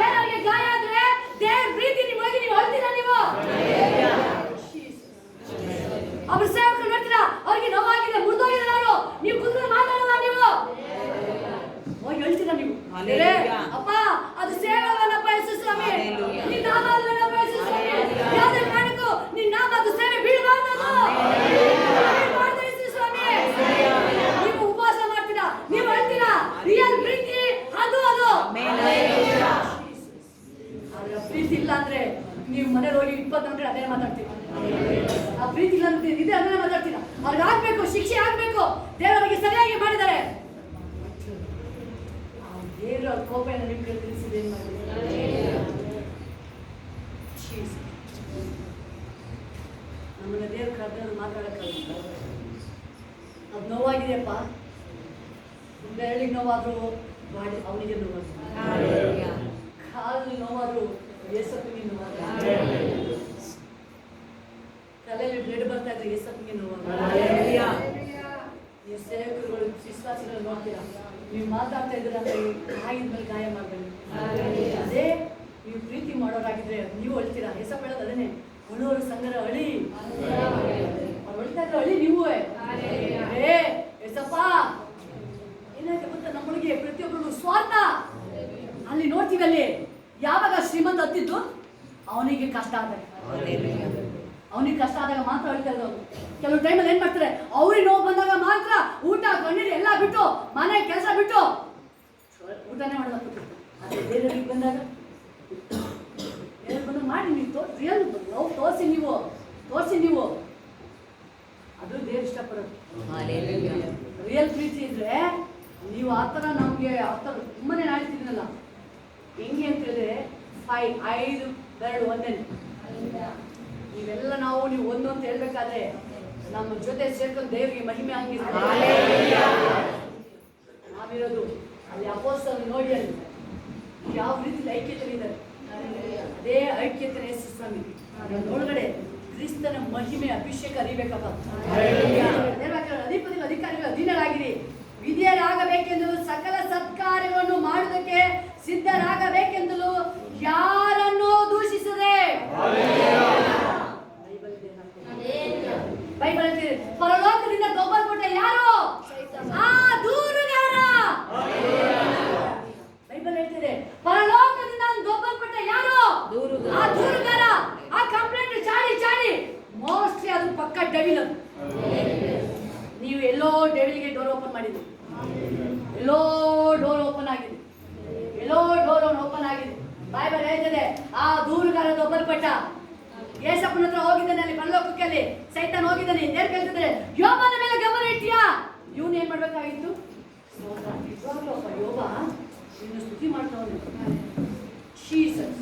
ಬೇರೆಯವರಿಗೆ ಗಾಯ ಆದ್ರೆ ದೇವ್ರ ಪ್ರೀತಿ ನಿಮ್ಮೊಳಗೆ ನೀವು ಹೊಳ್ತೀರಾ. ನೀವು ಅವ್ರ ಸೇವಕರು ನೋಡ್ತೀರಾ, ಅವ್ರಿಗೆ ನೋವಾಗಿದೆ, ಮುರಿದೋಗಿದ್ದಾರೆ ಅವರು, ನೀವು ಕುಂದ್ರೆ ಮಾತಾಡಲ್ಲ. ನೀವು ಹೋಗಿ ಹೇಳ್ತೀರಾ, ನೀವು ಅಪ್ಪ ಅದು ಸೇವಕನಪ್ಪ ಯೇಸು ಸ್ವಾಮಿ, ನಿನ್ನ ನಾಮ ಅಲ್ಲನಪ್ಪ ಯೇಸು ಸ್ವಾಮಿ, ಯಾವುದೇ ಕಾರಣಕ್ಕೂ ನಿನ್ನ ನಾಮ ಅದು ಸೇವೆ ಬೀಳಬಾರ್ದು ಯೇಸು ಸ್ವಾಮಿ. ನೀವು ಉಪವಾಸ ಮಾಡ್ತೀರಾ, ನೀವು ಹೇಳ್ತೀರಾ, ರಿಯಲ್ ಪ್ರೀತಿ ಅದು ಅದು. ಪ್ರೀತಿ ಇಲ್ಲ ಅಂದ್ರೆ ನೀವು ಮನೇಲಿ ಹೋಗಿ 20 ಗಂಟೆ ಅದೇ ಮಾತಾಡ್ತೀರಾ. ಆ ಪ್ರೀತಿ ಇಲ್ಲ ಅಂದ್ರೆ ಇದೇ ಅದನ್ನೇ ಮಾತಾಡ್ತೀರಾ. ಅವ್ರಿಗೆ ಆಗ್ಬೇಕು, ಶಿಕ್ಷೆ ಆಗ್ಬೇಕು, ದೇವರಿಗೆ ಸರಿಯಾಗಿ ಮಾಡಿದ್ದಾರೆ. ದೇವರ ಕೋಪ ನಿಮ್ ಕಡೆ ತಿಳಿಸಿದೆ, ಏನ್ ಮಾಡಿದ್ರೆ ನಮ್ಮನ್ನ ದೇವ್ರ ಕರೆದ ಮಾತಾಡಕ್ಕಾಗಿಲ್ಲ. ಅದು ನೋವಾಗಿದೆಯಪ್ಪ, ಬೆರಳಿಗೆ ನೋವಾದ್ರು ಬಾಡಿ ಅವನಿಗೆ ನೋವಾದ್ರು, ಕಾಲು ನೋವಾದ್ರು ಏಸಪ್ಪಿಗೆ ನೋವಾದ್ರು, ತಲೆಯಲ್ಲಿ ಬ್ಲಡ್ ಬರ್ತಾ ಇದ್ರೆ ಏಸಪ್ಪಿಗೆ ನೋವಾದ್ರು. ನೀವು ಸೇವಕರುಗಳು ವಿಶ್ವಾಸಿಗಳು ನೋಡ್ತೀರಾ, ನೀವು ಮಾತಾಡ್ತಾ ಇದ್ದೀರಾ ಅಂದ್ರೆ ಗಾಯದ ಮೇಲೆ ಗಾಯ ಮಾಡಬೇಡಿ. ಅದೇ ನೀವು ಪ್ರೀತಿ ಮಾಡೋರಾಗಿದ್ರೆ ನೀವು ಅಳ್ತೀರಾ. ಏಸಪ್ಪ ಹೇಳೋದು ಅದನ್ನೇ, ಅಳುವರು ಸಂಗರ ಅಳಿ, ಅವ್ರು ಅಳ್ತಾ ಇದ್ರೆ ಅಳಿ ನೀವು. ಏಸಪ್ಪ ಏನಾಯ್ತು ಗೊತ್ತಾ, ನಮ್ಮೊಳಗೆ ಪ್ರತಿಯೊಬ್ಬರು ಸ್ವಾರ್ಥ. ಅಲ್ಲಿ ನೋಡ್ತೀವಿ, ಅಲ್ಲಿ ಯಾವಾಗ ಶ್ರೀಮಂತ ಹತ್ತಿದ್ದು ಅವನಿಗೆ ಕಷ್ಟ ಆದಾಗ, ಅವನಿಗೆ ಕಷ್ಟ ಆದಾಗ ಮಾತ್ರ ಹೇಳ್ತಾ ಇರೋದು. ಕೆಲವು ಟೈಮಲ್ಲಿ ಏನ್ ಮಾಡ್ತಾರೆ, ಅವ್ರಿಗೆ ನೋವು ಬಂದಾಗ ಮಾತ್ರ ಊಟ ಕಣ್ಣೀರು ಎಲ್ಲ ಬಿಟ್ಟು, ಮನೆ ಕೆಲಸ ಬಿಟ್ಟು ಊಟನೇ ಮಾಡಬೇಕು. ಅದೇ ಬೇರೆಯವ್ರಿಗೆ ಬಂದಾಗ ಮಾಡಿ ನೀವು ರಿಯಲ್ ಲವ್ ತೋರಿಸಿ, ನೀವು ಅದು ದೇವ್ರು ಇಷ್ಟಪಡೋದು. ರಿಯಲ್ ಪ್ರೀತಿ ಇದ್ರೆ ನೀವು ಆ ಥರ ನಮಗೆ ಆ ಥರ ತುಂಬಾನೇ ನಾಡ್ತಿದ್ದೀನಲ್ಲ. ಹೆಂಗೆ ಅಂತ ಹೇಳಿದ್ರೆ 5 ಬೆರಳು ಒಂದೇ. ಇವೆಲ್ಲ ನೀವು ಒಂದು ಅಂತ ಹೇಳ್ಬೇಕಾದ್ರೆ ನಮ್ಮ ಜೊತೆ ಸೇರ್ಕೊಂಡು ದೇವರಿಗೆ ಮಹಿಮೆ ಆಗಿರೋದು. ನಾವಿರೋದು ಅಲ್ಲಿ ಅಪೋಸ್ತಲರು ನೋಡಿ, ಅಲ್ಲಿ ಯಾವ ರೀತಿ ಐಕ್ಯತೆ ಇದ್ದಾರೆ, ಅದೇ ಐಕ್ಯತೆ ಯೇಸು ಸ್ವಾಮಿ ಒಳಗಡೆ ಕ್ರಿಸ್ತನ ಮಹಿಮೆ ಅಭಿಷೇಕ ಅರಿಬೇಕಪ್ಪ. ಅಧಿಪತಿಗಳು ಅಧಿಕಾರಿಗಳು ಅಧೀನರಾಗಿರಿ, ವಿಧಿಯರಾಗಬೇಕೆಂದಲೂ ಸಕಲ ಸತ್ಕಾರ್ಯಗಳನ್ನು ಮಾಡುವುದಕ್ಕೆ ಸಿದ್ಧರಾಗಬೇಕೆಂದಲೂ ಯಾರನ್ನೂ ದೂಷಿಸದೆ. ಬೈಬಲ್ ಪರಲೋಕದಿಂದ ದೊಬ್ಬಲ್ಪಟ್ಟ ಯಾರು? ಆ ದೂರುಗಾರ. ಬೈಬಲ್ ಹೇಳ್ತಿದೆ, ಪರಲೋಕದಿಂದ ದೊಬ್ಬಲ್ಪಟ್ಟ ಯಾರು? ಆ ದೂರುಗಾರ. ಆ ಕಂಪ್ಲೇಂಟ್ ಚಾಡಿ ಮೋಸ್ಟ್ಲಿ ಅದು ಪಕ್ಕ ಡೆವಿಲ್. ನೀವು ಎಲ್ಲೋ ಡೆವಿಲ್ಗೆ ಡೋರ್ ಓಪನ್ ಮಾಡಿದ್ರಿ, ಎಲ್ಲೋ ಡೋರ್ ಓಪನ್ ಆಗಿದೆ, ಎಲ್ಲೋ ಡೋರ್ ಓಪನ್ ಆಗಿದೆ. ಬೈಬಲ್ ಹೇಳ್ತದೆ, ಆ ದೂರುಗಾರ ದೊಬ್ಬಲ್ಪಟ್ಟ ಯೇಸಪ್ಪನ ಹತ್ರ ಹೋಗಿದ್ದಾನೆ, ಅಲ್ಲಿ ಪರಲೋಕಕ್ಕೆ ಅಲ್ಲಿ ಸೈತಾನ್ ಹೋಗಿದ್ದಾನೆ. ದೇವ್ರು ಕೇಳ್ತಿದ್ದಾರೆ, ಯೋಬನ ಮೇಲೆ ಗಮನ ಇಟ್ಟಿಯಾ? ಇವನು ಏನ್ ಮಾಡ್ಬೇಕಾಗಿತ್ತು? ಯೋಬ ಇನ್ನು ಸ್ತುತಿ ಮಾಡ್ತಾವನು. ಜೀಸಸ್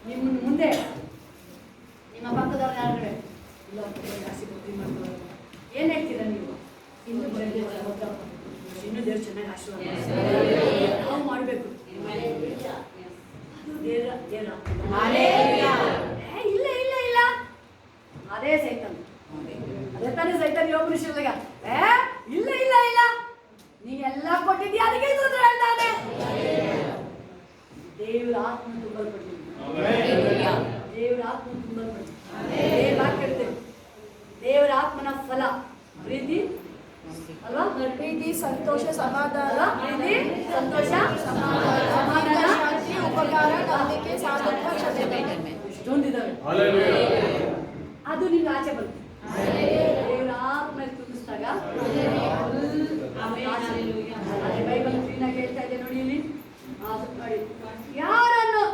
ನಿಮ್ಮ ಮುಂದೆ ನಿಮ್ಮ ಪಕ್ಕದವ್ರು ಯಾರು ಇಲ್ಲ ಜಾಸ್ತಿ ಬುದ್ಧಿ ಮಾಡ್ತಾರೆ. ಏನು ಹೇಳ್ತೀರಾ ನೀವು? ಇನ್ನು ಇನ್ನೂ ದೇವ್ರು ಚೆನ್ನಾಗಿ ಆಶೀರ್ವಾದ ನಾವು ಮಾಡಬೇಕು. ಅದು ದೇವ್ರ ಇಲ್ಲ ಇಲ್ಲ ಇಲ್ಲ, ಅದೇ ಸೈತಾನ. ಅದೇ ತಾನೇ ಸೈತಾನ ಯೋಗ ಮನುಷ್ಯರಿಗೆ ಇಲ್ಲ ಇಲ್ಲ ಇಲ್ಲ, ನೀನೆಲ್ಲ ಕೊಟ್ಟಿದ್ದೀಯ ಅದಕ್ಕೆ ಸೂತ್ರ ಹೇಳ್ತಾನೆ. ದೇವರ ಆತ್ಮ ತುಂಬಲ್ಪಟ್ಟಿದ್ದೀನಿ, ದೇವರ ಆತ್ಮ ತುಂಬಲ್ಪಟ್ಟಿದ್ದೀನಿ. ವಾಕ್ಯ ಹೇಳ್ತೇವೆ, ದೇವರ ಆತ್ಮನ ಫಲ ಪ್ರೀತಿ ಅಲ್ವಾ? ಪ್ರೀತಿ, ಸಂತೋಷ, ಸಮಾಧಾನ, ಪ್ರೀತಿ, ಸಂತೋಷ, ಸಮಾಧಾನ, ಶಾಂತಿ, ಉಪಕಾರ, ನಂಬಿಕೆ, ಸಾಧುತ್ವ, ಕ್ಷಮೆ. ಇಷ್ಟೊಂದಿದ್ದಾವೆ. ಅದು ನಿಮ್ಗೆ ಆಚೆ ಬರುತ್ತೆ. ದೇವರ ಆತ್ಮ ತುಂಬಿಸಿದಾಗ ಅದೇ ಬೈಬಲ್ ಕ್ಲೀನಾಗಿ ಹೇಳ್ತಾ ಇದೆ ನೋಡಿ. ಇಲ್ಲಿ ನೋಡಿ, ಯಾರನ್ನು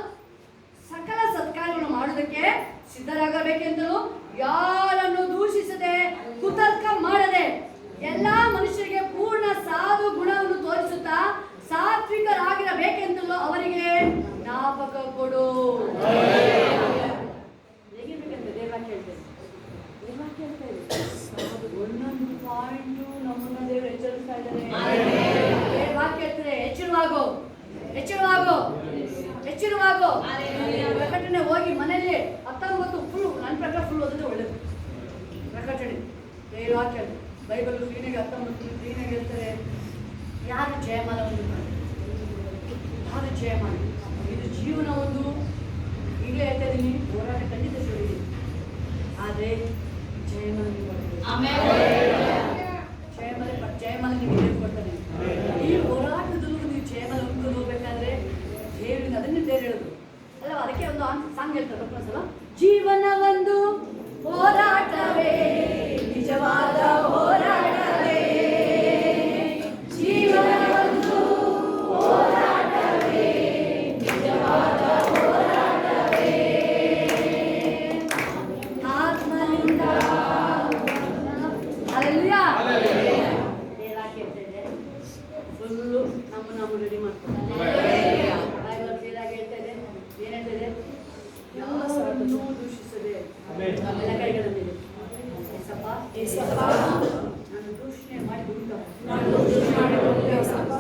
ಸಕಲ ಸತ್ಕಾರ್ಯಗಳನ್ನು ಮಾಡುವುದಕ್ಕೆ ಸಿದ್ಧರಾಗಬೇಕೆಂತಲೂ ಯಾರನ್ನು ದೂಷಿಸದೆ ಕುತರ್ಕ ಮಾಡದೆ ಎಲ್ಲಾ ಮನುಷ್ಯರಿಗೆ ಪೂರ್ಣ ಸಾಧು ಗುಣವನ್ನು ತೋರಿಸುತ್ತಾ ಸಾತ್ವಿಕರಾಗಿರಬೇಕೆಂತಲೂ ಅವರಿಗೆ ಜ್ಞಾಪಕ ಕೊಡು. ಹೇಗಿರ್ಬೇಕಂತ ದೇವವಾಕ್ಯ ಹೇಳ್ತೇವೆ. ದೇವವಾಕ್ಯ ಹೇಳ್ತಾ ಇದೆ, ಒಂದೊಂದು ಪಾಯಿಂಟು ನಮ್ಮನ್ನ ದೇವರು ಎಚ್ಚರಿಸ್ತಾ ಇದ್ದಾರೆ. ವಾಕ್ಯ ಹೇಳ್ತಾರೆ, ಎಚ್ಚರವಾಗೋ ಎಚ್ಚರವಾಗೋ ಎಚ್ಚರವಾಗೋ. ಪ್ರಕಟಣೆ ಹೋಗಿ ಮನೆಯಲ್ಲಿ 19 ಫುಲ್, ನನ್ನ ಪ್ರಕಾರ ಫುಲ್ ಓದಿದ್ರೆ ಒಳ್ಳೇದು. ಪ್ರಕಟಣೆ ವಾಕ್ಯ ಬೈಬಲ್ ಕ್ಲೀನಾಗಿ 19 ಕ್ಲೀನಾಗಿ ಹೇಳ್ತಾರೆ, ಯಾರು ಜಯಮಾನವನ್ನು ಮಾಡಿ, ಯಾರು ಜಯಮಾನ. ಇದು ಜೀವನ ಒಂದು, ಈಗಲೇ ಹೇಳ್ತಾ ಇದ್ದೀನಿ, ಹೋರಾಟ ಖಂಡಿತ ಶುರುವಿದೆ. ಆದರೆ ಜಯಮಾನ ಜಯಮಾನ ನಿಮಗೆ ದೇವ್ರು ಕೊಡ್ತಾನೆ. ಈ ಹೋರಾಟದಲ್ಲೂ ನೀವು ಜಯಮಾನ ಉಂಟು ಹೋಗ್ಬೇಕಾದ್ರೆ ದೇವರಿಗೆ ಅದನ್ನೇ ದೇವ್ರು ಹೇಳೋದು ಅಲ್ಲ. ಅದಕ್ಕೆ ಒಂದು ಸಾಂಗ್ ಹೇಳ್ತಾರೆ ಡಾಕ್ಟರ್ಸ್, ಜೀವನ ಒಂದು ಹೋರಾಟವೇ, ನಿಜವಾದ ಹೋರಾಟವೇ. ಜೀವನ ಒಂದು ಹೋರಾಟವೇ, ನಿಜವಾದ ಹೋರಾಟವೇ. ಆತ್ಮನಿಂದ ಅಲ್ಲೆಲ್ಲಾ ಫುಲ್ಲು ನಮ್ಮ ರೆಡಿ ಮಾಡ್ತಾರೆ. ಹೇಳ್ತಾ ಇದೆ, ಏನ್ ಹೇಳ್ತಾ ಇದೆ, ಯಾರನ್ನೂ ದೂಷಿಸದೆ ಎಲ್ಲ ಕೈಗಳ ಮೇಲೆ ನಾನು ದೂಷಣೆ ಮಾಡಿ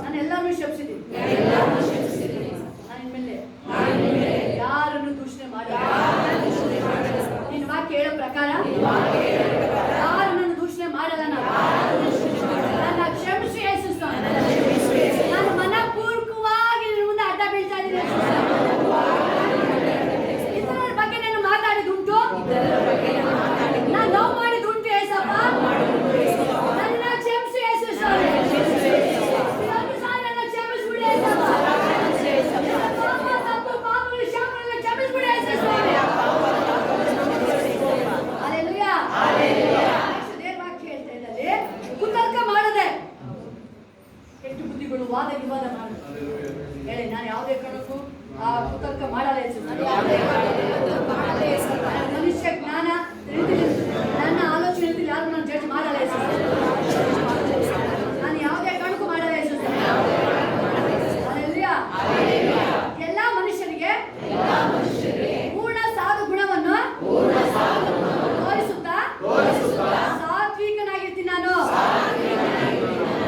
ನಾನು ಎಲ್ಲರನ್ನೂ ಶಪಿಸಿದ್ದೀನಿ. ನಾನು ಇನ್ಮೇಲೆ ಯಾರನ್ನು ದೂಷಣೆ ಮಾಡಿ, ನಿನ್ನ ವಾಕ್ಯ ಹೇಳೋ ಪ್ರಕಾರ ಯಾರು ನನ್ನ ದೂಷಣೆ ಮಾಡಲ್ಲ. ನನ್ನ ಕ್ಷಮಿಸಿ ಯೇಸು ಸ್ವಾಮಿ. ನಾನು ಮನಪೂರ್ವಕವಾಗಿ ನಿನ್ನ ಮುಂದೆ ಅಡ್ಡ ಬೀಳ್ತಾ ಇದ್ದೀನಿ. ಇತರರ ಬಗ್ಗೆ ನಾನು ಮಾತಾಡಿದುಂಟು, ನಾನು ನೋವು ಮಾಡಿದುಂಟು ಏಸಪ್ಪ. ನನ್ನ ಕ್ಷಮಿಸಿ ಯೇಸು ಸ್ವಾಮಿ. ನನ್ನ ಕ್ಷಮಿಸ್ಬಿಡಿ ಏಸಪ್ಪ. ತಪ್ಪು ಪಾಪಗಳು ಶಾಪಗಳನ್ನು ಕ್ಷಮಿಸ್ಬಿಡಿ ಯೇಸು ಸ್ವಾಮಿ. ಹಲ್ಲೆಲೂಯಾ. ದೇವರ ವಾಕ್ಯ ಹೇಳ್ತಾ ಇದ್ದಾರೆ, ಕುತರ್ಕ ಮಾಡದೆ ಕೆಟ್ಟ ಬುದ್ಧಿಗಳು ವಾದ ವಿವಾದ ಮಾಡುದು ಹೇಳಿ. ನಾನು ಯಾವುದೇ ಕಾರಣಕ್ಕೂ ಆ ಕುತರ್ಕ ಮಾಡಲ್ಲ ಯೇಸು. ಮನುಷ್ಯ ಜ್ಞಾನ ನನ್ನ ಆಲೋಚನೆ ಯಾರು ನಾನು ಜಡ್ಜ್ ಮಾಡಲ್ಲ ಯೇಸು. ನಾನು ಯಾವುದೇ ಕಾರಣಕ್ಕೂ ಮಾಡಲ್ಲ ಯೇಸು. ಹಲ್ಲೆಲೂಯಾ. ಎಲ್ಲ ಮನುಷ್ಯರಿಗೆ ಪೂರ್ಣ ಸಾಧು ಗುಣವನ್ನು ತೋರಿಸುತ್ತಾ ಸಾತ್ವಿಕನಾಗಿರ್ತೀನಿ.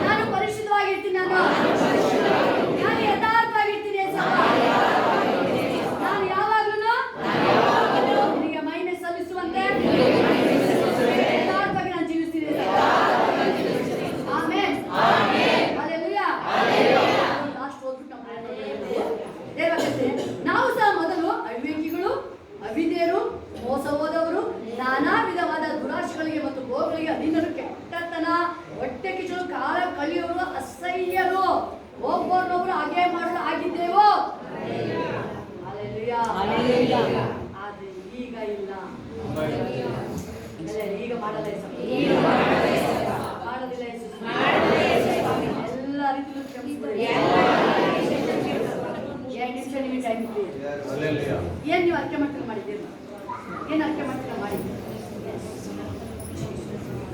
ನಾನು ಪರಿಶುದ್ಧವಾಗಿರ್ತೀನಿ. ನಾನು ಯಥಾರ್ಥವಾಗಿರ್ತೀನಿ. ನಾನು ಯಾವಾಗಲೂ ನಿನಗೆ ಮಹಿಮೆ ಸಲ್ಲಿಸುವಂತೆ ಯಥಾರ್ಥವಾಗಿ ನಾನು ಜೀವಿಸ್ತೀನಿ. ಆಮೆನ್. ಹಲ್ಲೆಲೂಯಾ. ಲಾಸ್ಟ್ ಓದ್ಬಿಟ್ಟು ನಾವು ಸಹ ಮೊದಲು ಅವಿವೇಕಿಗಳು, ಅವಿಧೇಯರು, ಮೋಸ ಹೋದವರು, ನಾನಾ ವಿಧವಾದ ದುರಾಶೆಗಳಿಗೆ ಮತ್ತು ಭೋಗಗಳಿಗೆ ಅಧೀನರು, ಕೆಟ್ಟತನ, ಹೊಟ್ಟೆ ಕಿಚ್ಚಲು, ಕಾಲ ಕಳೆಯುವರು, ಅಸಹ್ಯರು, ಒಬ್ಬರನ್ನೊಬ್ಬರು ಹಾಗೆ ಮಾಡಲು ಆಗಿದ್ದೇವೋ. ಹಲ್ಲೆಲೂಯಾ. ಆದರೆ ಈಗ ಇಲ್ಲ. ಈಗ ಮಾಡಲ್ಲ ಮಾಡೋದಿಲ್ಲ. ಎಲ್ಲ ರೀತಿಯಲ್ಲೂ ಕ್ಷಮಿಸ್ಬಿಡಿ. 2 ನಿಮಿಷ ನಿಮಗೆ ಟೈಮ್ ಕೊಡಿ. ಏನ್ ನೀವು ಅರ್ಕೆ ಮಾಡ್ತೀರ ಮಾಡಿದ್ದೀರಿ? ಏನು ಅರ್ಕೆ ಮಾಡ್ತೀರ ಮಾಡಿದ್ದೀರಿ?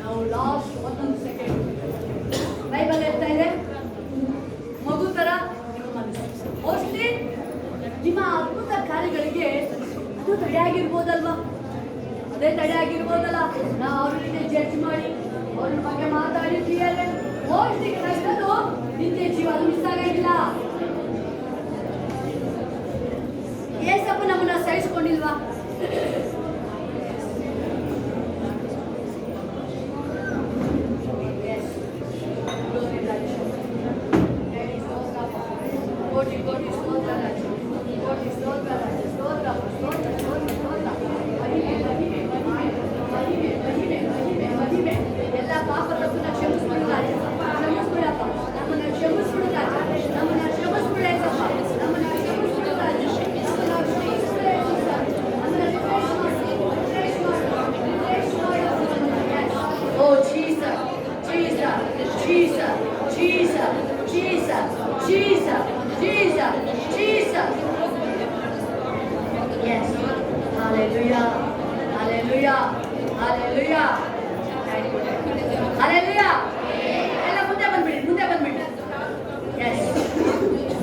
ನಾವು ಲಾಸ್ಟ್ 1 ಸೆಕೆಂಡ್ ಬೈಬಲ್ ಹೇಳ್ತಾ ಇದೆ, ಮಗು ತರ ನಿಮ್ಮ ಮನಸ್ಸು ಮೋಸ್ಟ್ಲಿ ನಿಮ್ಮ ಅದ್ಭುತ ಕಾರ್ಯಗಳಿಗೆ ಅದು ತಡೆಯಾಗಿರ್ಬೋದಲ್ವಾ? ಅದೇ ತಡೆ ಆಗಿರ್ಬೋದಲ್ಲ. ನಾವು ಅವ್ರಿಗೆ ಜಡ್ಜ್ ಮಾಡಿ ಅವ್ರ ಬಗ್ಗೆ ಮಾತಾಡಿದ್ದೀಯಲ್ಲ, ಮೋಸ್ಟ್ಲಿ ಕಷ್ಟದು ನಿತ್ಯ ಜೀವ ಅದು ಮಿಸ್ ಆಗಂಗಿಲ್ಲ. ಏಸಪ್ಪ ನಮ್ಮನ್ನ ಸಹಿಸ್ಕೊಂಡಿಲ್ವಾ? ಕೋಟಿ ಕೋಟಿ ಸ್ತೋತ್ರ ರಾಜ, ಕೋಟಿ ಸ್ತೋತ್ರ ರಾಜ, ಸ್ತೋತ್ರ ಸ್ತೋತ್ರ ಸ್ತೋತ್ರ ಸ್ತೋತ್ರ. ಮಹಿಮೆ ಮಹಿಮೆ ಮಹಿಮೆ ಮಹಿಮೆ ಮಹಿಮೆ ಮಹಿಮೆ ಮಹಿಮೆ. ಎಲ್ಲ ಪಾಪ ತಪ್ಪನ್ನ ಕ್ಷಮಿಸ್ಬಿಡು ರಾಜ, ಕ್ಷಮಿಸ್ಬಿಡಪ್ಪ, ನಮ್ಮನ್ನ ಕ್ಷಮಿಸ್ಬಿಡು ರಾಜ, ನಮ್ಮನ್ನ ಕ್ಷಮಿಸ್ಬಿಡು ಏಸಪ್ಪ, ನಮ್ಮನ್ನ ಕ್ಷಮಿಸ್ಬಿಡು ರಾಜ, ನಮ್ಮನ್ನ ಕ್ಷಮಿಸ್ಬಿಡು ಏಸಪ್ಪ, ನಮ್ಮನ್ನ ರಿಫ್ರೆಶ್ ಮಾಡು, ರಿಫ್ರೆಶ್ ಮಾಡು, ರಿಫ್ರೆಶ್ ಮಾಡು. Oh Jesus Jesus Jesus Jesus Jesus Jesus Jesus, Jesus. Yes. Hallelujah. Hallelujah. Hallelujah. Hallelujah. ಎಲ್ಲ ಮುಂದೆ ಬಂದ್ಬಿಡಿ. Yes.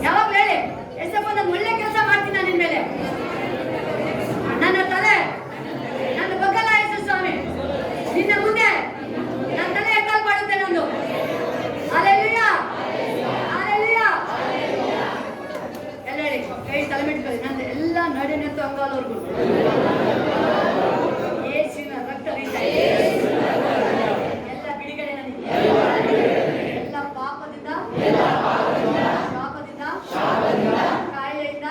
ಯಾವಾಗ ಹೇಳಿ, ಎಷ್ಟಪ್ಪ ನಾನು ಒಳ್ಳೆ ಕೆಲಸ ಮಾಡ್ತೀನಿ ನಿನ್ನ ಮೇಲೆ. ನನ್ನ ತಲೆ, ನನ್ನ ಬಗ್ಗಲ ಯೇಸು ಸ್ವಾಮಿ, ನಿನ್ನ ಮುಂದೆ ನನ್ನ ತಲೆ ಎತ್ತಾಲ್ ಮಾಡುತ್ತೆ ನಂದು. Hallelujah. ಕೈ ತಲೆ ಬಿಟ್ಕೊಳ್ಳಿ, ನಂದು ಎಲ್ಲ ನಡೆನೆತ್ತು ಅಂಗಾಲವರೆಗೂ ಯೇಸುವಿನ ರಕ್ತ ಹರಿತಾ ಇದೆ. ಎಲ್ಲ ಬಿಡುಗಡೆ ನನಗೆ, ಎಲ್ಲ ಪಾಪದಿಂದ, ಶಾಪದಿಂದ, ಕಾಯಿಲೆಯಿಂದ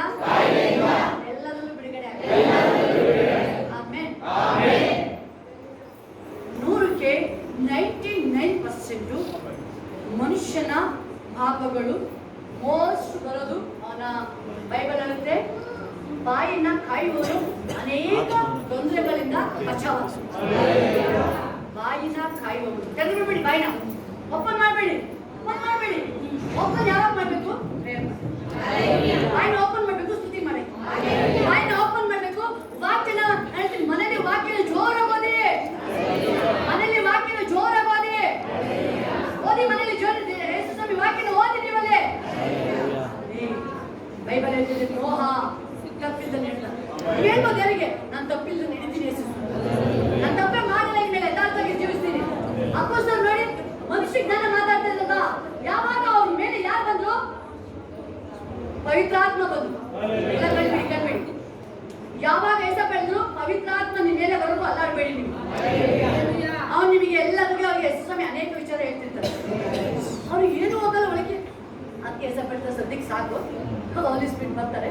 ಎಲ್ಲದರಲ್ಲೂ ಬಿಡುಗಡೆ ಆಗಿದೆ. ಆಮೆನ್. 100ಕ್ಕೆ 99% ಮನುಷ್ಯನ ಪಾಪಗಳು ಮೋಸ್ಟ್ ಬರೋದು ಅವನ ಬೈಬಲ್ ಹೇಳುತ್ತೆ, ಬಾಯಿನ ಕಾಯುವವರು ಅನೇಕ ತೊಂದರೆಗಳಿಂದ ಬಚಾವ. ಬಾಯಿನ ಕಾಯುವವರು ತೆಗೆದುಬಿಡಿ, ಬಾಯಿನ ಓಪನ್ ಮಾಡಬೇಡಿ. ಓಪನ್ ಯಾವಾಗ ಮಾಡಬೇಕು? ಬಾಯಿನ ಓಪನ್ ಮಾಡಬೇಕು, ಸ್ತುತಿ ಮಾಡಿ. ಬಾಯಿನ ಓಪನ್ ಮಾಡಬೇಕು, ವಾಕ್ಯನ ಹೇಳ್ತೀನಿ. ಮನೇಲಿ ವಾಕ್ಯನ ಜೋರಾಗೋದಿ, ಮನೇಲಿ ವಾಕ್ಯನ ಜೋರಾಗೋದಿ, ಓದಿ ಮನೇಲಿ ಜೋರ. ಯೇಸು ಸ್ವಾಮಿ ವಾಕ್ಯನ ಓದಿ ನೀವಲ್ಲೇ. ಬೈಬಲ್ ಹೇಳ್ತಿದೆ, ದ್ರೋಹ ತಪ್ಪಿಲ್ದನೆ ಹೇಳ್ತಾರೆ. ಹೇಳ್ಬೋದು ಯಾರಿಗೆ? ನಾನು ತಪ್ಪಿಲ್ದನೆ ನಡೀತೀನಿ ಯೇಸು, ನಾನು ತಪ್ಪೇ ಮಾಡಿಲ್ಲ, ಇನ್ಮೇಲೆ ಯಥಾರ್ಥವಾಗಿ ಜೀವಿಸ್ತೀನಿ. ಅಪೊಸ್ತಲರು ನೋಡಿ ಮನುಷ್ಯ ಜ್ಞಾನ ಮಾತಾಡ್ತಾ ಇದ್ದಲ್ಲ, ಯಾವಾಗ ಅವ್ರ ಮೇಲೆ ಯಾರು ಬಂದ್ರು? ಪವಿತ್ರಾತ್ಮ ಬಂದ್ರು. ಎಲ್ಲ ಕಣ್ಬೇಡಿ. ಯಾವಾಗ ಏಸಪ್ಪ ಹೇಳಿದ್ರು, ಪವಿತ್ರಾತ್ಮ ನಿಮ್ಮ ಮೇಲೆ ಬರೋದು ಅಲ್ಲಾಡಬೇಡಿ ನೀವು. ಅವ್ನು ನಿಮಗೆ ಎಲ್ಲರಿಗೂ ಅವ್ರಿಗೆ ಯೇಸು ಸ್ವಾಮಿ ಅನೇಕ ವಿಚಾರ ಹೇಳ್ತಿರ್ತಾರೆ. ಅವ್ರಿಗೆ ಏನು ಹೋಗಲ್ಲ ಒಳಗೆ. ಅದಕ್ಕೆ ಏಸಪ್ಪ ಹೇಳ್ತಾರೆ, ಸದ್ಯಕ್ಕೆ ಸಾಕು, ಹೋಲಿ ಸ್ಪಿರಿಟ್ ಬರ್ತಾರೆ,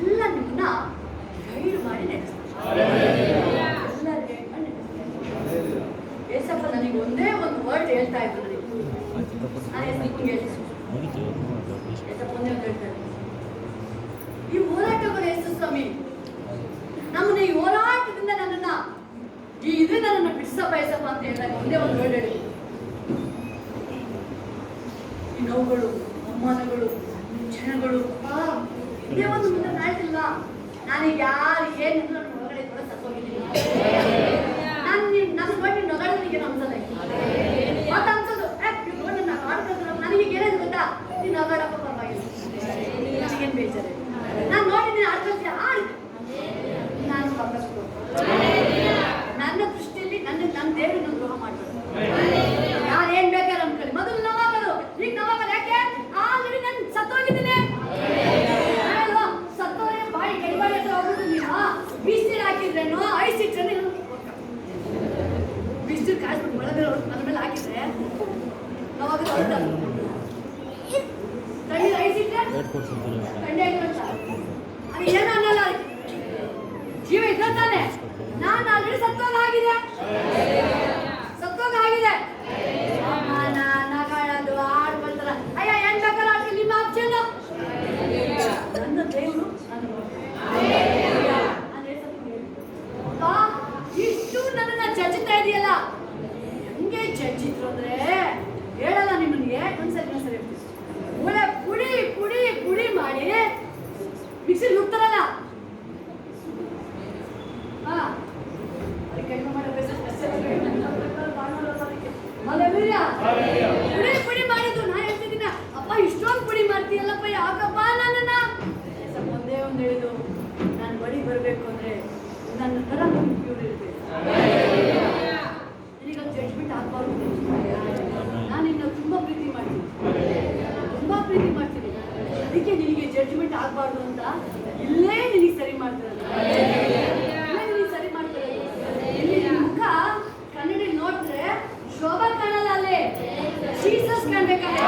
ಎಲ್ಲ ನಿಮ್ಮನ್ನ ಗೈಡ್ ಮಾಡಿ ನಡೆಸ್ತಾರೆ. ಎಲ್ಲ ಗೈಡ್ ಮಾಡಿ ನಡೆಸ್ತಾರೆ. ಏಸಪ್ಪ ನನಗೆ ಒಂದೇ ಒಂದು ವರ್ಡ್ ಹೇಳ್ತಾ ಇದ್ರು. ನಾನು ಏಸಪ್ಪಂಗೆ ಹೇಳ್ತೀನಿ, ಏಸಪ್ಪ ಒಂದೇ ಒಂದು ಹೇಳ್ತಾರೆ, ಈ ಹೋರಾಟಗಳು ಯೇಸು ಸ್ವಾಮಿ ನಮ್ಮನ್ನ ಈ ಹೋರಾಟದಿಂದ ನನ್ನನ್ನ ಈ ಇದರಿಂದ ನನ್ನ ಬಿಡಿಸಪ್ಪ ಏಸಪ್ಪ ಅಂತ ಹೇಳಿದಾಗ ಒಂದೇ ಒಂದು ವರ್ಡ್ ಹೇಳಿ, ಈ ನೋವುಗಳು, ಅವಮಾನಗಳು, ಜನಗಳು ಇದೇ ಒಂದು ಮುಂದೆ ನಾಯ್ತಿಲ್ವಾ? ನಾನೀಗ ಯಾರು ಏನು ನನ್ನ ಒಳಗಡೆ ಕೂಡ ಸತ್ತೋಗಿದ್ದೀನಿ. ನನ್ನ ನೋಡಿ ನೊಗಡನಿಗೆ ಅನ್ಸಲ್ಲ, ಮತ್ತೆ ಅನ್ಸೋದು ನೋಡಿ ನಾನು ಆಡ್ಕೊಂಡ್ರು ನನಗೆ ಏನೇನು ಗೊತ್ತಾ, ನೀನು ನೊಗಡಪ್ಪ ಪರವಾಗಿಲ್ಲ, ನನಗೇನು ಬೇಜಾರೆ, ನಾನು ನೋಡಿ ನೀನು ಆಡ್ಕೊಳ್ತೀಯ ಆಡಿ, ನಾನು ವಾಪಸ್ಕೊ. ನನ್ನ ದೃಷ್ಟಿಯಲ್ಲಿ ನನ್ನ ದೇವರು ನಾನು ದ್ರೋಹ ಮಾಡ್ತಾರೆ. ಯಾರು ಏನ್ ಬೇಕಾದ್ರೆ ಅನ್ಕೊಳ್ಳಿ, ಮೊದಲು ನೋವಾಗದು, ಈಗ ನೋವಾಗಲ್ಲ. ಯಾಕೆ? ಆಲ್ರೆಡಿ ನಾನು ಸತ್ತೋಗಿದ್ದೀನಿ. ಸತ್ತೋದ್ರೆ ಬಾಯಿ ಕೈಬಾಯಿ ಹತ್ರ ಹೋಗುದು. ನೀನು ಬಿಸಿಲು ಹಾಕಿದ್ರೇನು, ಐಸ್ ಇಟ್ರೇನು, ಬಿಸಿಲು ಕಾಯಿಸ್ಬಿಟ್ಟು ಒಳಗಡೆ ನನ್ನ ಮೇಲೆ ಹಾಕಿದ್ರೆ ನೋವಾಗದು. ತಣ್ಣೀರು ಐಸ್ ಇಟ್ರೆ ಥಂಡಿ ಆಗಿರುತ್ತ, ಅದು ಏನೋ ಅನ್ನಲ್ಲ, ಜೀವ ಇದ್ರೆ ತಾನೆ. ನಾನು ಆಲ್ರೆಡಿ ಸತ್ತೋಗಾಗಿದೆ. ನಗಾಡೋದು, ಆಡ್ಕೊಳ್ತಾರ, ಅಯ್ಯ ಏನ್ ಬೇಕಲ್ಲ ಆಡ್ಕೊಳ್ಳಿ, ನಿಮ್ಮ ಆಪ್ಷನ್. ನನ್ನ ದೇವರು ಇಷ್ಟು ನನ್ನನ್ನ ಜಜ್ಜಿತಾ ಇದೆಯಲ್ಲ, ಹೆಂಗೆ ಜಜ್ಜಿದ್ರು ಅಂದ್ರೆ ಹೇಳಲ್ಲ ನಿಮ್ಮನಿಗೆ. ಒಂದ್ಸರಿ ಪುಡಿ ಮಾಡಿ ಮಿಕ್ಸಿ ನುಗ್ತಾರಲ್ಲ, ಪುಡಿ ಮಾಡಿದ್ದು ನಾ ಹೇಳ್ತಿದ್ದೀನ. ಅಪ್ಪ ಇಷ್ಟೊಂದು ಪುಡಿ ಮಾಡ್ತೀಯಲ್ಲಪ್ಪ, ಯಾಕಪ್ಪ ನನ್ನನ್ನ? ಒಂದೇ ಒಂದು ಹೇಳಿದ್ದು, ನಾನು ಬಡಿ ಬರಬೇಕು ಅಂದ್ರೆ ನನ್ನ ತರ ಪ್ಯೂರ್ ಇರ್ಬೇಕು. ಆಗಬಾರ್ದು. ನಾನು ನಿನ್ನ ತುಂಬಾ ಪ್ರೀತಿ ಮಾಡ್ತೀನಿ, ತುಂಬಾ ಪ್ರೀತಿ ಮಾಡ್ತೀನಿ. ಅದಕ್ಕೆ ನಿನಗೆ ಜಡ್ಜ್ಮೆಂಟ್ ಆಗಬಾರ್ದು ಅಂತ ಇಲ್ಲೇ ನಿನಗೆ ಸರಿ ಮಾಡ್ತಾರೆ, ಇಲ್ಲೇ ನಿನಗೆ ಸರಿ ಮಾಡ್ತಾರೆ. ಇಲ್ಲಿ ನಿನ್ ಮುಖ ಕನ್ನಡಿ ನೋಡಿದ್ರೆ ಶೋಭಾ ಕಾಣಲ್ಲ, ಅಲ್ಲೇ ಜೀಸಸ್ ಕಾಣ್ಬೇಕಾದ್ರೆ.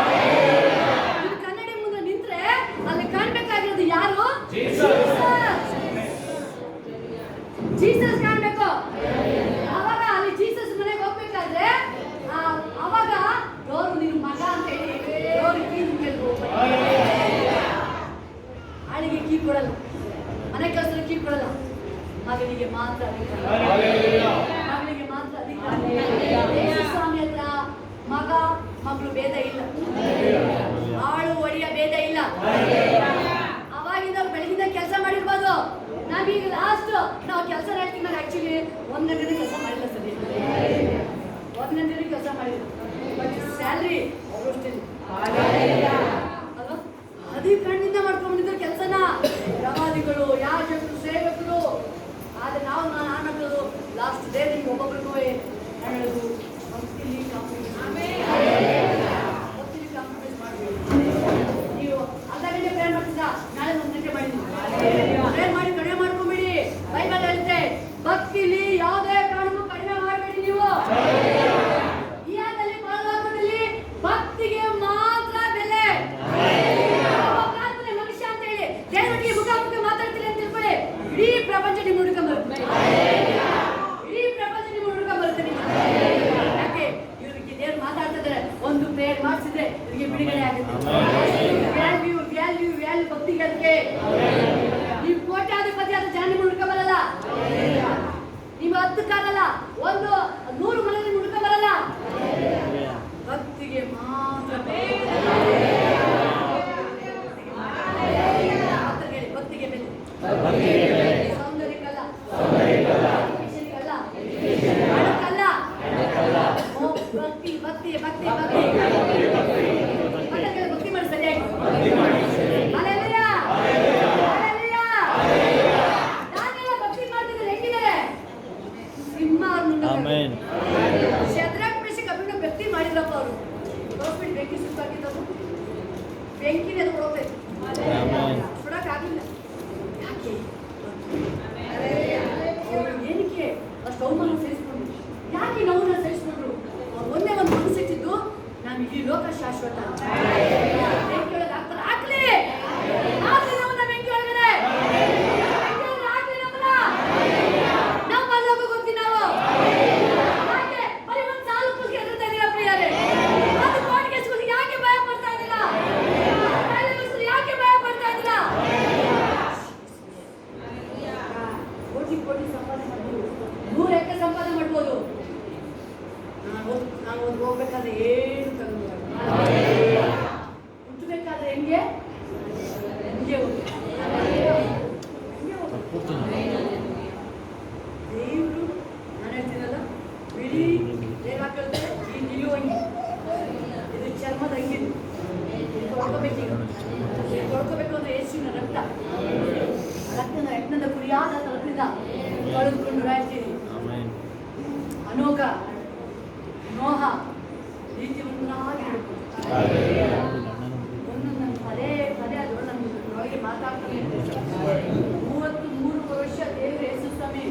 ನೀನು ಕನ್ನಡಿ ಮುಂದೆ ನಿಂತ್ರೆ ಅಲ್ಲಿ ಕಾಣ್ಬೇಕಾಗಿರೋದು ಯಾರು? ಜೀಸಸ್ ಕಾಣ್ಬೇಕು. ಅವಾಗ ಅಲ್ಲಿ ಜೀಸಸ್ ಮನೆಗೆ ಹೋಗ್ಬೇಕಾದ್ರೆ ಅವಾಗ ದೇವರು ನಿನ್ ಮಗ ಅಂತ ಹೇಳಿ ದೇವ್ರಿಗೆ ಕೀ ಕೇಳ್ಬೇಕು. ಆಳಿಗೆ ಕೀ ಕೊಡಲ್ಲ, ಮನೆ ಕೆಲಸದಲ್ಲಿ ಕೀ ಕೊಡಲ್ಲ, ಮಗನಿಗೆ ಮಾತ್ರ ಅಧಿಕಾರ, ಮಗಳಿಗೆ ಮಾತ್ರ ಅಧಿಕಾರ. ಯೇಸು ಸ್ವಾಮಿ ಹತ್ರ ಮಗ ಮಗಳು ಭೇದ ಇಲ್ಲ, ಆಳು ಒಡೆಯ ಭೇದ ಇಲ್ಲ. ಅವಾಗಿಂದ ಬೆಳಗಿಂದ ಕೆಲಸ ಮಾಡಿರ್ಬೋದು. ನಾವೀಗ ಲಾಸ್ಟ್ ನಾವು ಕೆಲಸ ಹೇಳ್ತೀವಿ. ನಾನು ಆಕ್ಚುಲಿ 1 ಗಂಟೆ ಕೆಲಸ ಮಾಡಿಲ್ಲ ಸರಿ, 1 ಗಂಟೆ ಕೆಲಸ ಮಾಡಿಲ್ಲ, ಬಟ್ ಸ್ಯಾಲ್ರಿ ಅಷ್ಟೇ ಅಲ್ವಾ? ಅದೇ ಕಣ್ಣಿಂದ ಮಾಡ್ಕೊಂಡಿದ್ದ ಕೆಲಸನ ಪ್ರವಾದಿಗಳು, ಯಾಜಕರು, ಸೇವಕರು. ಆದ್ರೆ ನಾವು ನಾನು ಅನ್ನೋದು ಲಾಸ್ಟ್ ಡೇ ನಿಮ್ಗೆ ಒಬ್ಬೊಬ್ರಿಗೂ ಹೇಳೋದು ಭಕ್ತಿಲಿ ಕಾಂಪ್ರಮೈಸ್ ಮಾಡಬೇಕು. ನೀವು ಅರ್ಧ ಗಂಟೆ ಪ್ರೇರ್ ಮಾಡ್ತಿದ್ದ, ನಾಳೆ 1 ಗಂಟೆ ಮಾಡಿದ್ವಿ. ಪ್ರೇರ್ ಮಾಡಿ ಕಡಿಮೆ ಮಾಡ್ಕೊಂಬಿಡಿ. ಬೈಬಲ್ ಹೇಳುತ್ತೆ ಭಕ್ತಿಲಿ ಯಾವುದೇ ಕಾರಣಕ್ಕೂ ಕಡಿಮೆ ಮಾಡಬೇಡಿ. ನೀವು ಈ ಆದಲ್ಲಿ ಪರಲೋಕದಲ್ಲಿ ಭಕ್ತಿಗೆ ಮಾತ್ರ ಬೆಲೆ. ಪ್ರಾರ್ಥನೆ ಮನುಷ್ಯ ಅಂತ ಹೇಳಿ ದೇವರಿಗೆ ಮುಖಾಮುಖ ಮಾತಾಡ್ತೀನಿ ಅಂತ ತಿಳ್ಕೊಳ್ಳಿ, ಇಡೀ ಪ್ರಪಂಚ ನಿಮ್ಮ ಹುಡುಕೊಂಡ್ ಬರುತ್ತೆ, ಇಡೀ ಪ್ರಪಂಚ ನಿಮ್ಮ ಹುಡುಕೊಂಡ್ ಬರುತ್ತೆ. ಯಾಕೆ ಇವ್ರಿಗೆ ದೇವ್ರು ಮಾತಾಡ್ತಿದ್ದಾರೆ, ಒಂದು ಪ್ರೇಯರ್ ಮಾಡಿಸಿದ್ರೆ ಇವರಿಗೆ ಬಿಡುಗಡೆ ಆಗುತ್ತೆ. ವ್ಯಾಲ್ಯೂ ವ್ಯಾಲ್ಯೂ ವ್ಯಾಲ್ಯೂ ಭಕ್ತಿಗೆ. ಅದಕ್ಕೆ ನೀವು ಕೋಟ್ಯಾಧಿಪತಿ ಆದ ಜನ ನಿಮ್ಮ ಹುಡುಕ ಬರಲ್ಲ, ನೀವು 10 ಕಾರಲ್ಲ, 100 ಮನೆ ನಿಮ್ಮ ಹುಡುಕ ಬರಲ್ಲ. ಭಕ್ತಿಗೆ ಮಾತ್ರ ಭಕ್ತಿಗೆ ಬೆಲೆ. ಸೌಂದರ್ಯಕ್ಕಲ್ಲ, ವಿಷಯಕ್ಕಲ್ಲ, ಹಣಕ್ಕಲ್ಲ. ಭಕ್ತಿ ಭಕ್ತಿ ಭಕ್ತಿ ಭಕ್ತಿ ಭಕ್ತಿ ಮಾಡಿ ಸರಿಯಾಗಿ. ಅಲ್ಲೆಲ್ಲಯ್ಯ ನಾನೆಲ್ಲ ಭಕ್ತಿ ಮಾಡ್ತಿದ್ದಾರೆ. ಹೆಂಗಿದ್ದಾರೆ? ಸಿಂಹ ಶದ್ರಕ್ ಮೆಷಕ್ ಅಭಿನವ ಭಕ್ತಿ ಮಾಡಿದ್ರಪ್ಪ ಅವರು. ತೋರ್ಸ್ಬಿಟ್ಟು ಬೆಂಕಿ ಸುತ್ತಾಕಿದ್ದವು, ಬೆಂಕಿನೇ ಅದು ಕೊಡೋಬೇಕು, ಸುಡಕ್ಕಾಗಿಲ್ಲ. ಯಾಕೆ? ಏನಕ್ಕೆ ಅಷ್ಟು ಅವಮಾನ ಸಹಿಸ್ಕೊಂಡ್ರು? ಯಾಕೆ ನೋವನ್ನ ಸಹಿಸ್ಕೊಂಡ್ರು? ಒಂದೇ ಒಂದು ಮನಸ್ಸಿಟ್ಟಿದ್ದು, ನಾನು ಈ ಲೋಕ ಶಾಶ್ವತ. ಬೆಂಕಿ ಒಳಗೆ ಹಾಕ್ತಾರೆ, ಹಾಕ್ಲಿ ನಮ್ಮನ್ನ ಬೆಂಕಿ ಒಳಗಡೆ ಹಾಕ್ಲಿ ನಮ್ಮನ್ನ. ನಾವು ಮಲ್ಲೋಗ ಹೋಗ್ತೀವಿ. ನಾವು ಯಾಕೆ ಬರೀ ಒಂದು ಸಾಲು ಕೂಗಿ ಎದುರ್ತಾ ಇದೀರ ಪ್ರಿಯರೇ? ಅದು ಕೋಟಿಗೆ ಕೂಗಿ ಯಾಕೆ ಭಯ ಪಡ್ತಾ ಇದ್ದೀರ? ಯಾಕೆ ಭಯ ಪಡ್ತಾ ಇದ್ದೀರ? ಕೋಟಿ ಕೋಟಿ ಸಂಪಾದನೆ ಮಾಡ್ಬೋದು, 100 ಎಕರೆ ಸಂಪಾದನೆ ಮಾಡ್ಬೋದು. ನಾನು ಒಂದು ಹೋಗ್ಬೇಕಾದ್ರೆ ಏನು ತಗೊಂಡು ಹುಟ್ಟಬೇಕಾದ್ರೆ ಹೆಂಗೆ ಹೆಂಗೆ ದೇವರು ನಾನು ಹೇಳ್ತೀನಲ್ಲ, ಬಿಳಿ ಹೇಗೆ ಹಾಕಿರುತ್ತೆ ಈ ನಿಲ್ಲುವಂಗೆ, ಇದು ಚರ್ಮದ ಹಂಗಿದ್ದು ತೊಳ್ಕೊಬೇಕೀಗ. ತೊಳ್ಕೊಬೇಕು ಅಂದ್ರೆ ಯೇಸುವಿನ ರಕ್ತ, ಯಜ್ಞದ ಕುರಿಯಾದ ತಲುಪಿದ ತೊಳೆದುಕೊಂಡು ರಾಯ್ತೀರಿ. ಅನೋಘ ನೋಹ ನೀತಿವಂತನಾಗಿ ಹೇಳ್ಕೊಂಡು ಒಂದೊಂದು ಪದೇ ಪದೇ ಅದು ನಮಗೆ ಮಾತಾಡ್ತಾನೆ. 33 ವರ್ಷ ದೇವರು ಯೇಸು ಸ್ವಾಮಿ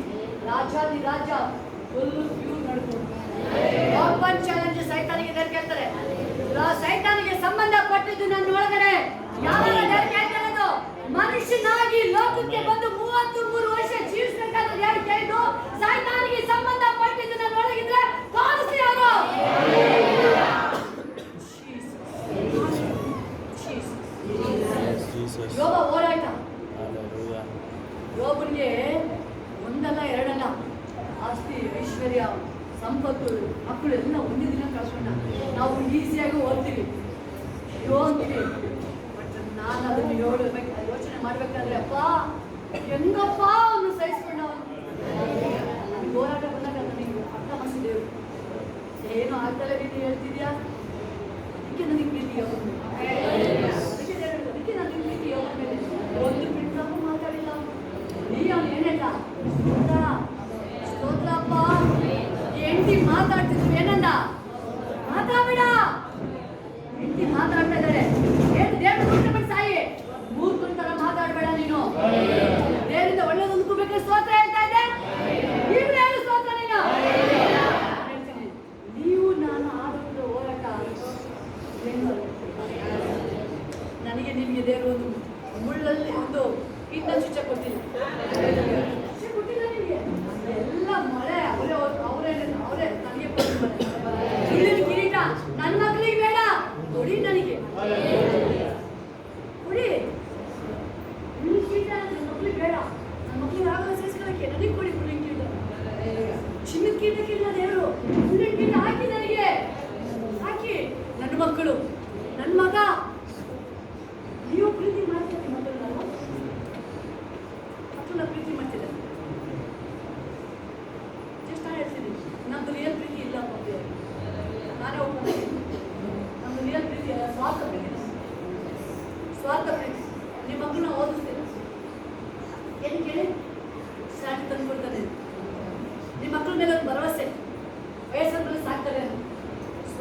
ರಾಜಾದಿ ರಾಜ ಫುಲ್ ಪ್ಯೂರ್ ನಡ್ಕೊಂಡು ಓಪನ್ ಚಾಲೆಂಜ್ ಸೈತಾನಿಗೆ ದೇವ್ರು ಕೇಳ್ತಾರೆ. ಸೈತಾನಿಗೆ ಸಂಬಂಧಪಟ್ಟಿದ್ದು ನನ್ನ ಒಳಗಡೆ ಯಾವಾಗ ದೇವ್ರು ಕೇಳ್ತಾರದು? ಮನುಷ್ಯನಾಗಿ ಲೋಕಕ್ಕೆ ಬಂದು 33 ವರ್ಷ ಜೀವಿಸಬೇಕಾದ್ರೆ ಯಾರು ಕೇಳಿದ್ದು? ಸೈತಾನಿಗೆ ಸಂಬಂಧಪಟ್ಟಿದ್ದು ನನ್ನ ಒಳಗಿದ್ರೆ ತೋರಿಸಿ ಅವರು. ಯೋಬ ಹೋರಾಟ. ಯೋಬನಿಗೆ ಒಂದಲ್ಲ ಎರಡಲ್ಲ ಆಸ್ತಿ ಐಶ್ವರ್ಯ ಸಂಪತ್ತು ಮಕ್ಕಳು ಎಲ್ಲ ಒಂದೇ ದಿನ ಕಳ್ಕೊಂಡ. ನಾವು ಈಸಿಯಾಗಿ ಓದ್ತೀವಿ, ಅಯ್ಯೋ ಅಂತೀವಿ. ಬಟ್ ನಾನು ಅದನ್ನು ಯೋಚನೆ ಮಾಡ್ಬೇಕಾದ್ರೆ ಅಪ್ಪ ಹೆಂಗಪ್ಪ ಅವನು ಸಹಿಸ್ಕೊಂಡ. ನನಗೆ ಹೋರಾಟ ಬಂದಾಗ ನನಗೆ ಅರ್ಥ ಮಾಡಿಸಿದ್ದೇವೆ, ಏನು ಆಗ್ತಲ್ಲ ನೀನು ಹೇಳ್ತಿದ್ಯಾ, ಅದಕ್ಕೆ ನನಗೆ ಪ್ರೀತಿ ಯೋಗ ಅದಕ್ಕೆ ನನಗೆ ಪ್ರೀತಿ ಯೋಗ ಮೇಲೆ ಒಂದು ಬಿಟ್ಟು ಮಾತಾಡಿಲ್ಲ. ನೀ ಅವನು ಏನಿಲ್ಲ ಸ್ತೋತ್ರ ಸ್ತೋತ್ರಪ್ಪ. ಹೆಂಡತಿ ಮಾತಾಡ್ತಿದ್ವಿ ಏನಂದ?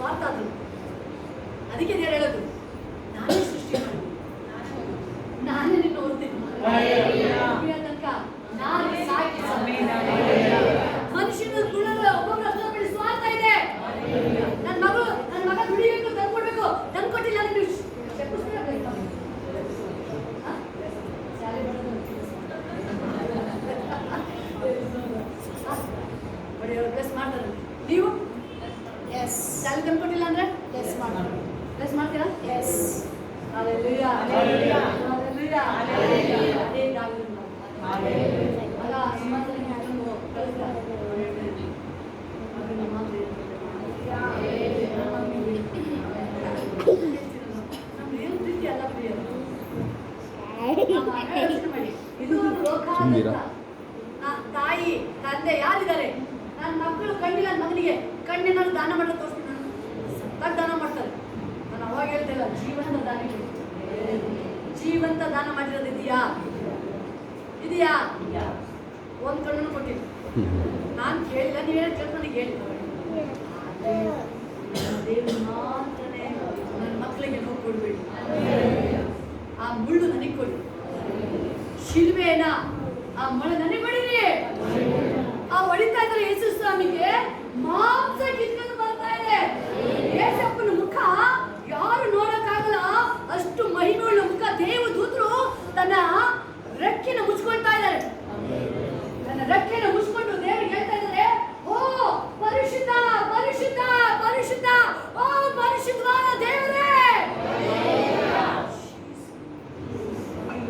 ಸ್ವಾರ್ಥ ಆದ್ರು. ಅದಕ್ಕೆ ದೇವರು ಹೇಳೋದು, ನಾನೇ ಸೃಷ್ಟಿ ಮಾಡಿ, ನಾನೇ ನಿನ್ನ ಓದ್ತೀನಿ ತನಕ ನಾನೇ ಸಾಕಿ ಮನುಷ್ಯನ ಗುಣದ ಒಬ್ಬೊಬ್ಬರ ಸ್ವಾರ್ಥ ಇದೆ. ನನ್ನ ಮಗ ದುಡಿಬೇಕು, ತಂದ್ಕೊಡ್ಬೇಕು, ತಂದ್ಕೊಟ್ಟಿಲ್ಲ ಅಂದ್ರೆ ಪ್ಲಸ್ ಮಾಡ್ತಾರೆ. ನೀವು ಶಾಲೆ ತಂದ್ಕೊಟ್ಟಿಲ್ಲ ಅಂದ್ರೆ ಪ್ಲಸ್ ಮಾಡ್ತೀರಾ? Hallelujah. Hallelujah. Hallelujah. Hallelujah. ಅದೇ ದಾವಿದನ ಮಗ ಸಮಾಧಾನಕ್ಕೆ ಹಾಕೊಂಡು ಕಳಿಸ್ತಾರೆ. ಅದನ್ನ ಮಾತ್ರ ನಮ್ದು ಏನು ಪ್ರೀತಿ ಅಲ್ಲ ಪ್ರಿಯರು. ಇದು ಲೋಕಾನಂದ. ತಾಯಿ ತಂದೆ ಯಾರಿದ್ದಾರೆ? ನನ್ನ ಮಕ್ಕಳು ಕಣ್ಣಿಲ್ಲ, ಮಗನಿಗೆ ಕಣ್ಣಿನಾದ್ರು ದಾನ ಮಾಡಲು ತೋರಿಸ್ಬಿಟ್ಟು ಸತ್ತಾಗ ದಾನ ಮಾಡ್ತಾರೆ. ನಾನು ಅವಾಗ ಹೇಳ್ತಿಲ್ಲ, ಜೀವನದ ದಾನ, ಜೀವಂತ ದಾನ ಮಾಡಿರೋದು ಇದೆಯಾ? ಒಂದು ಕಣ್ಣನ್ನು ಕೊಟ್ಟಿಲ್ಲ. ನಾನು ಕೇಳಿಲ್ಲ, ನೀವೇನು ಕೇಳಿ ನನಗೆ ಹೇಳಿ. ದೇವ್ರು ಮಾತ್ರನೇ ನನ್ನ ಮಕ್ಕಳಿಗೆ ನೋವು ಕೊಡ್ಬೇಡಿ, ಆ ಮುಳ್ಳು ನನಗೆ ಕೊಡಿ, ಶಿಲ್ವೆನ ಆ ಮೊಳೆ ನನಗೆ ಹೊಡಿರಿ. ಆ ಹೊಡಿತಾ ಇದ್ದಾರೆ ಯೇಸು ಸ್ವಾಮಿಗೆ ಮಾಂಸ ಕಿತ್ಕೊಂಡು ಬರ್ತಾ ಇದೆ. ಯೇಸಪ್ಪನ ಮುಖ ಯಾರು ನೋಡಕ್ಕಾಗಲ್ಲ, ಅಷ್ಟು ಮಹಿಮೆಯುಳ್ಳ ಮುಖ. ದೇವದೂತರು ತನ್ನ ರೆಕ್ಕೆನ ಮುಚ್ಕೊಳ್ತಾ ಇದ್ದಾರೆ. ತನ್ನ ರೆಕ್ಕೆನ ಮುಚ್ಕೊಂಡು ದೇವರಿಗೆ ಹೇಳ್ತಾ ಇದ್ದಾರೆ, ಓ ಪರಿಶುದ್ಧ ಪರಿಶುದ್ಧ ಪರಿಶುದ್ಧ, ಓ ಪರಿಶುದ್ಧವಾದ ದೇವರೇ.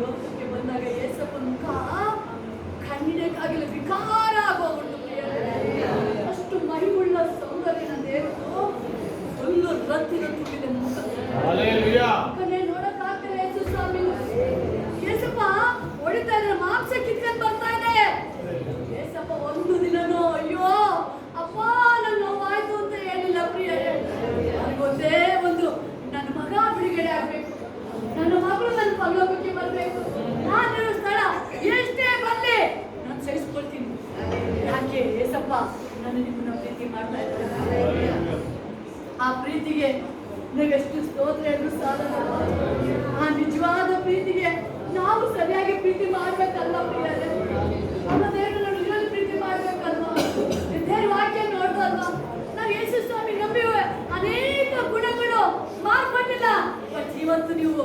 ಲೋಕಕ್ಕೆ ಬಂದಾಗ ಯೇಸಪ್ಪನ ಮುಖ ಕಣ್ಣಿಡಕ್ಕಾಗಿಲ್ಲ, ವಿಕಾರ ಆಗೋಗ್ಬಿಟ್ಟು. ಅಷ್ಟು ಮಹಿಮುಳ್ಳ ಸೌಂದರ್ಯನ ದೇವರು ಫುಲ್ಲು ರತ್ತಿನ ತುಂಬಿದೆ ಮುಖ. ಮುಖನೇ ನೋಡಕ್ಕಾಗ್ತದೆ ಯೇಸು ಸ್ವಾಮಿ. ಯೇಸಪ್ಪ ಹೊಡಿತಾ ಇದ್ರೆ ಮಾಂಸ ಕಿತ್ಕೊಂಡು ಬರ್ತಾ ಇದೆ. ಯೇಸಪ್ಪ ಒಂದು ದಿನನೂ ಅಯ್ಯೋ ಅಪ್ಪ ನನ್ನ ನೋವಾಯ್ತು ಅಂತ ಹೇಳಿಲ್ಲ ಪ್ರಿಯರೇ. ನನಗೊಂದೇ ಒಂದು, ನನ್ನ ಮಗ ಬಿಡುಗಡೆ ಆಗ್ಬೇಕು, ನನ್ನ ಮಗಳು ನನ್ನ ಪರಲೋಕಕ್ಕೆ ಬರ್ಬೇಕು. ನಾನು ಸ್ಥಳ ಎಷ್ಟೇ ಬರಲಿ ನಾನು ಸಹಿಸ್ಕೊಳ್ತೀನಿ. ಯಾಕೆ ಯೇಸಪ್ಪ ನಾನು ನಿಮ್ಮನ್ನ ಪ್ರೀತಿ ಮಾಡ್ತಾ ಇದ್ದಾರೆ. ಆ ಪ್ರೀತಿಗೆ ನೀವೆಷ್ಟು ಸ್ತೋತ್ರ ಎಂದು ಸಾಲಲ್ಲ. ಆ ನಿಜವಾದ ಪ್ರೀತಿಗೆ ನಾವು ಸರಿಯಾಗಿ ಪ್ರೀತಿ ಮಾಡ್ಬೇಕಲ್ಲ ಪ್ರಿಯರೇ. ನಮ್ಮ ದೇವರನ್ನು ನಿಜವಾಗಿ ಪ್ರೀತಿ ಮಾಡ್ಬೇಕಲ್ವಾ? ದೇವರ ವಾಕ್ಯ ನೋಡ್ಬಲ್ವಾ? ನಾವು ಯೇಸು ಸ್ವಾಮಿ ನಂಬಿವೆ, ಅನೇಕ ಗುಣಗಳು ಮಾರ್ಪಟ್ಟಿಲ್ಲ. ಬಟ್ ಇವತ್ತು ನೀವು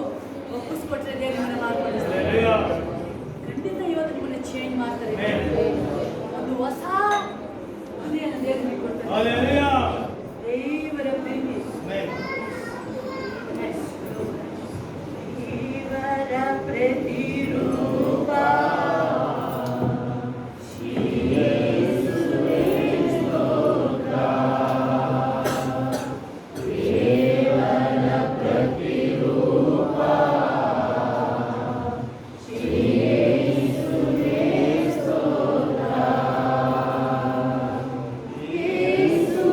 ಒಪ್ಪಿಸ್ಕೊಟ್ರೆ ದೇವರನ್ನ ಮಾರ್ಪಡಿಸ್ತಾರೆ. ಖಂಡಿತ ಇವತ್ತು ನಿಮ್ಮನ್ನ ಚೇಂಜ್ ಮಾಡ್ತಾರೆ. ಒಂದು ಹೊಸ ದುನಿಯನ್ನು ದೇವರಿಗೆ ಕೊಡ್ತಾರೆ. ದೇವರ ಪ್ರೀತಿ, ದೇವರ ಪ್ರತಿರೂಪ Yesu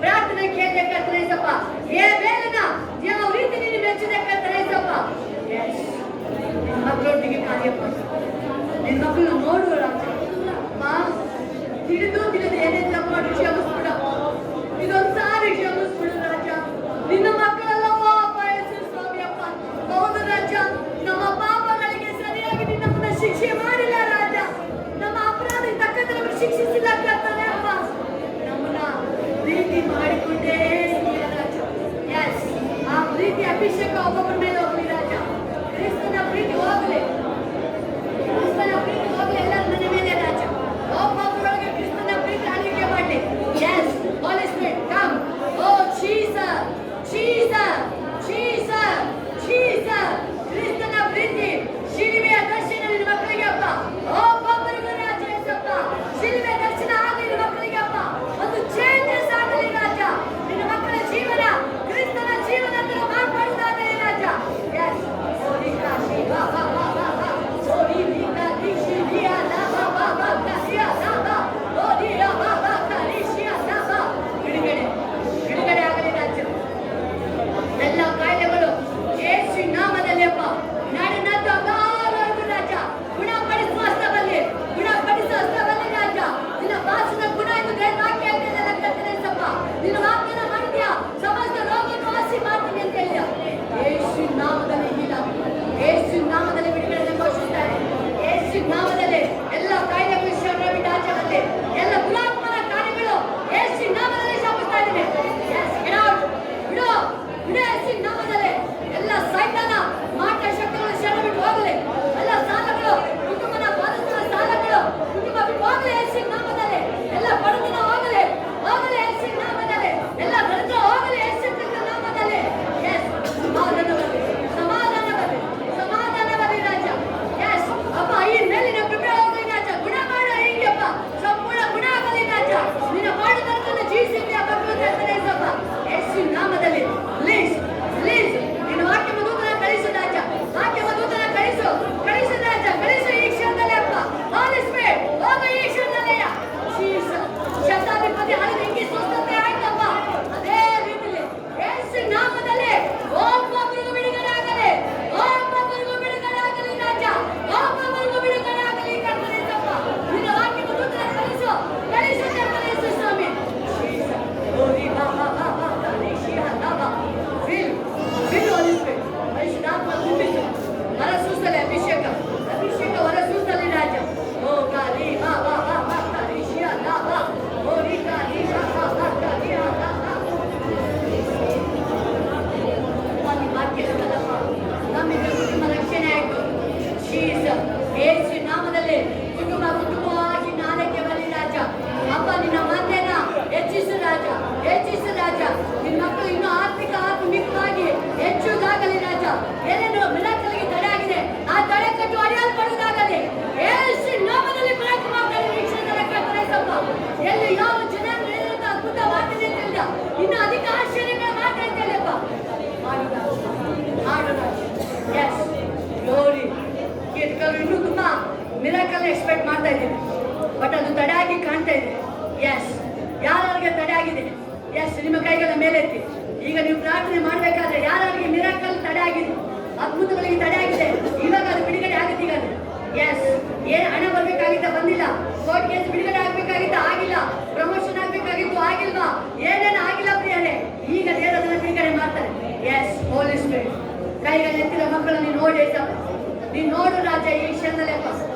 ಪ್ರಾರ್ಥನೆ ಕೇಳಿದೆ ಕರ್ತನೇ ಸಪ್ಪ. ಏ ಬೇಲನ ಯಾವ ರೀತಿ ನೀನು ಮೆಚ್ಚಿದೆ ಕರ್ತನೇ ಸಪ್ಪ. ನಿನ್ನ ಮಕ್ಕಳೊಟ್ಟಿಗೆ ಕಾರ್ಯಪ್ಪ, ನಿನ್ನ ಮಕ್ಕಳು ನೋಡುವ ರಾಜ. ತಿಳಿದು ತಿಳಿದು ಏನೇ ತಪ್ಪು ಮಾಡಿ ಕ್ಷಮಿಸ್ಬಿಡಪ್ಪ. ಇದೊಂದು ಸಾರಿ ಕ್ಷಮಿಸ್ಬಿಡು ರಾಜ. ನಿನ್ನ ಮಕ್ಕಳೆಲ್ಲವೋ ಅಪ್ಪ ಯೇಸು ಸ್ವಾಮಿ ಅಪ್ಪ. ಹೌದು ರಾಜ, ನಮ್ಮ ಪಾಪಗಳಿಗೆ ಸರಿಯಾಗಿ ನಿನ್ನನ್ನ ಶಿಕ್ಷೆ ಮಾಡಿಲ್ಲ ರಾಜ. ನಮ್ಮ ಅಪರಾಧ ತಕ್ಕಂತೆ ನಮಗೆ ಶಿಕ್ಷಿಸಿಲ್ಲ ಕರ್ತನೇ ಅಪ್ಪ. ನಮ್ಮನ್ನ ಪ್ರೀತಿ ಮಾಡಿಕೊಂಡೇ ರಾಜ. ಎಸ್, ಆ ಪ್ರೀತಿ ಅಭಿಷೇಕ ಒಬ್ಬೊಬ್ಬರ ಮೇಲೆ ಹೋಗಲಿ ರಾಜ. ಕ್ರಿಸ್ತನ ಪ್ರೀತಿ ಹೋಗಲಿ, ಕ್ರಿಸ್ತನ ಪ್ರೀತಿ ಹೋಗಲಿ ಎಲ್ಲರ ಮನೆ ಮೇಲೆ ರಾಜ. ಒಬ್ಬೊಬ್ಬರೊಳಗೆ ಕ್ರಿಸ್ತನ ಪ್ರೀತಿ ಆಳ್ವಿಕೆ ಮಾಡಲಿ. S, holy spirit come. ಓ ಜೀಸಸ್, ಜೀಸಸ್, ಜೀಸಸ್, ಜೀಸಸ್. ಕ್ರಿಸ್ತನ ಪ್ರೀತಿ, ಶಿಲುಬೆಯ ದರ್ಶನ ನಿನ್ನ ಮಕ್ಕಳಿಗೆ ಅಪ್ಪ. ಒಬ್ಬೊಬ್ಬರಿಗೂ ರಾಜ ಯೇಸಪ್ಪ, ಶಿಲುಬೆಯ ದರ್ಶನ ಆಗಲಿ ನಿನ್ನ ಮಕ್ಕಳಿಗೆ ಅಪ್ಪ. ಒಂದು ಚೇಂಜಸ್ ಆಗಲಿ ರಾಜ. ನಿನ್ನ ಮಕ್ಕಳ ಜೀವನ ಕ್ರಿಸ್ತನ ಜೀವನ ತರ ಮಾರ್ಪಡುವುದಾಗಲಿ ರಾಜ. ಎಸ್, ಹೋಲಿ ಕಾಶಿ ಬಾ ಬಾ ಬಾ ಬಾ ಬಾ. ಹೋಲಿ ನಿನ್ನ ದಿಶಿಯ ನಾ ಬಾ ಬಾ ಬಾ ಕಾಶಿಯ ನಾ ಬಾ. ಹೋಲಿ ಬಾ ಬಾ ಕಾಶಿಯ ನಾ ಬಾ. ಬಿಡುಗಡೆ, ಬಿಡುಗಡೆ ಆಗಲಿ ರಾಜ. ಎಲ್ಲ ಕಾಯಿಲೆಗಳು ಯೇಸು ನಾಮದಲ್ಲಿ ಅಪ್ಪ ನಾಡಿನಾದ್ಯಂತ ಅಗಾಧವರೆಗೂ ರಾಜ ಗುಣಪಡಿಸುವ ಹಸ್ತದಲ್ಲಿ, ಗುಣಪಡಿಸುವ ಹಸ್ತದಲ್ಲಿ ರಾಜ. ನಿನ್ನ ಭಾಷಣ ಗುಣ ಎಂದು ವಾಕ್ಯ ಹೇಳ್ತಿದ್ದಲ್ಲ ಕರ್ತನೇ ಸಪ್ಪ. ನಿನ್ನ ವಾಕ್ಯನ ಮಾಡಿದ್ಯಾ, ಸಮಸ್ತ ರೋಗವನ್ನು ವಾಸಿ ಮಾಡ್ತೀನಿ ಅಂತ ಹೇಳಿದ. ಯೇಸು ನಾಮದಲ್ಲಿ ಇಲ್ಲ, ಯೇಸು ನಾಮದಲ್ಲಿ ಬಿಡುಗಡೆ ಘೋಷಿಸ್ತಾರೆ. ಯೇಸು ನಾಮದಲ್ಲಿ ಎಲ್ಲ ಕಾಯಿಲೆಗಳು ಶರಣ ಬಿಟ್ಟು ಆಚೆ ಬಂದೆ. ಎಲ್ಲ ದುರಾತ್ಮನ ಕಾರ್ಯಗಳು ಯೇಸು ನಾಮದಲ್ಲಿ ಶಾಪಿಸ್ತಾ ಇದ್ದೇನೆ. Yes, get out. ಬಿಡು, ಬಿಡು ಯೇಸು ನಾಮದಲ್ಲಿ. ಎಲ್ಲ ಸೈತಾನ ಮಾಟ ಶಕ್ತಿಗಳು ಶರಣ ಬಿಟ್ಟು ಹೋಗಲಿ. ಎಲ್ಲ ಸಾಲಗಳು, ಕುಟುಂಬನ ಬಾಧಿಸುವ ಸಾಲಗಳು ಕುಟುಂಬ ಬಿಟ್ಟು ಹೋಗಲಿ ಯೇಸು ನಾಮದಲ್ಲಿ. ಎಲ್ಲ ಬಡತನ ಹೋಗಲಿ, ಹೋಗಲಿ ಯೇಸು ನಾಮದಲ್ಲಿ. ಎಲ್ಲ ದರಿದ್ರ ಹೋಗಲಿ ಯೇಸು ಕ್ರಿಸ್ತನ ನಾಮದಲ್ಲಿ. ಎಸ್, ಸಮಾಧಾನ ಬರಲಿ, ಸಮಾಧಾನ ಬರಲಿ, ಸಮಾಧಾನ ಬರಲಿ ರಾಜ. ಎಸ್ ಅಪ್ಪ, ಈ ಮೇಲಿನ ಕೃಪೆ ಹೋಗಲಿ ರಾಜ. ಗುಣ ಮಾಡು ಹೀಗೆಪ್ಪ, ಸಂಪೂರ್ಣ ಗುಣ ಆಗಲಿ ರಾಜ. ನಿನ್ನ ಮಾಡಿದನ್ನು ಜೀವಿಸಿದ್ಯಾ ಮಕ್ಕಳು ಕರ್ತನೇ ಸಪ್ಪ. ಯೇಸು ನಾಮದಲ್ಲಿ ಪ್ಲೀಸ್, ಪ್ಲೀಸ್ ನಿನ್ನ ವಾಕ್ಯ ದೂತನ ಕಳಿಸು ರಾಜ. ವಾಕ್ಯ ದೂತನ ಕಳಿಸು, ಕಳಿಸು ರಾಜ, ಕಳಿಸು ಈ ಕ್ಷಣದಲ್ಲಿ ಅಪ್ಪ. ಹೋಲಿ ಸ್ಪಿರಿಟ್ ಹೋಗು ಈ ಕ್ಷಣದಲ್ಲಿ. ಜೀಸಸ್, ಶತಾಧಿಪತಿ ಹಳೆಗೆ ಸ್ವಸ್ಥತೆ ಆಯ್ತಪ್ಪ. ಅದೇ ರೀತಿಯಲ್ಲಿ ಯೇಸು ನಾಮದಲ್ಲಿ ಒಬ್ಬೊಬ್ಬರಿಗೂ ಬಿಡುಗಡೆ ಆಗಲಿ, ಒಬ್ಬೊಬ್ಬರಿಗೂ ಬಿಡುಗಡೆ ಆಗಲಿ ರಾಜ. ಒಬ್ಬೊಬ್ಬರಿಗೂ ಬಿಡುಗಡೆ ಆಗಲಿ ಕರ್ತನೇ ಸಪ್ಪ. ನಿನ್ನ ವಾಕ್ಯ ದೂತನ ಕಳಿಸು, ಕಳಿಸು ಕರ್ತನೇ ಯೇಸು ಸ್ವಾಮಿ. ಜೀಸಸ್, ಹೋಲಿ ಬಾ ಬಾ ಬಾ ಬಾ ಕಾಲೇಶಿಯ ನಾ ಬಾ. ಫಿಲ್, ಫಿಲ್ ಹೋಲಿ ಸ್ಪಿರಿಟ್. ಪರಿಶುದ್ಧಾತ್ಮ ತುಂಬಿಸು, ಹೊರಸೂಸಲಿ ಅಭಿಷೇಕ, ಅಭಿಷೇಕ ಹೊರಸೂಸಲಿ ರಾಜ. ಓ ಕಾಲಿ ಬಾ ಬಾ ಬಾ ಬಾ ಕಾಲೇಶಿಯ ನಾ ಬಾ. ಹೋಲಿ ಕಾಲಿ ಬಾ ಬಾ ಬಾ ಕಾಲಿಯ ನಾ ಬಾ. ಒಂದು ವಾಕ್ಯ ಇರುತ್ತಲ್ಲಪ್ಪ, ನಮ್ಮಿಂದ ಕುಟುಂಬ ರಕ್ಷಣೆ ಆಯಿತು. ಜೀಸಸ್, ಯೇಸು ನಾಮದಲ್ಲಿ ಕುಟುಂಬ ಕುಟುಂಬವಾಗಿ ನಾಲ್ಕೆ ಬರಲಿ ರಾಜ. ಅಪ್ಪ, ನಿನ್ನ ಮಾತೆನ ಹೆಚ್ಚಿಸು ರಾಜ, ಹೆಚ್ಚಿಸು ರಾಜ. ನಿನ್ನ ಮಕ್ಕಳು ಇನ್ನೂ ಆತ್ಮಿಕವಾಗಿ ಹೆಚ್ಚುವುದಾಗಲಿ ರಾಜ. ಏನೇನು ಮಿರಾಕಲ್ಗೆ ತಡೆ ಆಗಿದೆ, ಆ ತಡೆ ಕಟ್ಟು ಅಡಿಯಲ್ಪಡುವುದಾಗಲಿ ಯೇಸು ನಾಮದಲ್ಲಿ. ಪ್ರಯತ್ನ ಮಾಡ್ತಾರೆ ವೀಕ್ಷಣೆ ಕರ್ತನೇ ಸಪ್ಪ. ಎಲ್ಲಿ ಯಾವ ಜನ ನಡೆಯುವಂತ ಅದ್ಭುತ ಮಾತನೇ ತಿಳಿದ, ಇನ್ನು ಅಧಿಕ ಆಶ್ಚರ್ಯಗಳ ಮಾತೇ ತಿಳಿಯಪ್ಪ. ಮಾಡಿದ ಮಾಡು ರಾಜ. S, glory. ಕೆಲವರು ಇನ್ನೂ ತುಂಬಾ ಮಿರಾಕಲ್ ಎಕ್ಸ್ಪೆಕ್ಟ್ ಮಾಡ್ತಾ ಇದ್ದೀವಿ, ಬಟ್ ಅದು ತಡೆ ಆಗಿ ಕಾಣ್ತಾ ಇದೆ. ಎಸ್, ಯಾರಿಗೆ ತಡೆ ಆಗಿದೆ, ಎಸ್ ನಿಮ್ಮ ಕೈಗಳ ಮೇಲೆತ್ತಿ. ಈಗ ನೀವು ಪ್ರಾರ್ಥನೆ ಮಾಡಬೇಕಾದ್ರೆ ಯಾರಿಗೆ ಮಿರಾಕಲ್ ತಡೆ ಆಗಿದೆ, ಅದ್ಭುತಗಳಿಗೆ ತಡೆ ಆಗಿದೆ, ಇವಾಗ ಅದು ಬಿಡುಗಡೆ ಆಗುತ್ತೆ. ಈಗ ಎಸ್, ಏನ್ ಹಣ ಬರ್ಬೇಕಾಗಿತ್ತ ಬಂದಿಲ್ಲ, ಕೋರ್ಟ್ ಕೇಸ್ ಬಿಡುಗಡೆ ಆಗ್ಬೇಕಾಗಿತ್ತ ಆಗಿಲ್ಲ, ಪ್ರಮೋಷನ್ ಆಗ್ಬೇಕಾಗಿತ್ತು ಆಗಿಲ್ವಾ, ಏನೇನು ಆಗಿಲ್ಲ ಪ್ರಿಯರೇ, ಈಗ ದೇವರನ್ನ ಬಿಡುಗಡೆ ಮಾಡ್ತಾರೆ. ಎಸ್, ಹೋಲಿ ಸ್ಪಿರಿಟ್ ಕೈಗಳೆತ್ತಿದ ಮಕ್ಕಳನ್ನು ನೋಡಿ ನೀನು ನೋಡು ರಾಜ. ಈ ಕ್ಷಣದಲ್ಲಪ್ಪ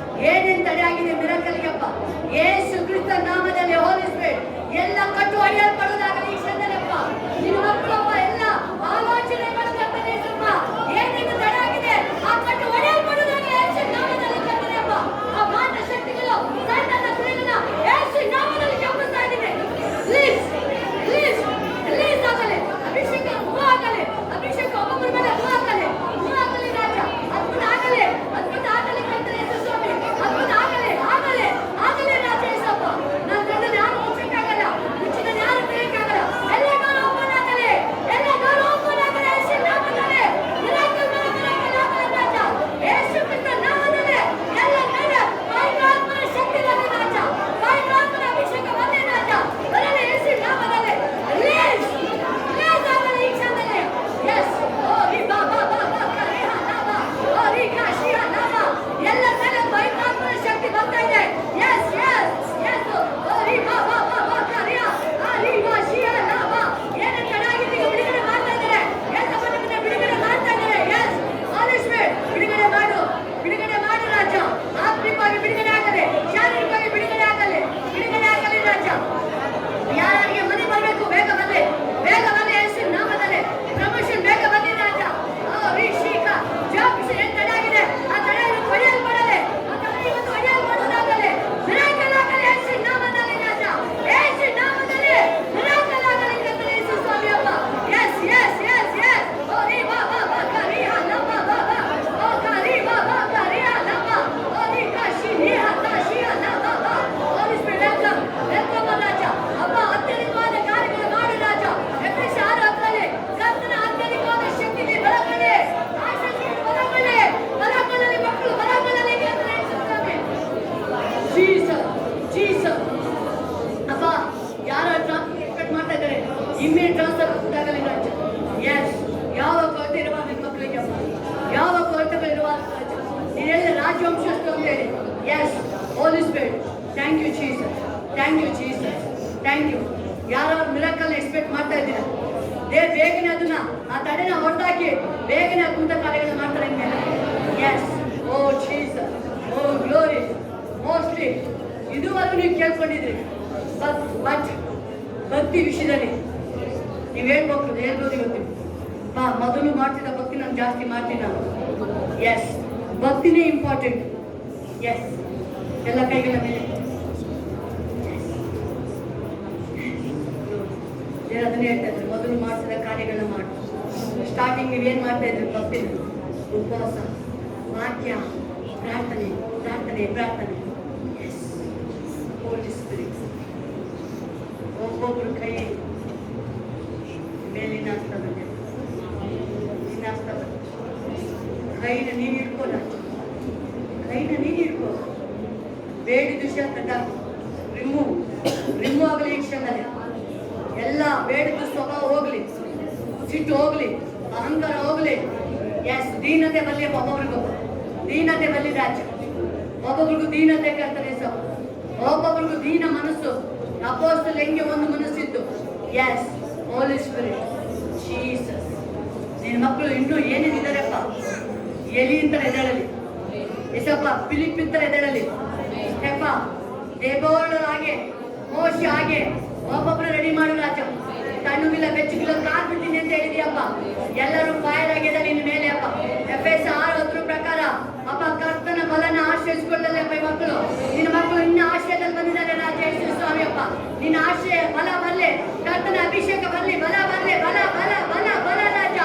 ಏನೇನು ತಡೆ ಆಗಿದೆ ಮಿರಾಕಲ್ಗೆಪ್ಪ, ಯೇಸು ಕ್ರಿಸ್ತ ನಾಮದಲ್ಲಿ ಹೋಲಿ ಸ್ಪಿರಿಟ್ ಎಲ್ಲ ಕಟ್ಟು ಅಡಿಯಲ್ಪಡುವುದಾಗಲಿ ಈ ಕ್ಷಣದಲ್ಲಪ್ಪ. ನಿನ್ನ ಮಕ್ಕಳಪ್ಪ ಎಲ್ಲ ಆಲೋಚನೆ ಮಾಡ್ತಾರೆ ಸ್ವಲ್ಪ ಏನೇನು ತಡೆ ಆಗಿದೆ ಆ ಕಟ್ಟು ಅಡಿಯಲ್ಪಡುವುದಾಗಲಿ ಯೇಸು ನಾಮದಲ್ಲಿ ಕರ್ತನೆಯಪ್ಪ. ಆ ಮಾಟ ಶಕ್ತಿಗಳು ಸೈತಾನನ ಕ್ರಿಯೆಗಳನ್ನ ಯೇಸು ನಾಮದಲ್ಲಿ ಜಪಿಸ್ತಾ ಇದ್ದೀನಿ. ಪ್ಲೀಸ್, ಪ್ಲೀಸ್, ಪ್ಲೀಸ್ ಆಗಲಿ ಅಭಿಷೇಕ ಆಗಲಿ, ಅಭಿಷೇಕ ಒಬ್ಬೊಬ್ಬರ ಮೇಲೆ ಆಗಲಿ ರಾಜ. ಅದ್ಭುತ ಆಗಲಿ, ಅದ್ಭುತ ಆಗಲಿ ಕರ್ತನೇ ಯೇಸು ಸ್ವಾಮಿ. ಅದ್ಭುತ ಆಗಲಿ, ಆಗಲಿ, ಆಗಲಿ ರಾಜ ಯೇಸಪ್ಪ. ನನ್ನ ಇಮ್ಮಿಡಿಯೇಟ್ ಟ್ರಾನ್ಸ್ಫರ್ ಉಂಟಾಗಲಿ ರಾಜ. ಎಸ್, ಯಾವ ಕೊರತೆ ಇರುವ ನಿಮ್ಮ ಮಕ್ಕಳಿಗೆ ಅಪ್ಪ, ಯಾವ ಕೊರತೆಗಳಿರುವ ನೀನು ಹೇಳಿದ ರಾಜವಂಶಸ್ಥ ಅಂತ ಹೇಳಿ. Yes, holy spirit, thank you Jesus, thank you Jesus, thank you. ಯಾರು ಮಿರಾಕಲ್ ಎಕ್ಸ್ಪೆಕ್ಟ್ ಮಾಡ್ತಾ ಇದ್ದೀರಾ, ಬೇಗನೆ ಅದನ್ನ ಆ ತಡೆನ ಹೊರದಾಕಿ ಬೇಗನೆ ಅದ್ಭುತ ಕಾರ್ಯಗಳನ್ನ ಮಾಡ್ತಾರೆ ಇನ್ಮೇಲೆ. ಎಸ್, ಓ ಜೀಸಸ್, ಓ ಗ್ಲೋರಿ. ಮೋಸ್ಟ್ಲಿ ಇದುವರೆಗೂ ನೀವು ಕೇಳ್ಕೊಂಡಿದ್ರಿ, ಬಟ್ ಭಕ್ತಿ ವಿಷಯದಲ್ಲಿ ನೀವು ಹೇಳ್ಬೋದು ಇವತ್ತು ಮೊದಲು ಮಾಡ್ತಿದ್ದ ಭಕ್ತಿ ನಾನು ಜಾಸ್ತಿ ಮಾಡ್ತೀನಿ ನಾನು. S, ಭಕ್ತಿನೇ important. ಎಸ್, ಎಲ್ಲ ಕೈಗಳ ಮೇಲೆ ಅದನ್ನೇ ಹೇಳ್ತಾ ಇದ್ರು, ಮೊದಲು ಮಾಡಿಸಿದ ಕಾರ್ಯಗಳನ್ನ ಮಾಡಿ. ಸ್ಟಾರ್ಟಿಂಗ್ ನೀವೇನ್ ಮಾಡ್ತಾ ಇದ್ರಿ, ಭಕ್ತಿ, ಉಪವಾಸ, ವಾಕ್ಯ, ಪ್ರಾರ್ಥನೆ ಪ್ರಾರ್ಥನೆ ಪ್ರಾರ್ಥನೆ. S, holy spirit. ಒಬ್ಬೊಬ್ರು ಕೈ ಮೇಲಿನ ಕೈನ ನೀನು ಇಟ್ಕೋಲ್ಲ, ಕೈನ ನೀನು ಇಟ್ಕೋ. ಬೇಡಿದು ಶಾಖ ರಿಮೂವ್ ಆಗಲಿ ಈ ಕ್ಷಣದಲ್ಲಿ. ಎಲ್ಲ ಬೇಡಿದ ಸ್ವಭಾವ ಹೋಗ್ಲಿ, ಸಿಟ್ಟು ಹೋಗ್ಲಿ, ಅಹಂಕಾರ ಹೋಗ್ಲಿ. ಎಸ್, ದೀನತೆ ಬಲ್ಲಿ ಒಬ್ಬೊಬ್ರಿಗೂ ದೀನತೆ ಬಲ್ಲಿ ರಾಜ್ಯ. ಒಬ್ಬೊಬ್ರಿಗೂ ದೀನತೆ ಕರ್ತನೆ ಸಹ, ಒಬ್ಬೊಬ್ರಿಗೂ ದೀನ ಮನಸ್ಸು. ಅಪೋಸ್ತಲರಿಗೆ ಹೆಂಗೆ ಒಂದು ಮನಸ್ಸಿತ್ತು. S, holy spirit Jesus. ನಿನ್ನ ಮಕ್ಕಳು ಇನ್ನೂ ಏನೇನಿದ್ದಾರಪ್ಪ, ಎಲಿ ಅಂತ ಎದ್ದೇಳಲಿ, ಎಸಪ್ಪ ಫಿಲಿಪ್ ಅಂತ ಎದ್ದೇಳಲಿ, ಸ್ಟೆಫ ದೇಬೋಳ ಹಾಗೆ, ಮೋಶ ಹಾಗೆ ಒಬ್ಬೊಬ್ಬರು ರೆಡಿ ಮಾಡು ರಾಜ. ತಣ್ಣಗಿಲ್ಲ ಬೆಚ್ಚಗಿಲ್ಲ ಕಾರ್ ಬಿಡ್ತೀನಿ ಅಂತ ಹೇಳಿದೀಯಪ್ಪ. ಎಲ್ಲರೂ ಫೈರ್ ಆಗಿದೆ ನಿನ್ನ ಮೇಲೆ ಅಪ್ಪ. ಎಫೆಸ 6:10 ಪ್ರಕಾರ ಅಪ್ಪ ಕರ್ತನ ಬಲನ ಆಶ್ರಯಿಸಿಕೊಳ್ಳಲಿ ಅಪ್ಪ. ಮಕ್ಕಳು ನಿನ್ನ ಮಕ್ಕಳು ಇನ್ನ ಆಶ್ರಯದಲ್ಲಿ ಬಂದಿದ್ದಾರೆ ರಾಜ ಯೇಸು ಸ್ವಾಮಿ ಅಪ್ಪ. ನಿನ್ನ ಆಶ್ರಯ ಬಲ ಬರಲಿ, ಕರ್ತನ ಅಭಿಷೇಕ ಬರಲಿ, ಬಲ ಬರಲಿ, ಬಲ ಬಲ ಬಲ ಬಲ ರಾಜ.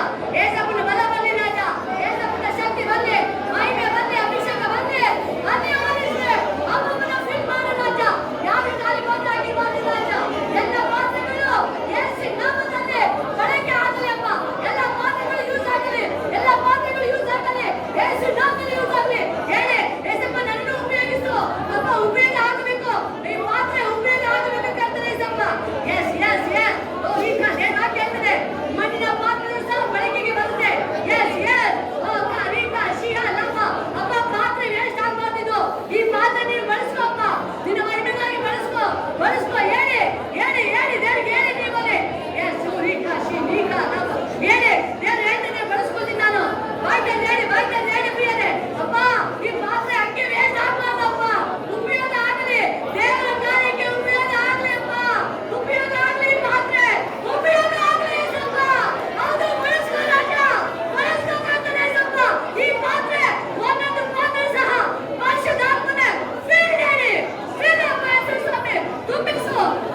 ಏಸಪ್ಪನ ಬಲ ಬರಲಿ ರಾಜ, ಏಸಪ್ಪನ ಶಕ್ತಿ ಬರಲಿ, ಮಹಿಮೆ ಬರಲಿ, ಅಭಿಷೇಕ ಬರಲಿ. ಒಬ್ಬೊಬ್ಬನ ಫಿಲ್ ಮಾಡು ರಾಜ. ಯಾವ ಕಾಲಿ ಬಂದಾಗಿರ್ಬಾರ್ದು ರಾಜ. ಎಲ್ಲ ಪಾತ್ರೆಗಳು ಯೇಸು ನಾಮದಲ್ಲಿ ಬಳಕೆ ಆಗಲಿ ಅಪ್ಪ. ಎಲ್ಲ ಪಾತ್ರೆಗಳು ಯೂಸ್ ಆಗಲಿ, ಎಲ್ಲ ಪಾತ್ರೆಗಳು ಯೂಸ್ ಆಗಲಿ, ಯೇಸು ನಾಮದಲ್ಲಿ ಯೂಸ್ ಆಗಲಿ. ಹೇಳಿ ಯೇಸಪ್ಪ, ನನ್ನನ್ನು ಉಪಯೋಗಿಸು ಅಪ್ಪ. ಉಪಯೋಗ ಆಗಬೇಕು, ಈ ಪಾತ್ರೆ ಉಪಯೋಗ ಆಗಬೇಕು ಕರ್ತನೇ ಯೇಸಪ್ಪ. ಎಸ್ ಎಸ್ ಎಸ್, ಓ ಈಗ ವಾಕ್ಯ ಹೇಳ್ತದೆ, ಮಣ್ಣಿನ ಪಾತ್ರೆಗಳು ಸಹ ಬಳಕೆಗೆ ಬರುತ್ತೆ. ಎಸ್ ಎಸ್, ಓ ಕಾರಿಕ ಶಿಯ ಲಂಬ ಅಪ್ಪ. ಪಾತ್ರೆ ವೇಸ್ಟ್ ಆಗಬಾರ್ದು. ಈ ಪಾತ್ರೆ ನೀನು ಬಳಸ್ಕೋ ಅಪ್ಪ, ನಿನ್ನ ಮಹಿಮೆಗಾಗಿ ಬಳಸ್ಕೋ, ಬಳಸ್ಕೋ. ಹೇಳಿ ಹೇಳಿ ಹೇಳಿ ದೇವರಿಗೆ ಹೇಳಿ ನೀವು ಬನ್ನಿ. ಎಸ್, ಊರಿಕ ಶಿನಿಕ ಲಂಬ ಹೇಳಿ ದೇವರು ಹೇಳ್ತೇನೆ, ಬಳಸ್ಕೊತೀನಿ ನಾನು. ಬಾಯ್ತಲ್ಲಿ ಹೇಳಿ ಪ್ರಿಯರೇ ಅಪ್ಪ, ಈ ಪಾತ್ರೆ ಹಂಗೆ ವೇಸ್ಟ್ ಆಗಬಾರ್ದಪ್ಪ. ಉಪಯೋಗ ಆಗಲಿ, ದೇವರ ಕಾರ್ಯಕ್ಕೆ ಉಪಯೋಗ ಆಗಲಿ ಅಪ್ಪ. ಉಪಯೋಗ ಆಗಲಿ, ಪಾತ್ರೆ ಉಪಯೋಗ ಆಗಲಿ ಯೇಸಪ್ಪ. ಹೌದು, ಬಳಸ್ಕೋ ರಾಜ, ಬಳಸ್ಕೋ ಕರ್ತನೇ ಯೇಸಪ್ಪ. ಈ ಪಾತ್ರೆ ಒಂದೊಂದು ಪಾತ್ರೆ ಸಹ ಪರಿಶುದ್ಧಾತ್ಮನೇ ಫಿಲ್ ಹೇಳಿ, ಫಿಲ್ ಅಪ್ಪ ಯೇಸು ಸ್ವಾಮಿ.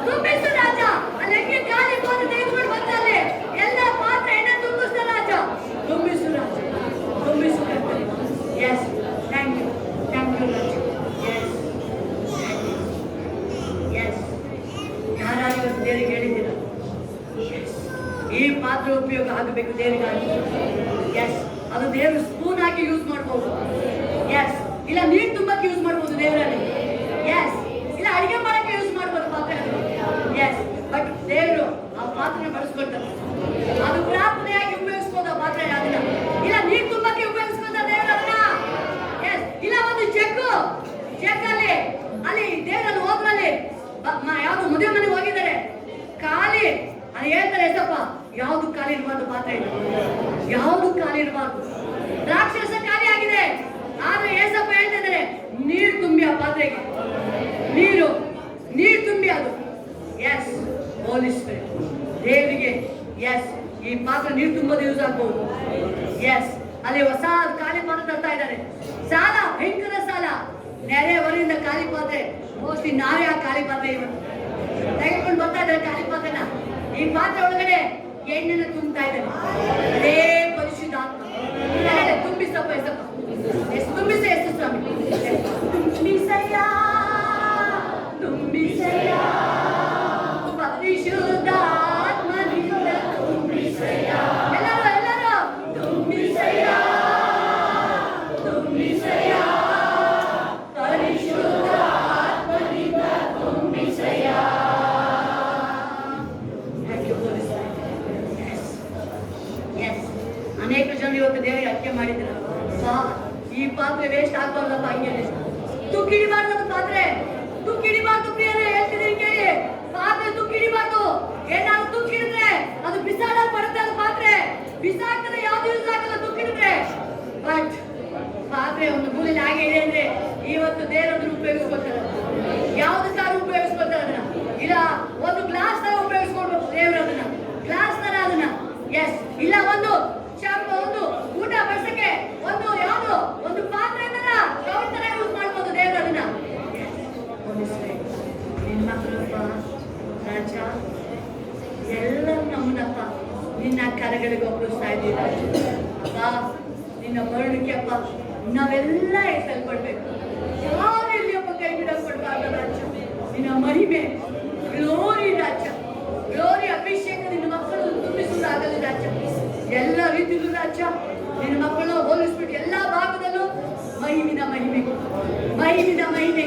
ತುಂಬಿಸು ರಾಜ. ಅಲ್ಲಿ ಹೆಂಗೆ ಗಾಳಿ ಬಂದು ತೆಗೆದುಕೊಂಡು ಬಂದಲ್ಲಿ ಎಲ್ಲ ಪಾತ್ರೆ ಎಣ್ಣೆ ತುಂಬಿಸ್ತ ರಾಜ. ತುಂಬಿಸು ರಾಜ, ತುಂಬಿಸು ಕರ್ತನೇ. ಎಸ್, ಥ್ಯಾಂಕ್ ಯು ರಾಜ. ಎಸ್ ಎಸ್, ಯಾರಾಗಿ ಇವತ್ತು ದೇವರಿಗೆ ಹೇಳಿದ್ದೀರ, ಈ ಪಾತ್ರೆ ಉಪಯೋಗ ಆಗಬೇಕು ದೇವರಿಗಾಗಿ. ಎಸ್, ಅದು ದೇವರು ಸ್ಪೂನ್ ಆಗಿ ಯೂಸ್ ಮಾಡ್ಬೋದು. ಎಸ್, ಇಲ್ಲ ನೀರು ತುಂಬಕ್ಕೆ ಯೂಸ್ ಮಾಡ್ಬೋದು ದೇವರಲ್ಲಿ. ಎಸ್, ಇಲ್ಲ ಅಡಿಗೆ ಮಾಡಕ್ಕೆ ಯೂಸ್ ಮಾಡ್ಬೋದು ಪಾತ್ರೆ. ಎಸ್, ಬಟ್ ದೇವರು ಆ ಪಾತ್ರೆ ಬಳಸ್ಕೊಳ್ತಾರೆ. ಅದು ಪ್ರಾರ್ಥನೆಯಾಗಿ ಉಪಯೋಗಿಸ್ಬೋದು ಆ ಪಾತ್ರೆ. ಅದನ್ನ ಇಲ್ಲ ನೀರು ತುಂಬಕ್ಕೆ ಉಪಯೋಗಿಸ್ಕೊಳ್ತಾರೆ ದೇವರು ಅದನ್ನ. ಎಸ್, ಇಲ್ಲ ಒಂದು ಜಗ್ಗಲ್ಲಿ ಅಲ್ಲಿ ದೇವರಲ್ಲಿ ಹೋದ್ರಲ್ಲಿ ಯಾವ್ದು ಮದುವೆ ಮನೆಗೆ ಹೋಗಿದ್ದಾರೆ, ಖಾಲಿ ಅಲ್ಲಿ ಹೇಳ್ತಾರೆ ಎಸಪ್ಪ, ಯಾವ್ದು ಖಾಲಿ ಇರಬಾರ್ದು ಪಾತ್ರೆ, ಯಾವ್ದು ಖಾಲಿ ಇರಬಾರ್ದು. ರಾಕ್ಷಸ ಖಾಲಿ ಆಗಿದೆ, ಆದ್ರೆ ಏಸಪ್ಪ ಹೇಳ್ತಾ ಇದ್ದಾರೆ, ನೀರು ತುಂಬಿ ಆ ಪಾತ್ರೆಗೆ, ನೀರು ತುಂಬಿ ಅದು. ಎಸ್, ಹೋಲಿ ಸ್ಪಿರಿಟ್ ದೇವರಿಗೆ. ಎಸ್, ಈ ಪಾತ್ರೆ ನೀರು ತುಂಬೋದು ಯೂಸ್ ಆಗ್ಬಹುದು. ಎಸ್, ಅಲ್ಲಿ ಹೊಸ ಖಾಲಿ ಪಾತ್ರೆ ತರ್ತಾ ಇದ್ದಾರೆ. ಸಾಲ, ಭಯಂಕರ ಸಾಲ, ನೆರೆ ಹೊರಗಿಂದ ಖಾಲಿ ಪಾತ್ರೆ. ಮೋಸ್ಟ್ಲಿ ನಾವೇ ಆ ಖಾಲಿ ಪಾತ್ರೆ ಇವತ್ತು ತೆಗೆದುಕೊಂಡು ಬರ್ತಾ ಇದ್ದಾರೆ ಖಾಲಿ ಪಾತ್ರೆನ. ಈ ಪಾತ್ರೆ ಒಳಗಡೆ ಎಣ್ಣೆನ ತುಂಬ್ತಾ ಇದ್ದಾರೆ. ಅದೇ ಪರಿಶುದ್ಧಾತ್ಮ ತುಂಬಿಸಪ್ಪ ಎಸಪ್ಪ. ಎಷ್ಟು ತುಂಬಿಸ ಎಷ್ಟು ಸ್ವಾಮಿ, ತುಂಬಿಸಯ್ಯ ತುಂಬಿಸಯ್ಯ, ಪರಿಶುದ್ಧಾತ್ಮನಿಂದ ತುಂಬಿಸಯ್ಯ. ಎಲ್ಲರೂ ತುಂಬಿಸಯ್ಯ ತುಂಬಿಸಯ್ಯ, ಪರಿಶುದ್ಧಾತ್ಮನಿಂದ ತುಂಬಿಸಯ್ಯ. Thank you, Holy Spirit. ಪಾತ್ರೆ ವೇಸ್ಟ್ ಆಗ್ಬಾರ್ದಪ್ಪ ಹಂಗೆ ತುಕ್ಕಿಡಿಬಾರ್ದು ಪಾತ್ರೆ ತುಕ್ಕಿಡಿಬಾರ್ದು ಪ್ರಿಯರೇ ಹೇಳ್ತಿದ್ದೀನಿ ಕೇಳಿ ಪಾತ್ರೆ ತುಕ್ಕಿಡಿಬಾರ್ದು ಏನಾದ್ರು ತುಕ್ಕಿಡಿದ್ರೆ ಅದು ಬಿಸಾಡಕ್ ಬರುತ್ತೆ ಅದು ಪಾತ್ರೆ ಬಿಸಾಕ್ತಾರೆ ಯಾವ್ದು ಯೂಸ್ ಆಗಲ್ಲ ತುಕ್ಕಿಡಿದ್ರೆ ಬಟ್ ಪಾತ್ರೆ ಒಂದು ಮೂಲೆಯಲ್ಲಿ ಹಾಗೆ ಇದೆ ಅಂದ್ರೆ ಇವತ್ತು ದೇವರನ್ನು ಉಪಯೋಗಿಸ್ಕೊತಾರೆ ಯಾವ್ದಕ್ಕಾದ್ರೂ ಉಪಯೋಗಿಸ್ಕೊತಾರೆ ಅದನ್ನ ಇಲ್ಲ ಒಂದು ಗ್ಲಾಸ್ ತರ ಉಪಯೋಗಿಸ್ಕೊಳ್ಬೇಕು ದೇವರು ಅದನ್ನ ಗ್ಲಾಸ್ ತರ ಅದನ್ನ ಎಸ್ ಇಲ್ಲ ಒಂದು ಒಂದು ಊಟ ಬಡಿಸಕ್ಕೆ ಒಂದು ಯಾವ್ದು ಒಂದು ಪಾತ್ರೆ ಕವರ್ ತರ ಯೂಸ್ ಮಾಡ್ಬೋದು ದೇವರು ಅದನ್ನ ನಿನ್ನ ಮಕ್ಕಳಪ್ಪ ರಾಜ ಎಲ್ಲರೂ ನಮ್ಮನ್ನಪ್ಪ ನಿನ್ನ ಕರೆಗಳಿಗೆ ಒಪ್ಪಿಸ್ತಾ ಇದ್ದೀರ ಅಪ್ಪ ನಿನ್ನ ಮರಣಕ್ಕೆ ಅಪ್ಪ ನಾವೆಲ್ಲ ಹೆಸಲ್ಪಡ್ಬೇಕು ಯಾರಲ್ಲಿ ಒಬ್ಬ ಕೈ ಬಿಡಲ್ಪಡ್ಬಾರ್ದು ರಾಜ ನಿನ್ನ ಮಹಿಮೆ ಗ್ಲೋರಿ ರಾಜ ಗ್ಲೋರಿ ಅಭಿಷೇಕ ನಿನ್ನ ಮಕ್ಕಳು ತುಂಬಿಸುವುದಾಗಲಿ ರಾಜ ಎಲ್ಲ ರೀತಿಯಲ್ಲೂ ರಾಜ ನಿನ್ನ ಮಕ್ಕಳು ಹೋಲಿಸ್ಬಿಟ್ಟು ಎಲ್ಲಾ ಭಾಗದಲ್ಲೂ ಮಹಿಮಿನ ಮಹಿಮೆ ಮಹಿಮಿನ ಮಹಿಮೆ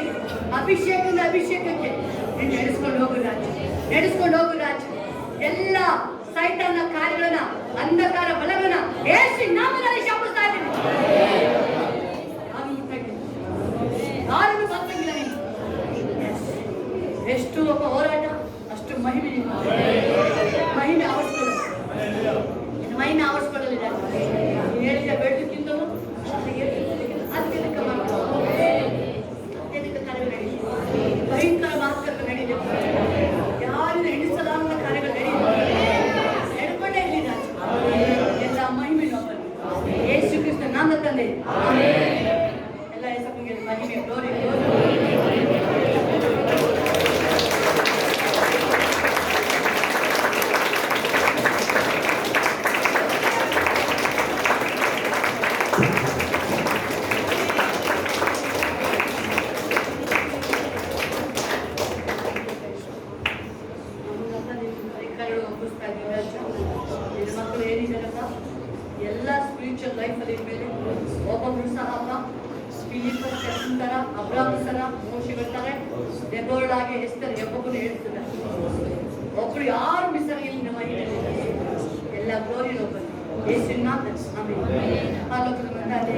ಅಭಿಷೇಕದ ಅಭಿಷೇಕಕ್ಕೆ ನೀನು ನಡೆಸ್ಕೊಂಡು ಹೋಗು ರಾಜ ನಡೆಸ್ಕೊಂಡು ಹೋಗು ರಾಜ ಎಲ್ಲ ಸೈತಾನ ಕಾರ್ಯಗಳನ್ನ ಅಂಧಕಾರ ಬಲಗಳನ್ನ ಏಸು ನಾಮದಲ್ಲಿ ಶಾಪಿಸ್ತಾ ಇದ್ದೀನಿ ಯಾರಿಗೂ ಬಂದಂಗಿಲ್ಲ ನೀನು ಎಷ್ಟು ಒಬ್ಬ ಹೋರಾಟ ಅಷ್ಟು ಮಹಿಮೆ ಮಹಿಮೆ ಆವರಿಸ್ಕೊಳ್ಳೋದು ಮಹಿಮೆ ಆವರಿಸ್ಕೊಳ್ಳಲಿದೆ ನೀನು ಹೇಳಿದ ಬೆಳಕಿಂತಲೂ ಅತ್ಯಧಿಕ ಕಾರ್ಯಗಳು ನಡೆಯುತ್ತೆ ಭಯಂಕರ ಮಾತುಕತೆ ನಡೆಯುತ್ತೆ ಯಾರಿನ ಎಣಿಸಲಾರದ ಕಾರ್ಯಗಳು ನಡೆಯುತ್ತೆ ನಡ್ಕೊಂಡೇ ಇರಲಿ ರಾಜ ಎಲ್ಲ ಮಹಿಮೆ ಯೇಸು ಕ್ರಿಸ್ತ ನಾಮ ತಂದೆ ಎಲ್ಲ ಹೆಸರಿಗೆ ಮಹಿಮೆ ಗ್ಲೋರಿ ಮಕ್ಕಳು ಏನಿದ್ದಾರಪ್ಪ ಎಲ್ಲ ಸ್ಪಿರಿಚುವಲ್ ಲೈಫಲ್ಲಿ ಇರ್ಬೇಕು ಒಬ್ಬೊಬ್ರು ಸಹ ಫಿಲಿಪ್ಪಸ್ ತರ ಅಬ್ರಾಮ್ ತರ ಮೋಶಿಗಳು ದೆಬೋಳಾಗಿ ಹೆಸರು ಒಬ್ಬೊಬ್ಬರು ಹೇಳ್ತಿದ್ದಾರೆ ಒಬ್ರು ಯಾರು ಮಿಸ್ ಆಗಿಲ್ಲ ನಮ್ಮ ಮಹಿಳೆಯಲ್ಲಿ ಎಲ್ಲ ಗ್ಲೋರಿ ಒಬ್ಬರು ಯೇಸುವಿನ ಆಮೇಲೆ ಆಲೋಕದ ಮಂದಾದೆ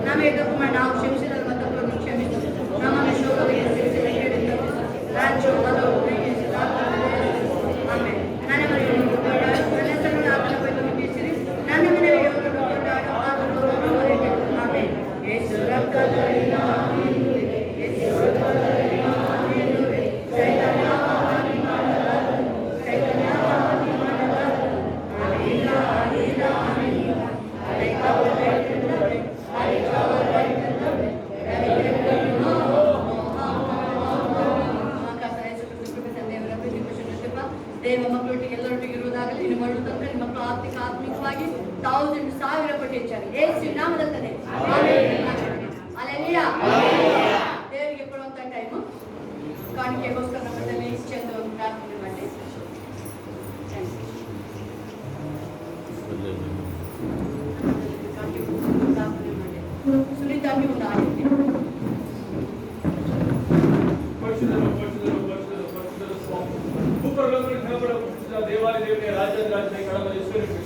ನಮಗೆ ತಪ್ಪು ಮಾಡಿ ನಾವು ಕ್ಷಮಿಸಿದರೆ ಮತ್ತೊಬ್ಬರನ್ನು ಕ್ಷಮಿಸಿ ನಮಗೆ ಶೋಕಗಳಿಗೆ ಸೇರಿಸಿದ ಕೇಳಿದ ರಾಜ್ಯ ಆಮೇಲೆ ನನ್ನ ಮನೆಯನ್ನು ನನ್ನ ಹೆಸರನ್ನು ಆತನ ಬೈಬಲ್ ಬೀಸಿರಿ ನನ್ನ ಮನೆಗೆ ಆಮೇಲೆ ಯೇಸು ರಕ್ತದಲ್ಲಿ ದೇವ ಮಕ್ಕಳೊಟ್ಟಿಗೆ ಎಲ್ಲರೊಟ್ಟಿಗೆ ಇರುವುದಾಗಲಿ ನಿಮ್ಮ ಮರಳು ತಂದ್ರೆ ನಿಮ್ಮ ಮಕ್ಕಳು ಆತ್ಮಿಕವಾಗಿ 1000 ಪಟ್ಟು ಹೆಚ್ಚಾಗಿ ಯೇಸು ನಾಮದಲ್ಲದೆ ಅಲ್ಲೆಲ್ಲ ದೇವರಿಗೆ ಕೊಡುವಂತ ಟೈಮು ಕಾಣಿಕೆಗೋಸ್ಕರ ನಮ್ಮಲ್ಲಿ ಇಚ್ಛೆ ಅಂತ ಒಂದು ಪ್ರಾರ್ಥನೆ ಮಾಡಿ ಪ್ರಾರ್ಥನೆ ಮಾಡಿ ಸುರಿತಾಗಿ ಒಂದು ಆಗುತ್ತೆ ದೇವಾಲಯ ದೇವರೇ ರಾಜ್ಯ ಕಳಮಲ್ಲಿ